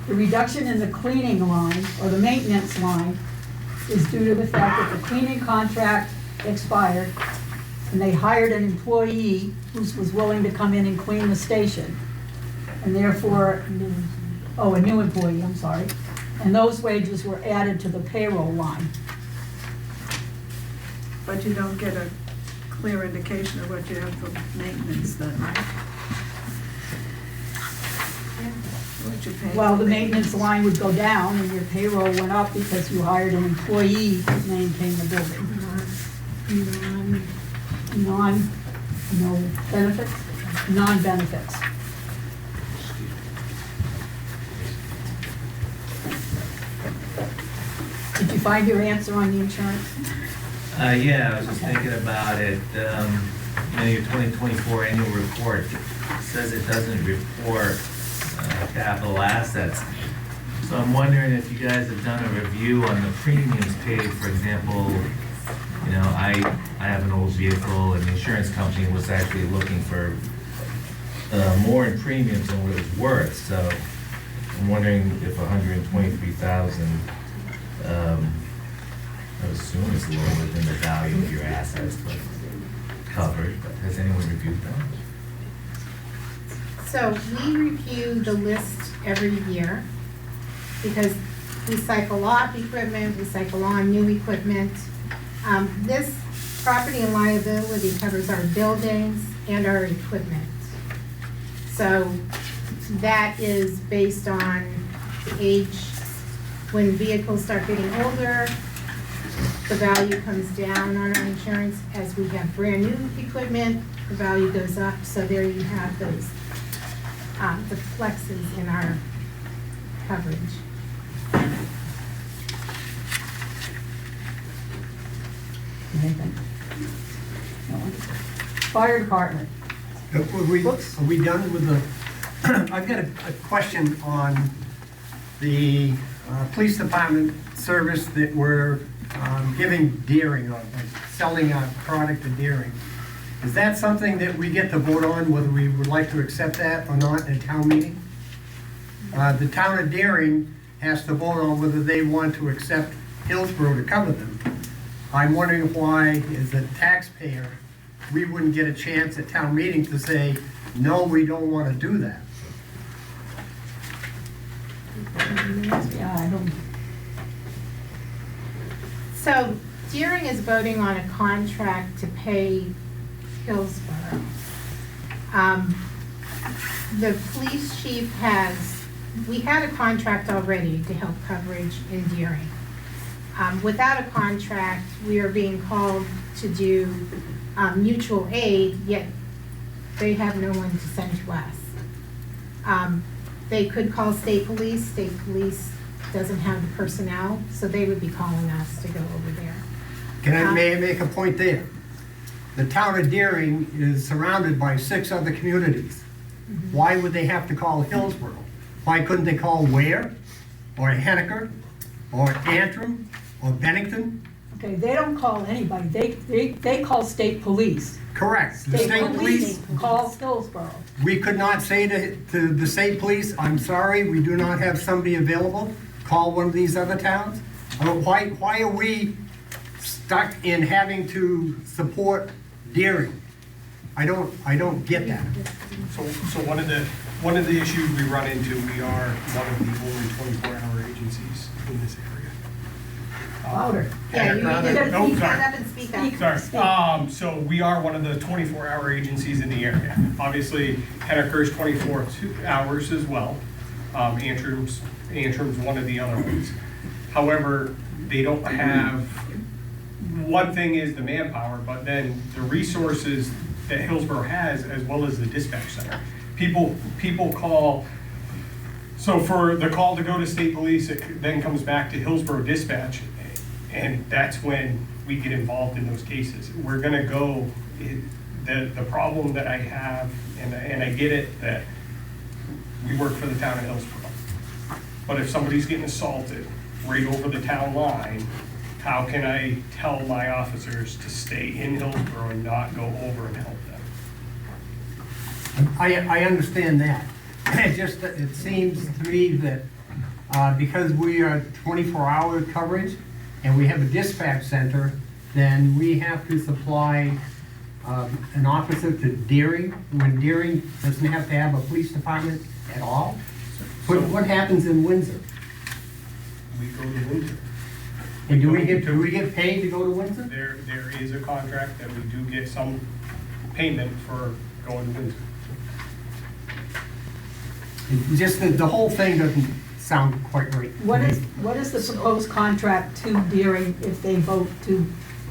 The reduction in the cleaning line, or the maintenance line, is due to the fact that the cleaning contract expired, and they hired an employee who was willing to come in and clean the station. And therefore, a new employee, I'm sorry. And those wages were added to the payroll line. but you don't get a clear indication of what you have for maintenance then, right? What you pay Well, for the maintenance line would go down, and your payroll went up because you hired an employee to maintain the building. No benefits? Non-benefits. Did you find your answer on the insurance? Yeah, I was just thinking about it. Your 2024 annual report says it doesn't report capital assets. So I'm wondering if you guys have done a review on the premiums paid. For example, I have an old vehicle and the insurance company was actually looking for more in premiums than what it was worth. So I'm wondering if 123,000 that was assume it's lower than the value of your assets, but covered, but has anyone reviewed that? So we review the list every year because we cycle off equipment, we cycle on new equipment. This property and liability covers our buildings and our equipment. So that is based on age. When vehicles start getting older, the value comes down on our insurance. As we have brand new equipment, the value goes up. So there you have those, the flexes in our coverage. Anything? No. Fire department. Are we done with the, I've got a question on the police department service that we're giving Deering, or selling our product to Deering. Is that something that we get to vote on, whether we would like to accept that or not in town meeting? The town of Deering has to vote on whether they want to accept Hillsborough to cover them. I'm wondering why, as a taxpayer, we wouldn't get a chance at town meeting to say, no, we don't want to do that. Yeah, I don't. So Deering is voting on a contract to pay Hillsborough. The police chief we had a contract already to help coverage in Deering. Without a contract, we are being called to do mutual aid, yet they have no one to send to us. They could call state police doesn't have the personnel, so they would be calling us to go over there. May I make a point there? The town of Deering is surrounded by 6 other communities. Why would they have to call Hillsborough? Why couldn't they call Ware, or Henniker, or Antrim, or Bennington? Okay, they don't call anybody. They call state police. Correct. The State police calls Hillsborough. We could not say to the state police, I'm sorry, we do not have somebody available. Call one of these other towns. Why are we stuck in having to support Deering? I don't get that. So one of the issues we run into, we are one of the only 24-hour agencies in this area. Louder. Yeah, you need to Oh, stand sorry. up and speak up. Sorry, so we are one of the 24-hour agencies in the area. Obviously, Henniker's 24 hours as well. Antrim's one of the other ones. However, they don't have, one thing is the manpower, but then the resources that Hillsborough has, as well as the dispatch center. People call, so for the call to go to state police, it then comes back to Hillsborough Dispatch, and that's when we get involved in those cases. We're gonna go, the problem that I have, and I get it, that we work for the town of Hillsborough. But if somebody's getting assaulted right over the town line, how can I tell my officers to stay in Hillsborough and not go over and help them? I understand that. It seems to me that because we are 24-hour coverage and we have a dispatch center, then we have to supply an officer to Deering, when Deering doesn't have to have a police department at all. What happens in Windsor? We go to Windsor. And do we get paid to go to Windsor? There is a contract that we do get some payment for going to Windsor. Just the whole thing doesn't sound quite right. What is the proposed contract to Deering if they vote to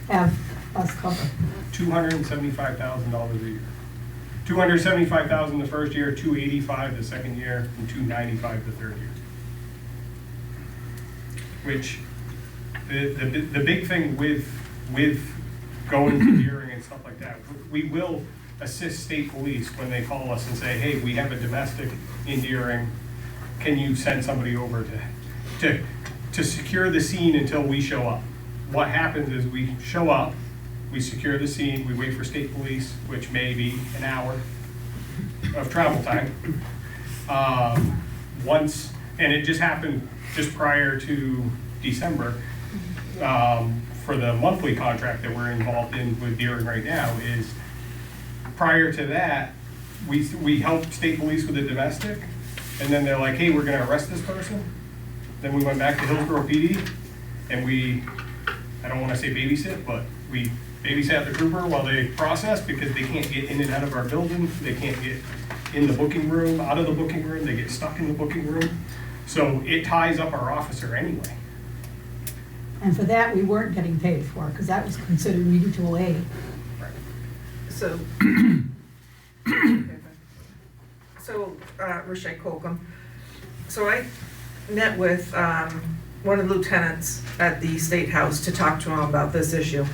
have us cover? $275,000 a year. $275,000 the first year, $285,000 the second year, and $295,000 the third year. Which the big thing with going to Deering and stuff like that, we will assist state police when they call us and say, hey, we have a domestic in Deering, can you send somebody over to secure the scene until we show up? What happens is we show up, we secure the scene, we wait for state police, which may be an hour of travel time. And it just happened just prior to December. for the monthly contract that we're involved in with Deering right now is, prior to that, we helped state police with the domestic, and then they're like, hey, we're gonna arrest this person. Then we went back to Hillsborough PD, and I don't wanna say babysit, but we babysat the trooper while they process, because they can't get in and out of our building, they can't get in the booking room, out of the booking room, they get stuck in the booking room. So it ties up our officer anyway. And for that, we weren't getting paid for, because that was considered mutual aid. So, Rashay Colcom. So I met with one of the lieutenants at the State House to talk to him about this issue.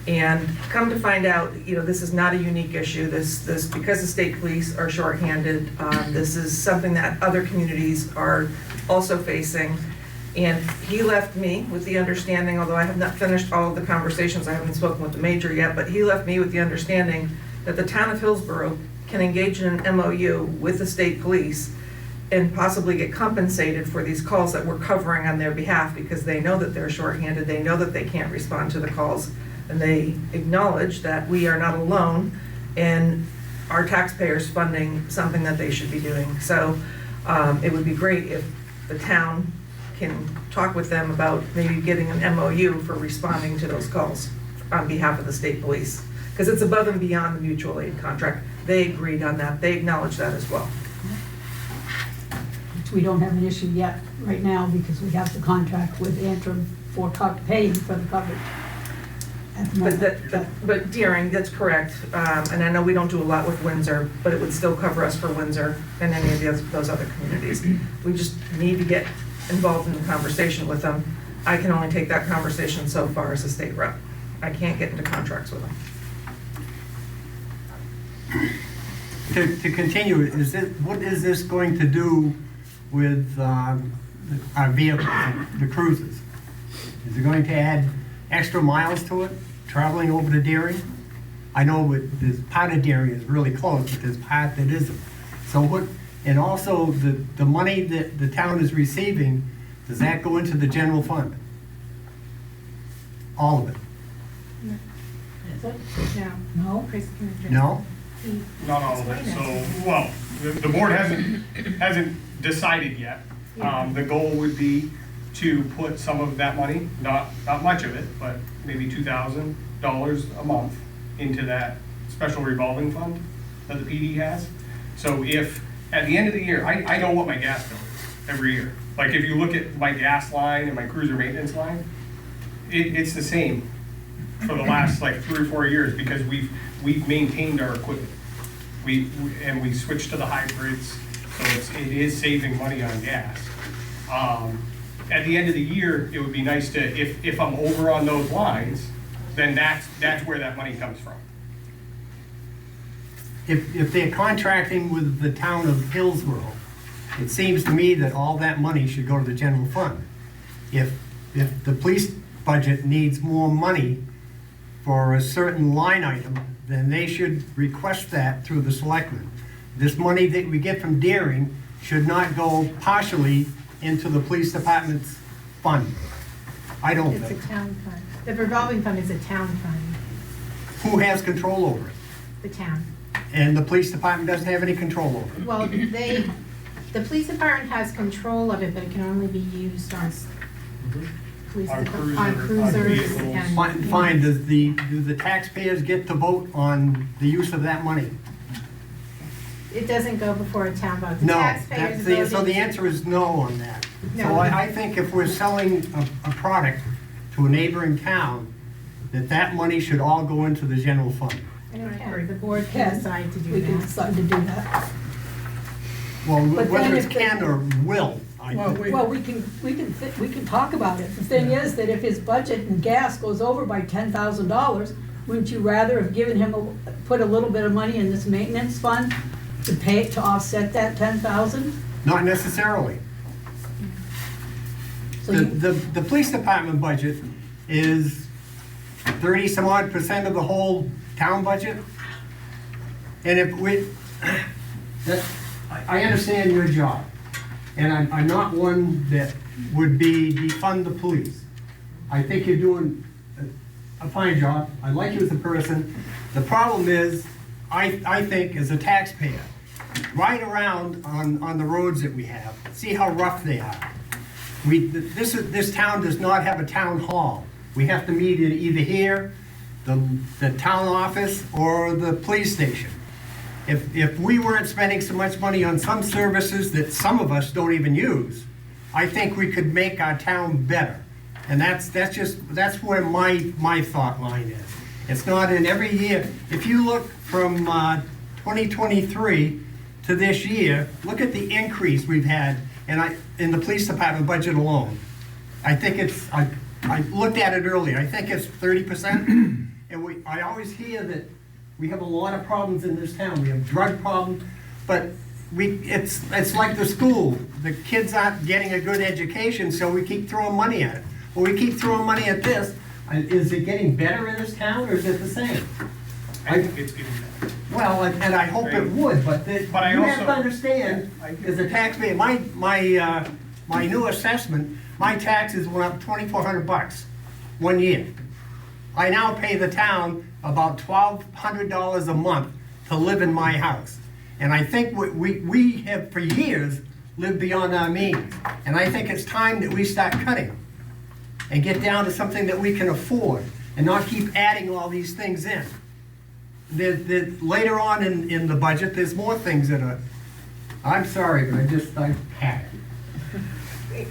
And come to find out, this is not a unique issue. This because the state police are shorthanded, this is something that other communities are also facing. And he left me with the understanding, although I have not finished all of the conversations, I haven't spoken with the major yet, but he left me with the understanding that the town of Hillsborough can engage in an MOU with the state police and possibly get compensated for these calls that we're covering on their behalf, because they know that they're shorthanded, they know that they can't respond to the calls, and they acknowledge that we are not alone in our taxpayers funding something that they should be doing. So it would be great if the town can talk with them about maybe getting an MOU for responding to those calls on behalf of the state police. Because it's above and beyond the mutual aid contract. They agreed on that, they acknowledge that as well. Which we don't have an issue yet, right now, because we have the contract with Antrim for paying for the coverage. At the moment. But Deering, that's correct, and I know we don't do a lot with Windsor, but it would still cover us for Windsor and any of those other communities. We just need to get involved in the conversation with them. I can only take that conversation so far as a state rep. I can't get into contracts with them. To continue, what is this going to do with our vehicles, the cruisers? Is it going to add extra miles to it, traveling over to Deering? I know there's part of Deering is really close, but there's part that isn't. So what, and also the money that the town is receiving, does that go into the general fund? All of it? No. No? Chris can address. No? Not all of it, so, well, the board hasn't decided yet. The goal would be to put some of that money, not much of it, but maybe $2,000 a month into that special revolving fund that the PD has. So if, at the end of the year, I know what my gas bill is every year. Like, if you look at my gas line and my cruiser maintenance line, it's the same for the last like 3 or 4 years, because we've maintained our equipment. And we switched to the hybrids, so it is saving money on gas. At the end of the year, it would be nice to, if I'm over on those lines, then that's where that money comes from. If they're contracting with the town of Hillsborough, it seems to me that all that money should go to the general fund. If the police budget needs more money for a certain line item, then they should request that through the selectmen. This money that we get from Deering should not go partially into the police department's fund. I don't It's think. a town fund. The revolving fund is a town fund, Who has control over it? the town. And the police department doesn't have any control over it. Well, the police department has control of it, but it can only be used on police On department, on cruisers, on cruisers vehicles. and. Fine, do the taxpayers get to vote on the use of that money? It doesn't go before a town vote. The No, taxpayers so voted- the answer is no on that. So No. I think if we're selling a product to a neighboring town, that money should all go into the general fund. I don't care. The board can decide to do We can that. decide to do that. Well, But whether then it's if they- can or will, I Well, think. Well, we can talk about it. The thing is that if his budget in gas goes over by $10,000, wouldn't you rather have given him, put a little bit of money in this maintenance fund to offset that 10,000? Not necessarily. So you, The police department budget is 30-some-odd% of the whole town budget. And if we, I understand your job, and I'm not one that would be defund the police. I think you're doing a fine job. I like you as a person. The problem is, I think as a taxpayer, ride around on the roads that we have, see how rough they are. This town does not have a town hall. We have to meet either here, the town office, or the police station. If we weren't spending so much money on some services that some of us don't even use, I think we could make our town better. And that's where my thought line is. It's not in every year. If you look from 2023 to this year, look at the increase we've had in the police department budget alone. I think I looked at it earlier, I think it's 30%. And I always hear that we have a lot of problems in this town. We have drug problems, but it's like the school. The kids aren't getting a good education, so we keep throwing money at it. Well, we keep throwing money at this. Is it getting better in this town, or is it the same? I think it's getting better. Well, and I hope it would, but you have to also- understand, as a taxpayer, my new assessment, my taxes went up $2,400 1 year. I now pay the town about $1,200 a month to live in my house. And I think we have for years lived beyond our means. And I think it's time that we start cutting and get down to something that we can afford and not keep adding all these things in. Later on in the budget, there's more things that are, I'm sorry, but I had it.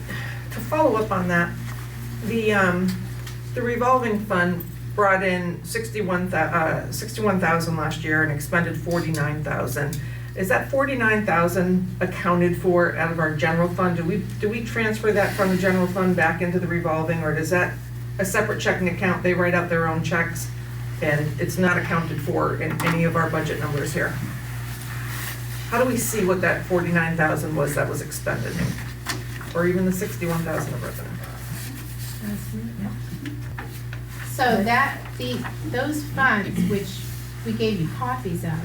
To follow up on that, the revolving fund brought in 61,000 last year and expended 49,000. Is that 49,000 accounted for out of our general fund? Do we transfer that from the general fund back into the revolving, or is that a separate checking account? They write out their own checks and it's not accounted for in any of our budget numbers here. How do we see what that 49,000 was that was expended? Or even the 61,000 of revenue? So those funds, which we gave you copies of,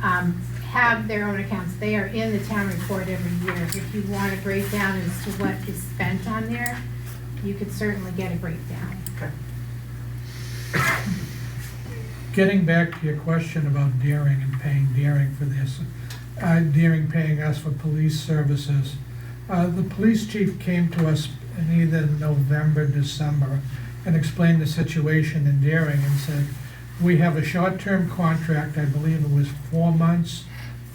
have their own accounts. They are in the town report every year. If you want a breakdown as to what is spent on there, you could certainly get a breakdown. Okay. Getting back to your question about Deering and paying Deering for this, Deering paying us for police services. The police chief came to us in either November, December, and explained the situation in Deering and said, we have a short-term contract, I believe it was 4 months,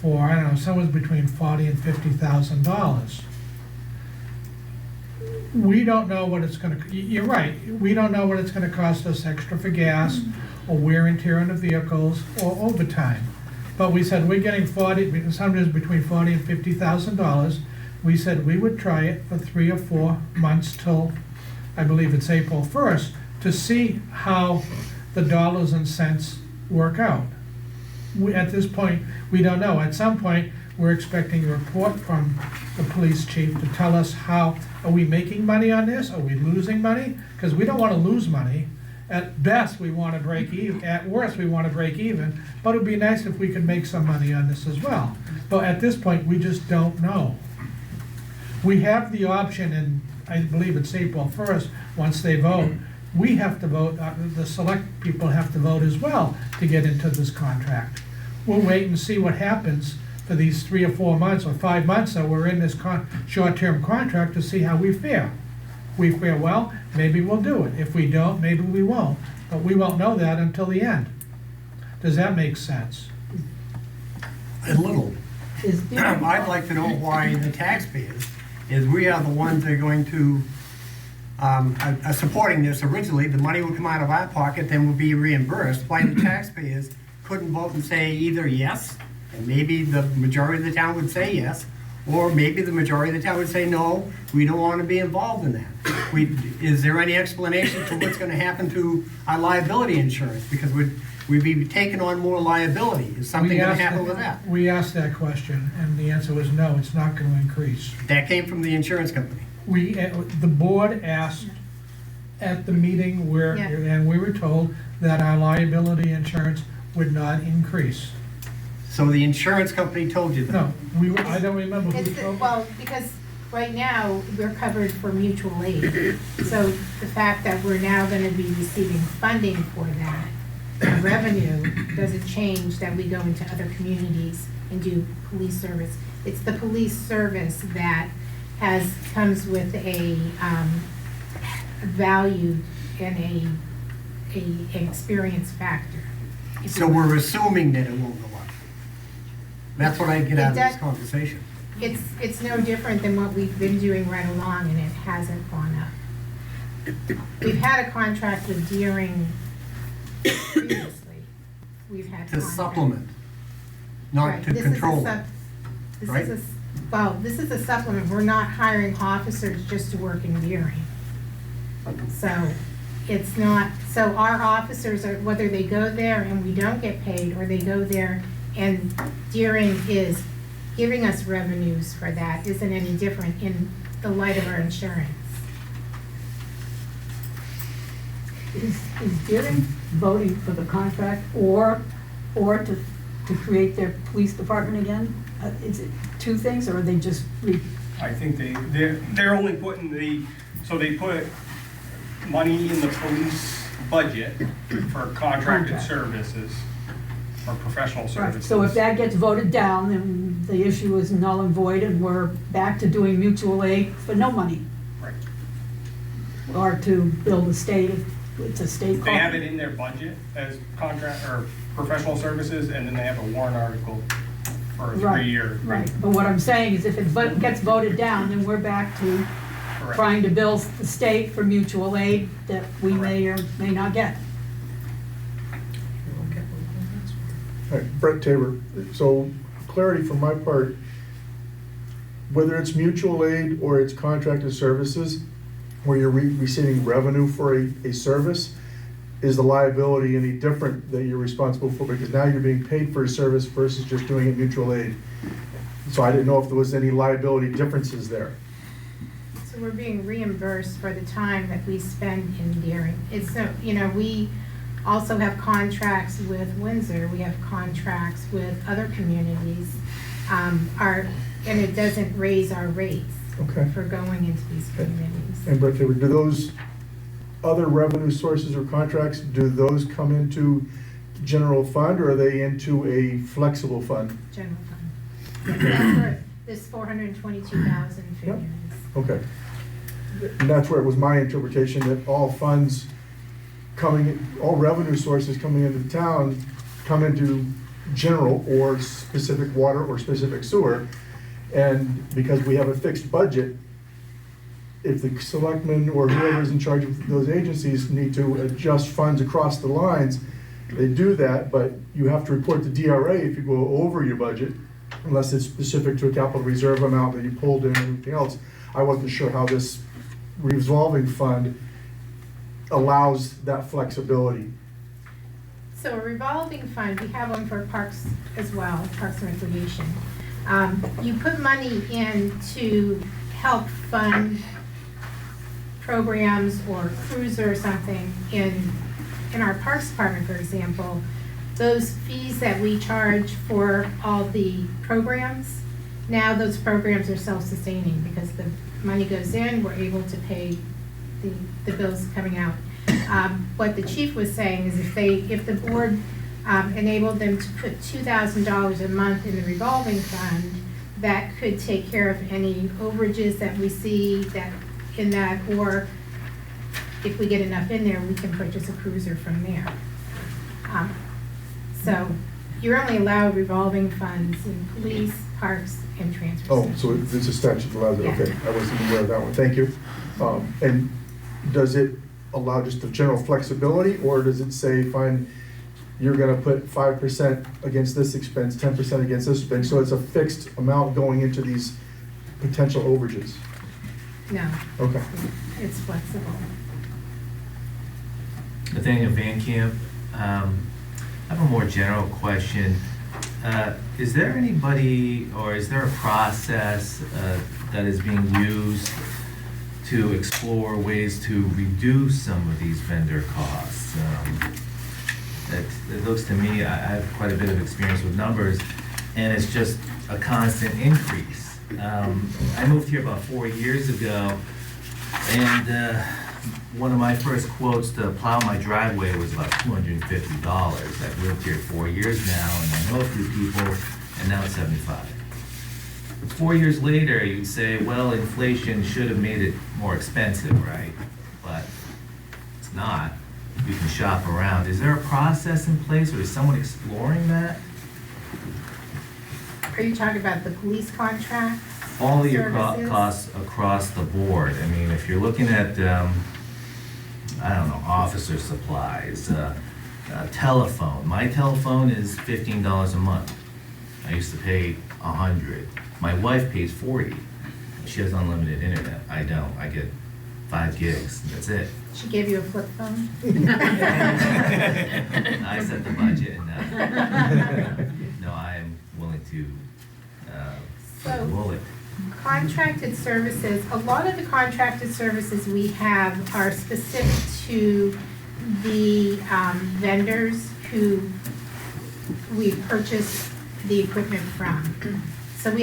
for, I don't know, somewhere between $40,000 and $50,000. We don't know what it's gonna, you're right, we don't know what it's gonna cost us extra for gas, or wear and tear on the vehicles, or overtime. But we said, we're getting sometimes between $40,000 and $50,000. We said we would try it for 3 or 4 months till, I believe it's April 1st, to see how the dollars and cents work out. At this point, we don't know. At some point, we're expecting a report from the police chief to tell us how, are we making money on this? Are we losing money? Because we don't want to lose money. At best, we want to break even. At worst, we want to break even. But it would be nice if we could make some money on this as well. But at this point, we just don't know. We have the option, and I believe it's April 1st, once they vote, we have to vote, the select people have to vote as well to get into this contract. We'll wait and see what happens for these 3 or 4 months or 5 months that we're in this short-term contract to see how we fare. We fare well, maybe we'll do it. If we don't, maybe we won't. But we won't know that until the end. Does that make sense? A little. I'd like to know why the taxpayers, is we are the ones that are going to, are supporting this originally. The money would come out of our pocket, then would be reimbursed. Why the taxpayers couldn't vote and say either yes, and maybe the majority of the town would say yes, or maybe the majority of the town would say no, we don't want to be involved in that. Is there any explanation to what's going to happen to our liability insurance? Because we'd be taking on more liability. Is something going to happen with that? We asked that question, and the answer was no, it's not going to increase. That came from the insurance company. The board asked at the meeting where, Yeah. and we were told that our liability insurance would not increase. So the insurance company told you that? No, I don't remember who told. Well, because right now, we're covered for mutual aid. So the fact that we're now gonna be receiving funding for that, revenue, doesn't change that we go into other communities and do police service. It's the police service that comes with a value and an experience factor. So we're assuming that it won't go up. That's what I get out of this conversation. It's no different than what we've been doing right along, and it hasn't gone up. We've had a contract with Deering previously. We've had. To contracts. supplement, not Right, to this is a control. sup- right? This is a supplement. We're not hiring officers just to work in Deering. So it's not, so our officers are, whether they go there and we don't get paid, or they go there and Deering is giving us revenues for that, isn't any different in the light of our insurance. Is Deering voting for the contract or to create their police department again? Is it two things, or are they just I think they're only putting so they put money in the police budget for contracted Contract. services or professional Right, services. so if that gets voted down, then the issue is null and void, and we're back to doing mutual aid for no money, Right. or to build a state, it's a state. They have it in their budget as contract or professional services, and then they have a warrant article for a Right, 3-year. Right, but what I'm saying is if it gets voted down, then we're back to Correct. trying to bill the state for mutual aid that we may or may not get. All right, Brett Tabor, so clarity from my part, whether it's mutual aid or it's contracted services, where you're receiving revenue for a service, is the liability any different that you're responsible for? Because now you're being paid for a service versus just doing it mutual aid. So I didn't know if there was any liability differences there. So we're being reimbursed for the time that we spend in Deering. It's, we also have contracts with Windsor, we have contracts with other communities, and it doesn't raise our rates Okay. for going into these communities. And Brett Tabor, do those other revenue sources or contracts, do those come into general fund, or are they into a flexible fund? General fund. Yeah, that's where this 422,000 figure is. Okay. And that's where it was my interpretation that all funds all revenue sources coming into the town come into general or specific water or specific sewer. And because we have a fixed budget, if the selectmen or whoever's in charge of those agencies need to adjust funds across the lines, they do that, but you have to report to DRA if you go over your budget, unless it's specific to a capital reserve amount that you pulled in and everything else. I wasn't sure how this revolving fund allows that flexibility. So a revolving fund, we have one for parks as well, Parks and Recreation. You put money in to help fund programs or cruiser or something in our Parks Department, for example. Those fees that we charge for all the programs, now those programs are self-sustaining because the money goes in, we're able to pay the bills coming out. What the chief was saying is if the board enabled them to put $2,000 a month in the revolving fund, that could take care of any overages that we see in that, or if we get enough in there, we can purchase a cruiser from there. So you're only allowed revolving funds in police, parks, and transfer Oh, station. so it's a statute that allows it, Yeah. okay, I wasn't aware of that one, thank you. And does it allow just the general flexibility, or does it say, fine, you're gonna put 5% against this expense, 10% against this expense, so it's a fixed amount going into these potential overages? No, Okay. it's flexible. Nathaniel Van Camp, I have a more general question. Is there anybody, or is there a process that is being used to explore ways to reduce some of these vendor costs? It looks to me, I have quite a bit of experience with numbers, and it's just a constant increase. I moved here about 4 years ago, and one of my first quotes to plow my driveway was about $250. I've lived here 4 years now, and I know a few people, and now it's $75. 4 years later, you'd say, well, inflation should have made it more expensive, right? But it's not. We can shop around. Is there a process in place, or is someone exploring that? Are you talking about the police contract? All of your services? costs across the board. I mean, if you're looking at, I don't know, officer supplies, telephone. My telephone is $15 a month. I used to pay $100. My wife pays $40. She has unlimited internet. I don't. I get 5 gigs. That's it. She gave you a flip phone? I set the budget, and no, I am willing to So- roll it. Contracted services, a lot of the contracted services we have are specific to the vendors who we purchase the equipment from. So we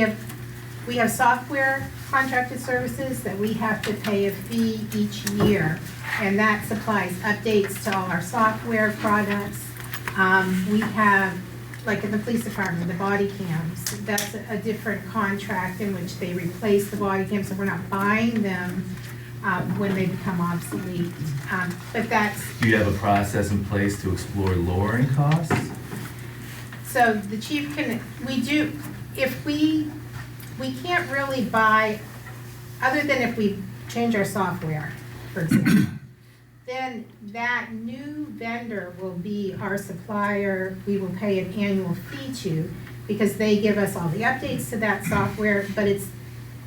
have software contracted services that we have to pay a fee each year, and that supplies updates to all our software products. We have, like in the police department, the body cams, that's a different contract in which they replace the body cams, so we're not buying them when they become obsolete. But that's, Do you have a process in place to explore lowering costs? so the chief can, we do, if we can't really buy, other than if we change our software, for example, then that new vendor will be our supplier. We will pay an annual fee to, because they give us all the updates to that software, but it's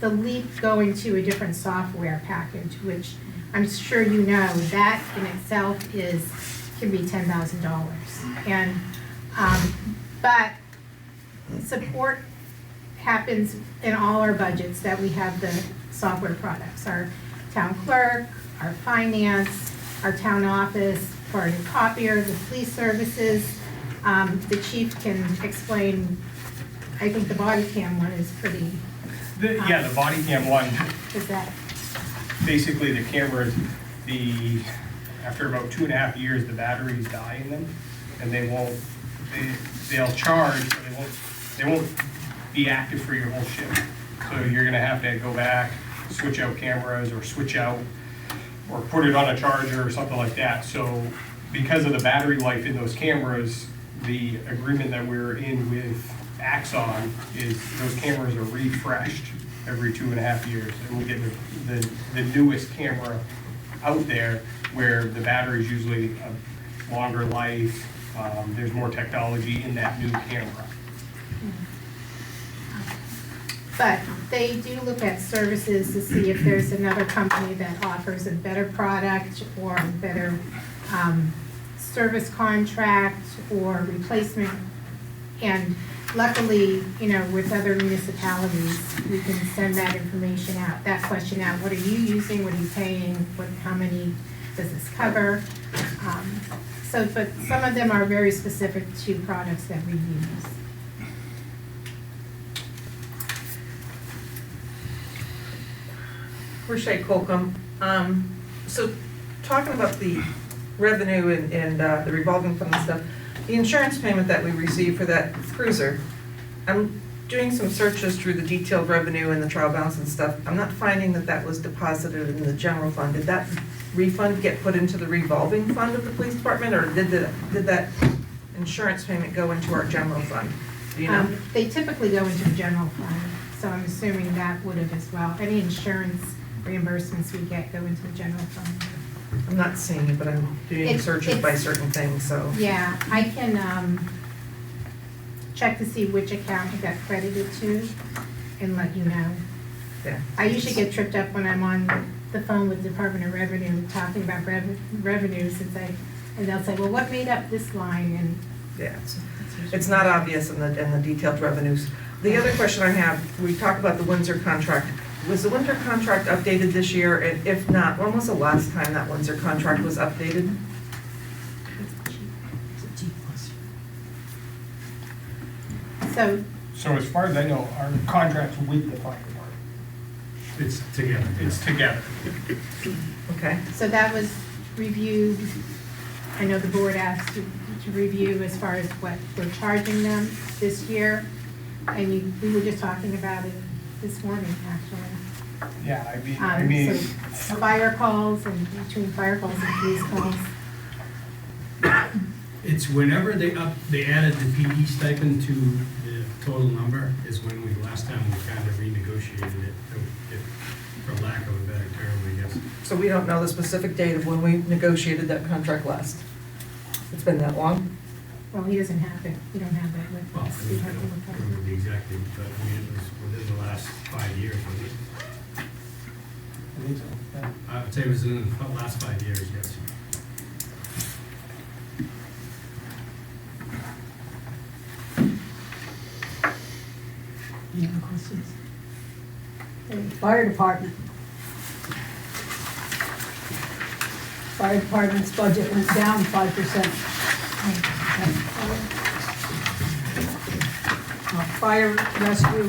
the leap going to a different software package, which I'm sure you know, that in itself can be $10,000. And, but support happens in all our budgets that we have the software products, our town clerk, our finance, our town office, for our new copier, the police services. The chief can explain, I think the body cam one is pretty, Yeah, the body cam one, is that, basically the cameras, after about 2.5 years, the batteries die in them, and they'll charge, but they won't be active for your whole shift. So you're gonna have to go back, switch out cameras, or switch out, or put it on a charger or something like that. So because of the battery life in those cameras, the agreement that we're in with Axon is those cameras are refreshed every 2.5 years. And we get the newest camera out there where the battery's usually a longer life. There's more technology in that new camera. but they do look at services to see if there's another company that offers a better product or a better service contract or replacement. And luckily, you know, with other municipalities, we can send that information out, that question out. What are you using? What are you paying? How many does this cover? But some of them are very specific to products that we use. Rashay Colcom. So talking about the revenue and the revolving fund and stuff, the insurance payment that we received for that cruiser, I'm doing some searches through the detailed revenue and the trial balance and stuff. I'm not finding that that was deposited in the general fund. Did that refund get put into the revolving fund of the police department, or did that insurance payment go into our general fund? Do you know? They typically go into the general fund, so I'm assuming that would have as well. Any insurance reimbursements we get go into the general fund. I'm not seeing it, but I'm doing searches by certain things, so. Yeah, I can check to see which account it got credited to and let you know. Yeah. I usually get tripped up when I'm on the phone with Department of Revenue talking about revenue, and they'll say, well, what made up this line? And Yeah, it's not obvious in the detailed revenues. The other question I have, we talked about the Windsor contract. Was the Windsor contract updated this year? And if not, when was the last time that Windsor contract was updated? so So as far as I know, our contract's with the fire department. It's together. It's together. Okay. So that was reviewed, I know the board asked to review as far as what we're charging them this year. I mean, we were just talking about it this morning, actually. Yeah, I mean, So fire calls and between fire calls and police calls. It's whenever they added the PD stipend to the total number is when last time we kind of renegotiated it, for lack of a better term, I guess. So we don't know the specific date of when we negotiated that contract last. It's been that long? Well, he doesn't have it, we don't have that with Well, I us. mean, I don't remember the exact date, but I mean, it was within the last 5 years, wasn't it? I think so, yeah. I would say it was in the last 5 years, yes. Any other questions? Fire department. Fire department's budget went down 5%. Fire rescue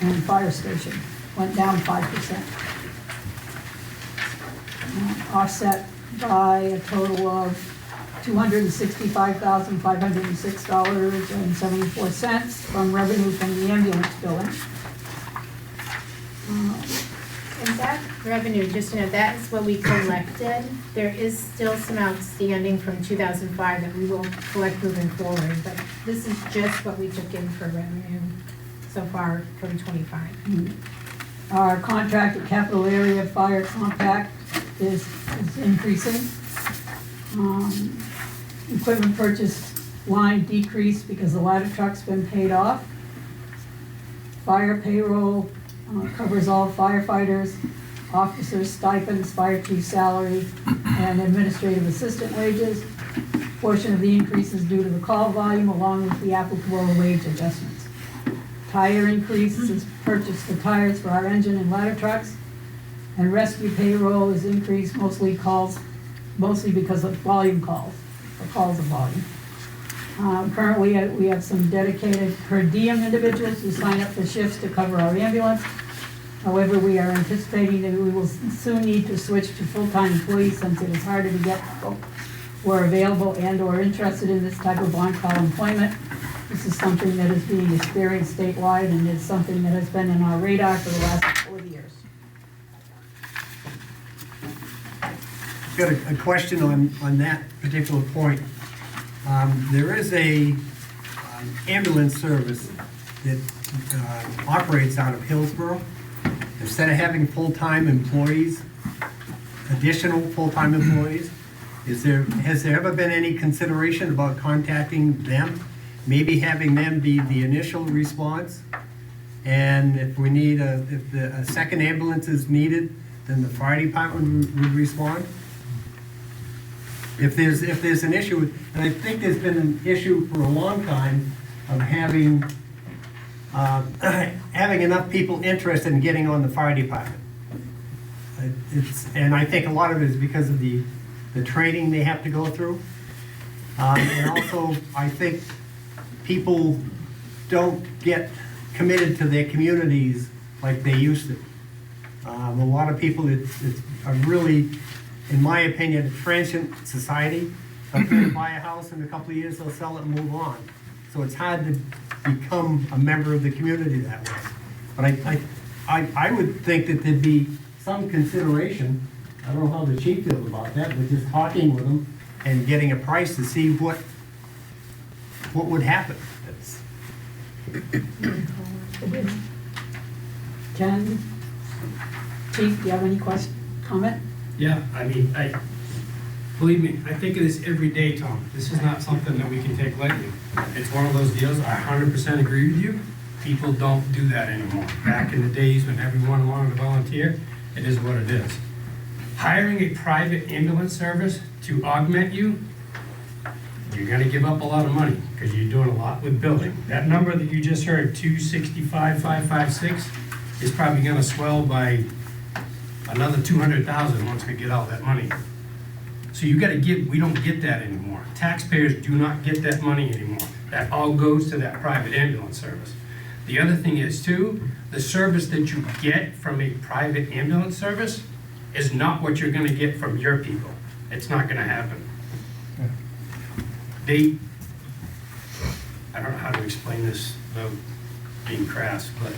and fire station went down 5%. Offset by a total of $265,506.74 from revenue from the ambulance billing. And that revenue, just to know, that is what we collected. There is still some outstanding from 2005 that we will collect moving forward, but this is just what we took in for revenue so far from 25. Our contracted capital area fire compact is increasing. Equipment purchase line decreased because the ladder truck's been paid off. Fire payroll covers all firefighters, officers' stipends, fire chief salary, and administrative assistant wages. Portion of the increase is due to the call volume along with the applicable wage adjustments. Tire increases purchased for tires for our engine and ladder trucks. And rescue payroll is increased mostly because of volume calls, or calls of volume. Currently, we have some dedicated per diem individuals who sign up for shifts to cover our ambulance. However, we are anticipating that we will soon need to switch to full-time employees since it is harder to get people who are available and or interested in this type of on-call employment. This is something that is being experienced statewide and is something that has been in our radar for the last couple of years. Got a question on that particular point. There is a ambulance service that operates out of Hillsborough. Instead of having full-time employees, additional full-time employees, has there ever been any consideration about contacting them? Maybe having them be the initial response? And if we need if a second ambulance is needed, then the fire department would respond? If there's an issue, and I think there's been an issue for a long time of having enough people interested in getting on the fire department. And I think a lot of it is because of the training they have to go through. And also, I think people don't get committed to their communities like they used to. A lot of people are really, in my opinion, a transient society. If they buy a house in a couple of years, they'll sell it and move on. So it's hard to become a member of the community that way. But I would think that there'd be some consideration, I don't know how the chief feels about that, but just talking with them and getting a price to see what would happen. Ken, Chief, do you have any comment? Yeah, I mean, believe me, I think of this every day, Tom. This is not something that we can take lightly. It's one of those deals, I 100% agree with you. People don't do that anymore. Back in the days when everyone wanted to volunteer, it is what it is. Hiring a private ambulance service to augment you, you're gonna give up a lot of money because you're doing a lot with building. That number that you just heard, 265,556, is probably gonna swell by another 200,000 once we get all that money. So you gotta give, we don't get that anymore. Taxpayers do not get that money anymore. That all goes to that private ambulance service. The other thing is too, the service that you get from a private ambulance service is not what you're gonna get from your people. It's not gonna happen. They, I don't know how to explain this without being crass, but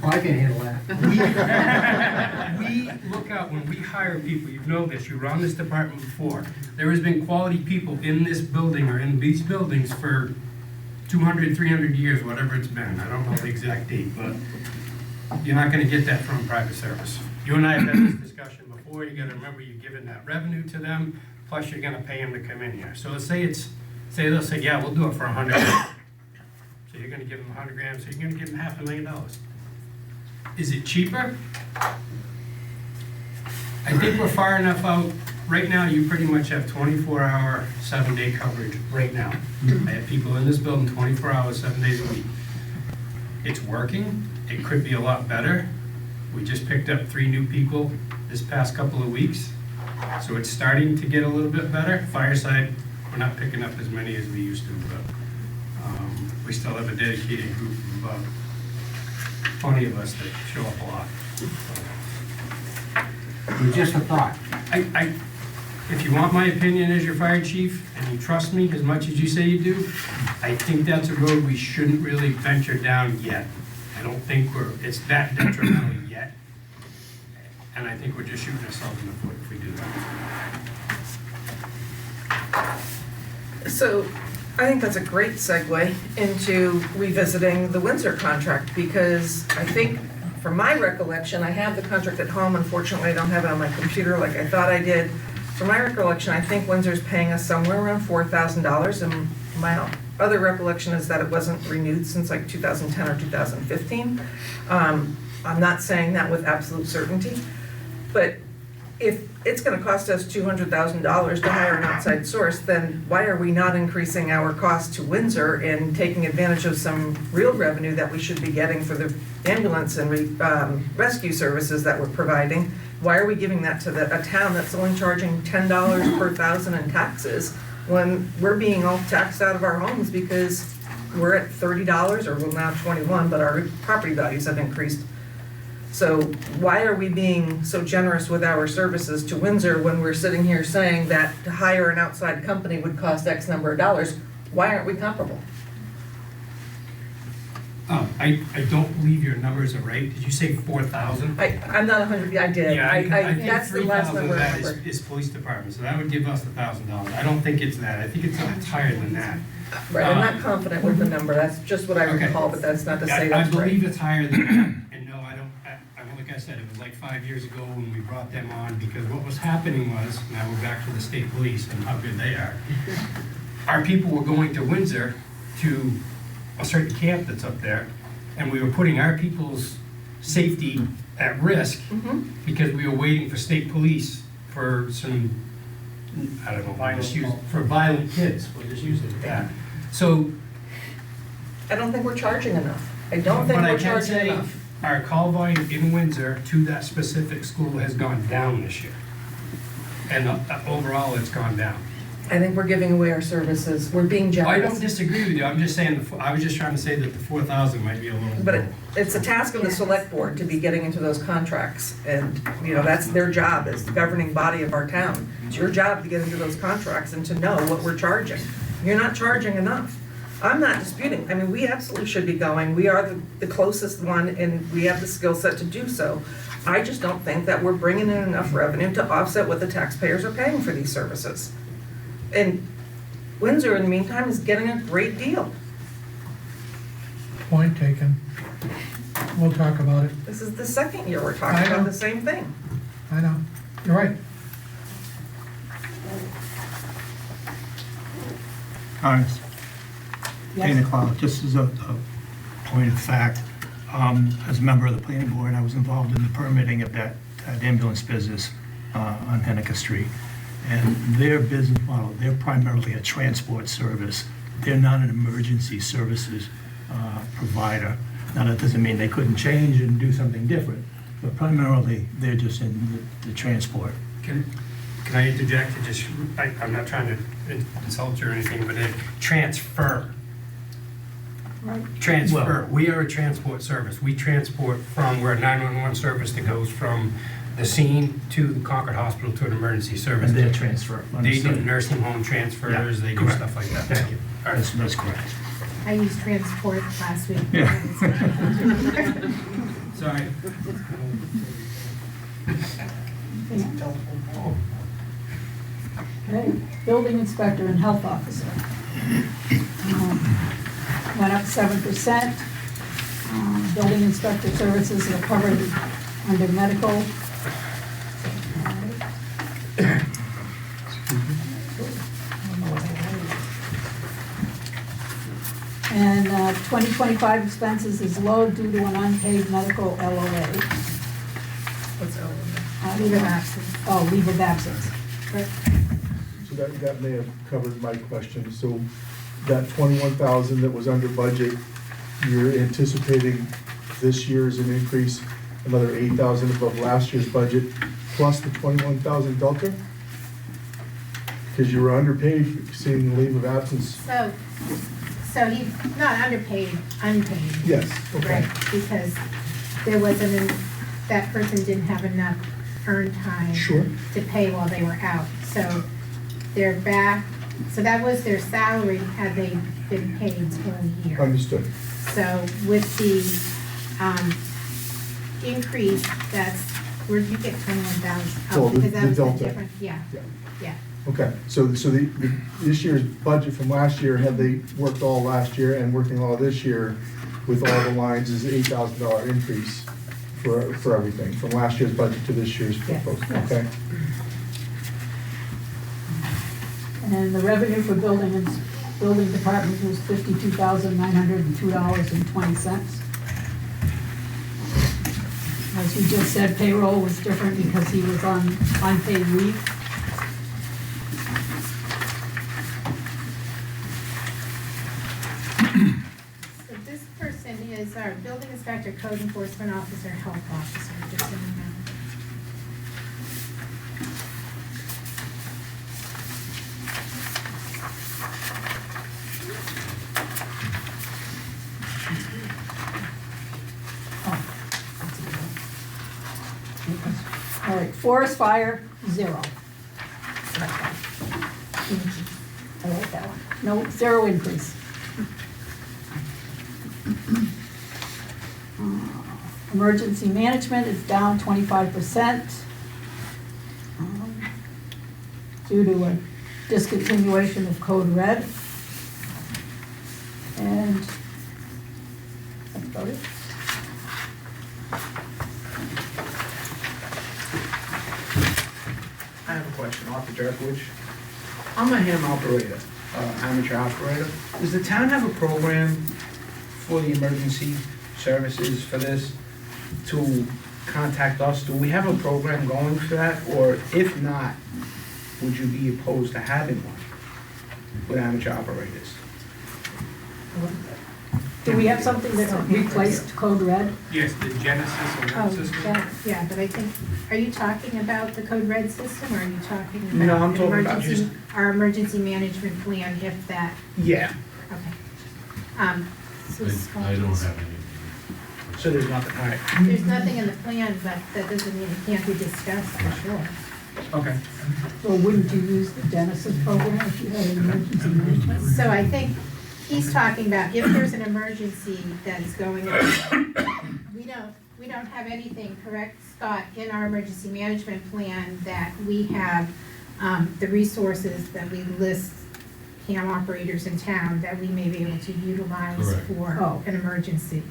Well, I can handle that. we look out when we hire people, you know this, you were on this department before. There has been quality people in this building or in these buildings for 200, 300 years, whatever it's been. I don't know the exact date, but you're not gonna get that from private service. You and I have had this discussion before. You gotta remember you're giving that revenue to them, plus you're gonna pay them to come in here. So let's say they'll say, yeah, we'll do it for $100 grand. So you're gonna give them $100 grand, so you're gonna give them $500,000. Is it cheaper? I think we're far enough out. Right now, you pretty much have 24-hour, 7-day coverage right now. I have people in this building 24 hours, 7 days a week. It's working. It could be a lot better. We just picked up 3 new people this past couple of weeks. So it's starting to get a little bit better. Fireside, we're not picking up as many as we used to, but we still have a dedicated group of about 20 of us that show up a lot. Just a thought. If you want my opinion as your fire chief, and you trust me as much as you say you do, I think that's a road we shouldn't really venture down yet. I don't think it's that detrimental yet. And I think we're just shooting ourselves in the foot if we do that. So I think that's a great segue into revisiting the Windsor contract, because I think, from my recollection, I have the contract at home. Unfortunately, I don't have it on my computer like I thought I did. From my recollection, I think Windsor's paying us somewhere around $4,000, and my other recollection is that it wasn't renewed since like 2010 or 2015. I'm not saying that with absolute certainty, but if it's gonna cost us $200,000 to hire an outside source, then why are we not increasing our cost to Windsor and taking advantage of some real revenue that we should be getting for the ambulance and rescue services that we're providing? Why are we giving that to a town that's only charging $10 per thousand in taxes when we're being all taxed out of our homes because we're at $30, or well now 21, but our property values have increased. So why are we being so generous with our services to Windsor when we're sitting here saying that to hire an outside company would cost X number of dollars? Why aren't we comparable? I don't believe your numbers are right. Did you say 4,000? I'm not 100, I did. Yeah, I think That's the last 3,000 of number I that remember. is police department, so that would give us $1,000. I don't think it's that. I think it's higher than that. Right, I'm not confident with the number, that's just what I Okay. recall, but that's not to say I that's right. believe it's higher than that, and no, I don't, like I said, it was like 5 years ago when we brought them on, because what was happening was, now we're back to the state police and how good they are. Our people were going to Windsor to a certain camp that's up there, and we were putting our people's safety at risk because we were waiting for state police for some, I don't know, for violent kids, we'll just use it at that. So, I don't think we're charging enough. I don't think but I we're can charging say, enough. our call volume in Windsor to that specific school has gone down this year. And overall, it's gone down. I think we're giving away our services, we're being I generous. don't disagree with you, I'm just saying, I was just trying to say that the 4,000 might be a little But low. it's a task of the select board to be getting into those contracts, and, you know, that's their job as the governing body of our town. It's your job to get into those contracts and to know what we're charging. You're not charging enough. I'm not disputing, I mean, we absolutely should be going, we are the closest one, and we have the skill set to do so. I just don't think that we're bringing in enough revenue to offset what the taxpayers are paying for these services. And Windsor, in the meantime, is getting a great deal. Point taken. We'll talk about it. This is the second year we're talking I know. about the same thing. I know. You're right. Honest. Dana Cloud, just as a point of fact, as a member of the planning board, I was involved in the permitting of that ambulance business on Henniker Street. And their business model, they're primarily a transport service. They're not an emergency services provider. Now, that doesn't mean they couldn't change and do something different, but primarily, they're just in the transport. can I interject? I'm not trying to insult you or anything, but transfer. Transfer. We are a transport service. We transport we're a 911 service that goes from the scene to the Concord Hospital to an emergency service. And their transfer. They do nursing home transfers, they do correct. stuff like that. Thank you. All right. That's correct. I used transport last week. Yeah. Sorry. Okay, building inspector and health officer. Went up 7%. Building inspector services are covered under medical. And 2025 expenses is low due to an unpaid medical LOA. What's over? Leave of absence. Oh, leave of absence. So that may have covered my question. So that 21,000 that was under budget, you're anticipating this year is an increase, another 8,000 above last year's budget, plus the 21,000 delta? Because you were underpaid, seeing leave of absence. So he's not underpaid, unpaid. Yes, okay. Right, because there wasn't, that person didn't have enough earned time. Sure. To pay while they were out. So they're back, so that was their salary had they been paid for a year. Understood. So with the increase, that's, where'd you get 21,000? Well, Because that the was the delta. difference, yeah, Yeah. yeah. Okay, so this year's budget from last year, had they worked all last year and working all this year with all the lines, is $8,000 increase for everything, from last year's budget to this year's Yes, proposal, yes. okay? And the revenue for building department was $52,902.20. As we just said, payroll was different because he was on unpaid leave. So this person is our building inspector, code enforcement officer, health officer, just so you know. All right, forest fire, 0. I like that one. No, 0 increase. Emergency management is down 25%. Due to a discontinuation of Code Red. And that's about it. I have a question, Arthur Jerkowicz. I'm a ham operator, amateur operator. Does the town have a program for the emergency services for this to contact us? Do we have a program going for that? Or if not, would you be opposed to having one with amateur operators? Do we have something that replaced Code Red? Yes, the Genesis alert Oh, system. yeah, but I think, are you talking about the Code Red system, or are you talking about? No, I'm the talking about emergency- just- Our emergency management plan, if that, Yeah, okay. So Scott, I don't have any. so there's nothing, all right. there's nothing in the plan, but that doesn't mean it can't be discussed, for sure. Okay. Or wouldn't you use the Genesis program if you had an emergency management? So I think he's talking about if there's an emergency that is going on. We don't have anything, correct, Scott, in our emergency management plan that we have the resources that we list CAM operators in town that we may be able to utilize Correct. for Oh. an emergency.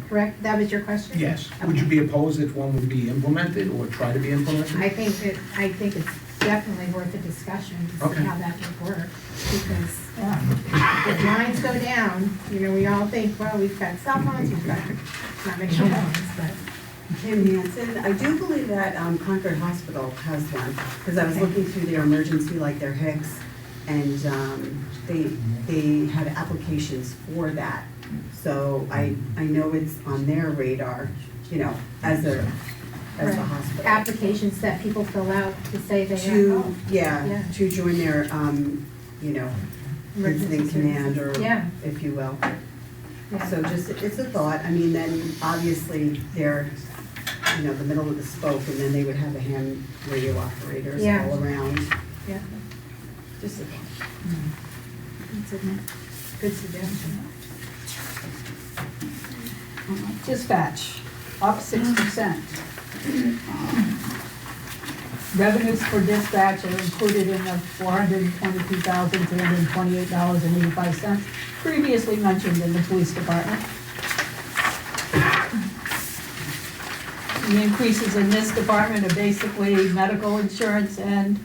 Correct? That was your question? Yes. Would you be opposed if one would be implemented or try to be implemented? I think it's definitely worth a discussion to see Okay. how that would work, because Yeah. if lines go down, we all think, well, we've got cell phones, we've got not many phones, but. Kim Hansen, I do believe that Concord Hospital has one, because I was looking through their emergency, like their HICS, and they had applications for that. So I know it's on their radar, as a as the Right. hospital. Applications that people fill out to say they have To, help. yeah, Yeah. to join their, you know, incident command, or, Yeah. if you will. Yeah. So just, it's a thought, I mean, then obviously they're, you know, the middle of the spoke, and then they would have a ham radio operators Yeah. all around. Yeah. Just a thought. That's a good suggestion. Dispatch, up 6%. Revenues for dispatch are included in the $422,328.85 previously mentioned in the police department. The increases in this department are basically medical insurance and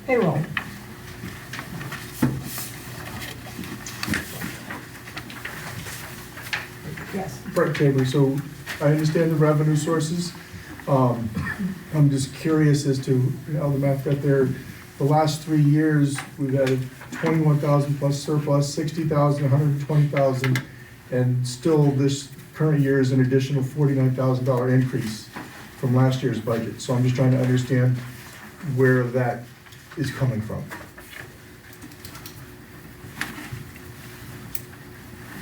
payroll. Yes. Brett Tabor, so I understand the revenue sources. I'm just curious as to how the math got there. The last 3 years, we've added 21,000 plus surplus, 60,000, 120,000, and still this current year is an additional $49,000 increase from last year's budget. So I'm just trying to understand where that is coming from.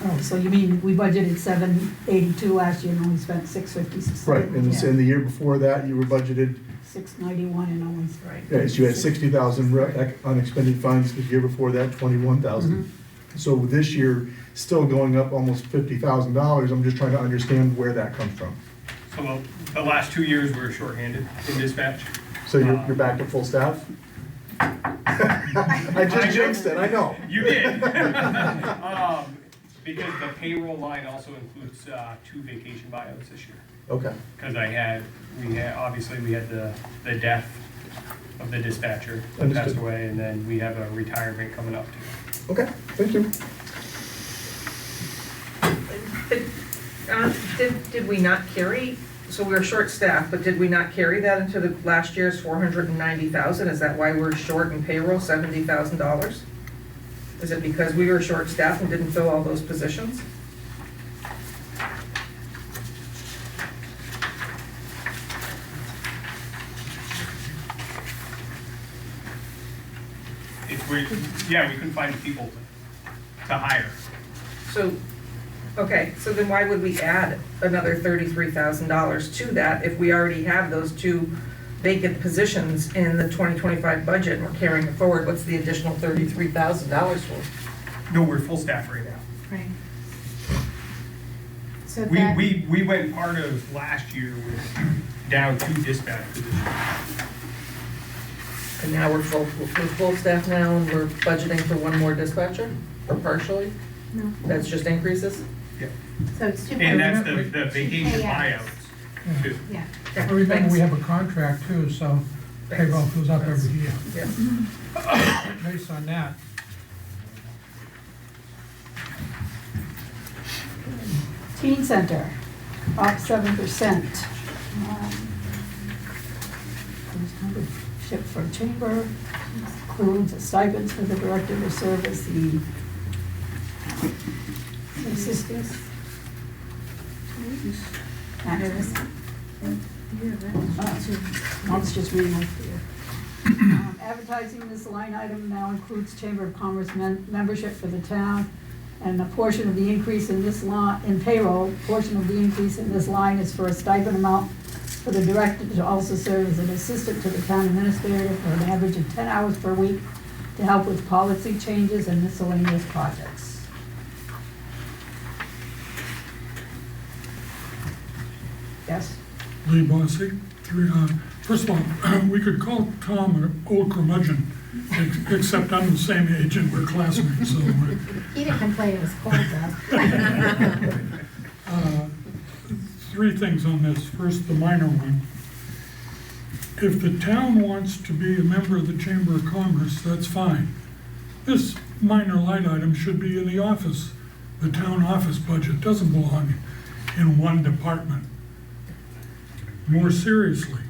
Oh, so you mean we budgeted 782 last year and only spent 656? Right, and in the year before that, you were budgeted, 691 and only. Right. yeah, so you had 60,000 unexpended funds, the year before that, 21,000. So this year, still going up almost $50,000, I'm just trying to understand where that comes from. So the last 2 years, we were shorthanded in dispatch. So you're back to full staff? I just jinxed it, I know. You did. Because the payroll line also includes 2 vacation buyouts this year. Okay, Because obviously we had the death of the dispatcher that passed Understood. away, and then we have a retirement coming up too. okay, thank you. Did we not carry, so we were short-staffed, but did we not carry that into the last year's 490,000? Is that why we're short in payroll, $70,000? Is it because we were short-staffed and didn't fill all those positions? We couldn't find people to hire. So, okay, so then why would we add another $33,000 to that if we already have those 2 vacant positions in the 2025 budget and we're carrying it forward? What's the additional $33,000 for? No, we're full staff right now. Right. So that, We went part of last year with down 2 dispatch positions. And now we're full staff now and we're budgeting for 1 more dispatcher, or partially? no, That's just increases? so it's 2. And that's the vacation Payouts. buyouts too. Yeah. Remember, we have a contract too, so payroll goes up every year. Yeah. Based on that, Teen Center, up 7%. Ship for chamber, includes the stipends for the director of service, the assistants. It's just reading off here. Advertising, this line item now includes Chamber of Commerce membership for the town, and a portion of the increase in this line, in payroll, portion of the increase in this line is for a stipend amount for the director to also serve as an assistant to the town administrator for an average of 10 hours per week to help with policy changes and miscellaneous projects. Yes? Lee Bossy. First of all, we could call Tom an old curmudgeon, except I'm the same age and we're classmates, so. He didn't complain it was cold though. 3 things on this. First, the minor one. If the town wants to be a member of the Chamber of Commerce, that's fine. This minor line item should be in the office. The town office budget doesn't belong in one department. More seriously,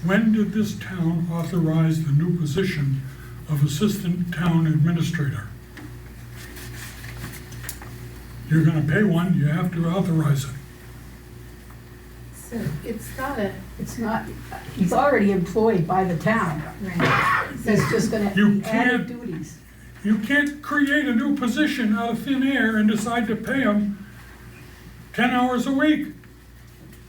when did this town authorize the new position of Assistant Town Administrator? You're gonna pay one, you have to authorize it. It's not a, It's not, he's already employed by the town. right. He's just gonna You be added can't- duties. You can't create a new position out of thin air and decide to pay him 10 hours a week.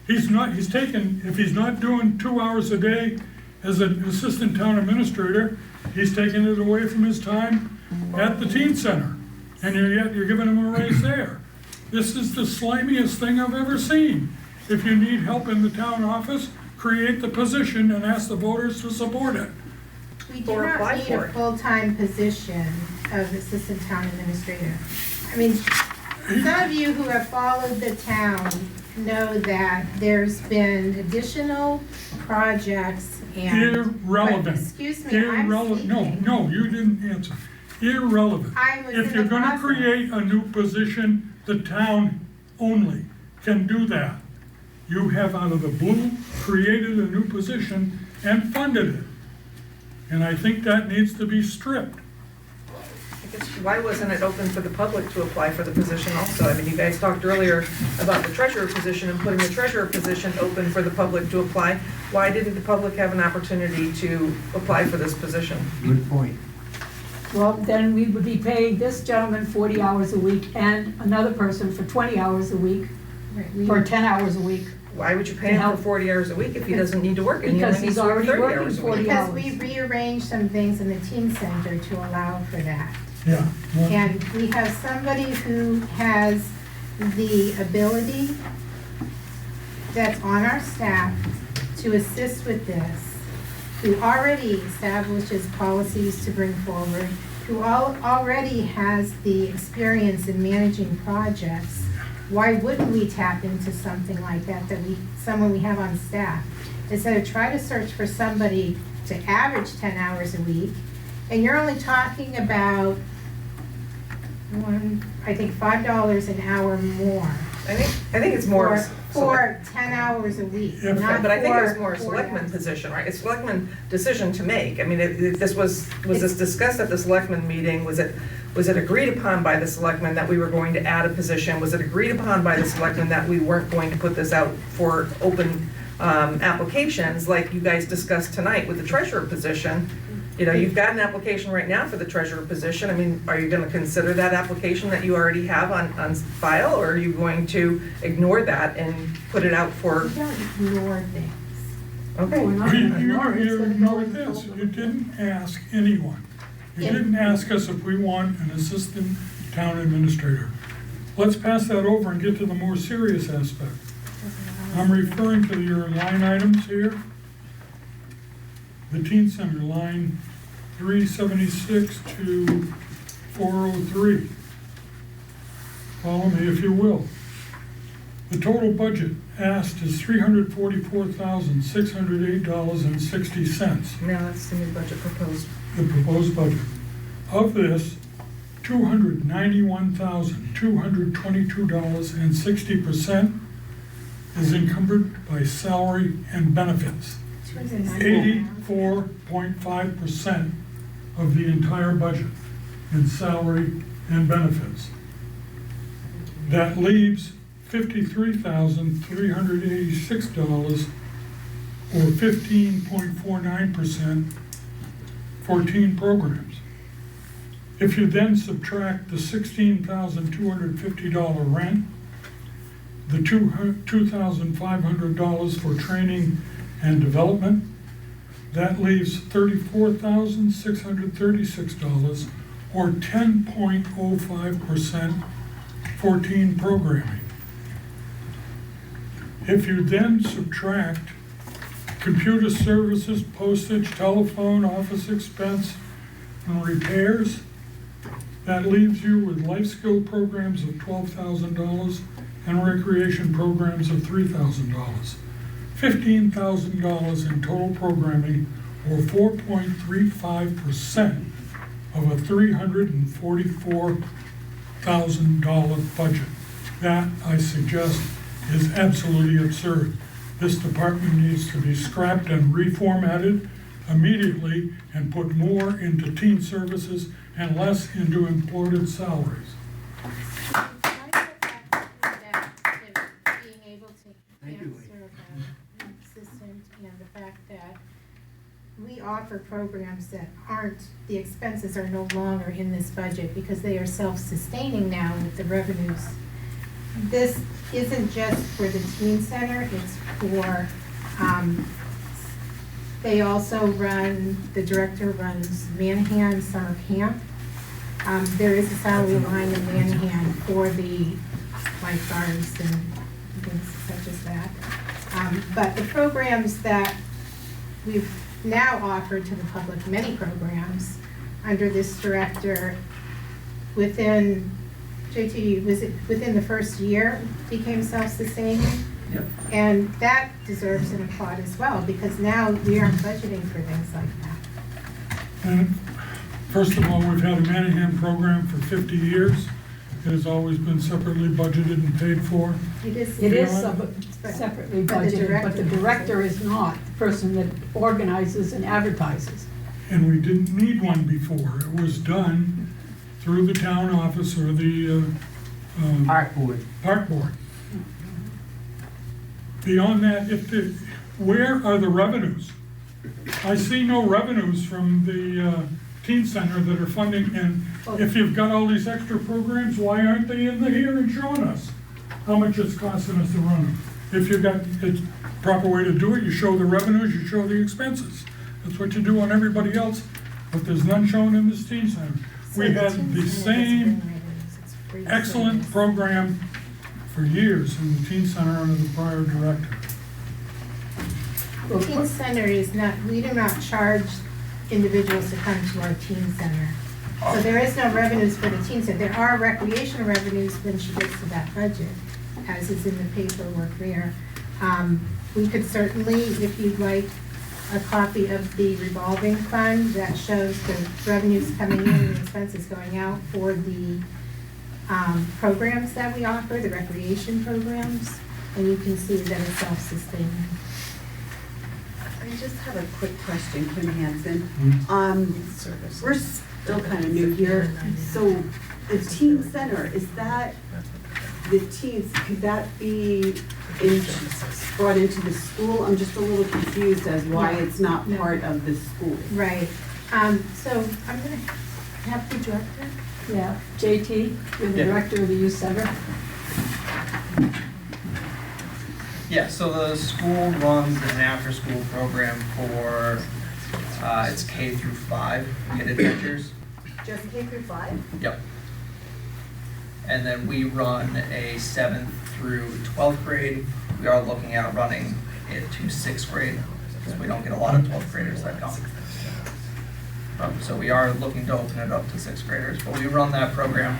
He's taken, if he's not doing 2 hours a day as an assistant town administrator, he's taken it away from his time at the teen center. And yet you're giving him a raise there. This is the slimiest thing I've ever seen. If you need help in the town office, create the position and ask the voters to support it. We do Or not apply need for a it. full-time position of assistant town administrator. I mean, some of you who have followed the town know that there's been additional projects and. Irrelevant. But, excuse me, I'm Irrelevant. speaking. No, you didn't answer. Irrelevant. I was in If you're the gonna process. create a new position, the town only can do that. You have out of the blue created a new position and funded it. And I think that needs to be stripped. I guess, why wasn't it open for the public to apply for the position also? I mean, you guys talked earlier about the treasurer position and putting the treasurer position open for the public to apply. Why didn't the public have an opportunity to apply for this position? Good point. Well, then we would be paying this gentleman 40 hours a week and another person for 20 hours a week, Right, we- for 10 hours a week. Why would you pay him for 40 hours a week if he doesn't need to work and he Because only needs he's to work already 30 working hours a 40 week? Because hours. we rearranged some things in the teen center to allow for that. Yeah. well, And we have somebody who has the ability that's on our staff to assist with this, who already establishes policies to bring forward, who already has the experience in managing projects. Why wouldn't we tap into something like that, someone we have on staff? Instead of try to search for somebody to average 10 hours a week, and you're only talking about I think $5 an hour more. I think it's more. For 10 hours a week, Yeah, not But I think it's for more a 40 selectman hours. position, right? It's selectman decision to make. I mean, this was this discussed at the selectman meeting? Was it agreed upon by the selectmen that we were going to add a position? Was it agreed upon by the selectmen that we weren't going to put this out for open applications like you guys discussed tonight with the treasurer position? You know, you've got an application right now for the treasurer position. I mean, are you gonna consider that application that you already have on file, or are you going to ignore that and put it out for, We don't ignore things. okay? We're not gonna You ignore it. It's gonna go ignored in the this. folder. You didn't ask anyone. You Yeah. didn't ask us if we want an assistant town administrator. Let's pass that over and get to the more serious aspect. I'm referring to your line items here. The teen center, line 376 to 403. Follow me if you will. The total budget asked is $344,608.60. No, that's the new budget proposed. The proposed budget. Of this, $291,222.60 is encumbered by salary and benefits. 84.5% of the entire budget in salary and benefits. That leaves $53,386, or 15.49%, for teen programs. If you then subtract the $16,250 rent, the $2,500 for training and development, that leaves $34,636, or 10.05% for teen programming. If you then subtract computer services, postage, telephone, office expense, and repairs, that leaves you with life skill programs of $12,000 and recreation programs of $3,000. $15,000 in total programming, or 4.35% of a $344,000 budget. That, I suggest, is absolutely absurd. This department needs to be scrapped and reformatted immediately and put more into teen services and less into employed salaries. Can I get back to that, to being able to Thank you, answer Lee. about offer programs that aren't, the expenses are no longer in this budget because they are self-sustaining now with the revenues. This isn't just for the teen center, it's for, they also run, the director runs Manahan Summer Camp. There is a salary line in Manahan for the lifeguards and things such as that. But the programs that we've now offered to the public, many programs under this director, within, JT, was it within the first year became self-sustaining? Yep. And that deserves an applaud as well, because now we aren't budgeting for things like that. And first of all, we've had a Manahan program for 50 years. It has always been separately budgeted and paid for. It is Separately But the budgeted, but the director is not the person that organizes and advertises. And we didn't need one before. It was done through the town office or the Park board. park board. Beyond that, where are the revenues? I see no revenues from the teen center that are funding, and if you've got all these extra programs, why aren't they in here and showing us how much it's costing us to run them? If you've got the proper way to do it, you show the revenues, you show the expenses. That's what you do on everybody else, but there's none shown in this teen center. We had the same excellent program for years in the teen center under the prior director. The teen center is not, we do not charge individuals to come to our teen center. So there is no revenues for the teen center. There are recreational revenues when she gets to that budget, as is in the paperwork there. We could certainly, if you'd like, a copy of the revolving fund that shows the revenues coming in and the expenses going out for the programs that we offer, the recreation programs, and you can see that it's self-sustaining. I just have a quick question, Kim Hansen. We're still kind of new here, so the teen center, is that, the teens, could that be brought into the school? I'm just a little confused as why it's not part of the school. Right. So I'm gonna have the director. Yeah, JT, you're the director of the youth center. Yeah, so the school runs an after-school program for, it's K through 5, Kid Adventures. Just K through 5? Yep. And then we run a 7th through 12th grade. We are looking at running it to 6th grade, because we don't get a lot of 12th graders that come. So we are looking to open it up to 6th graders, but we run that program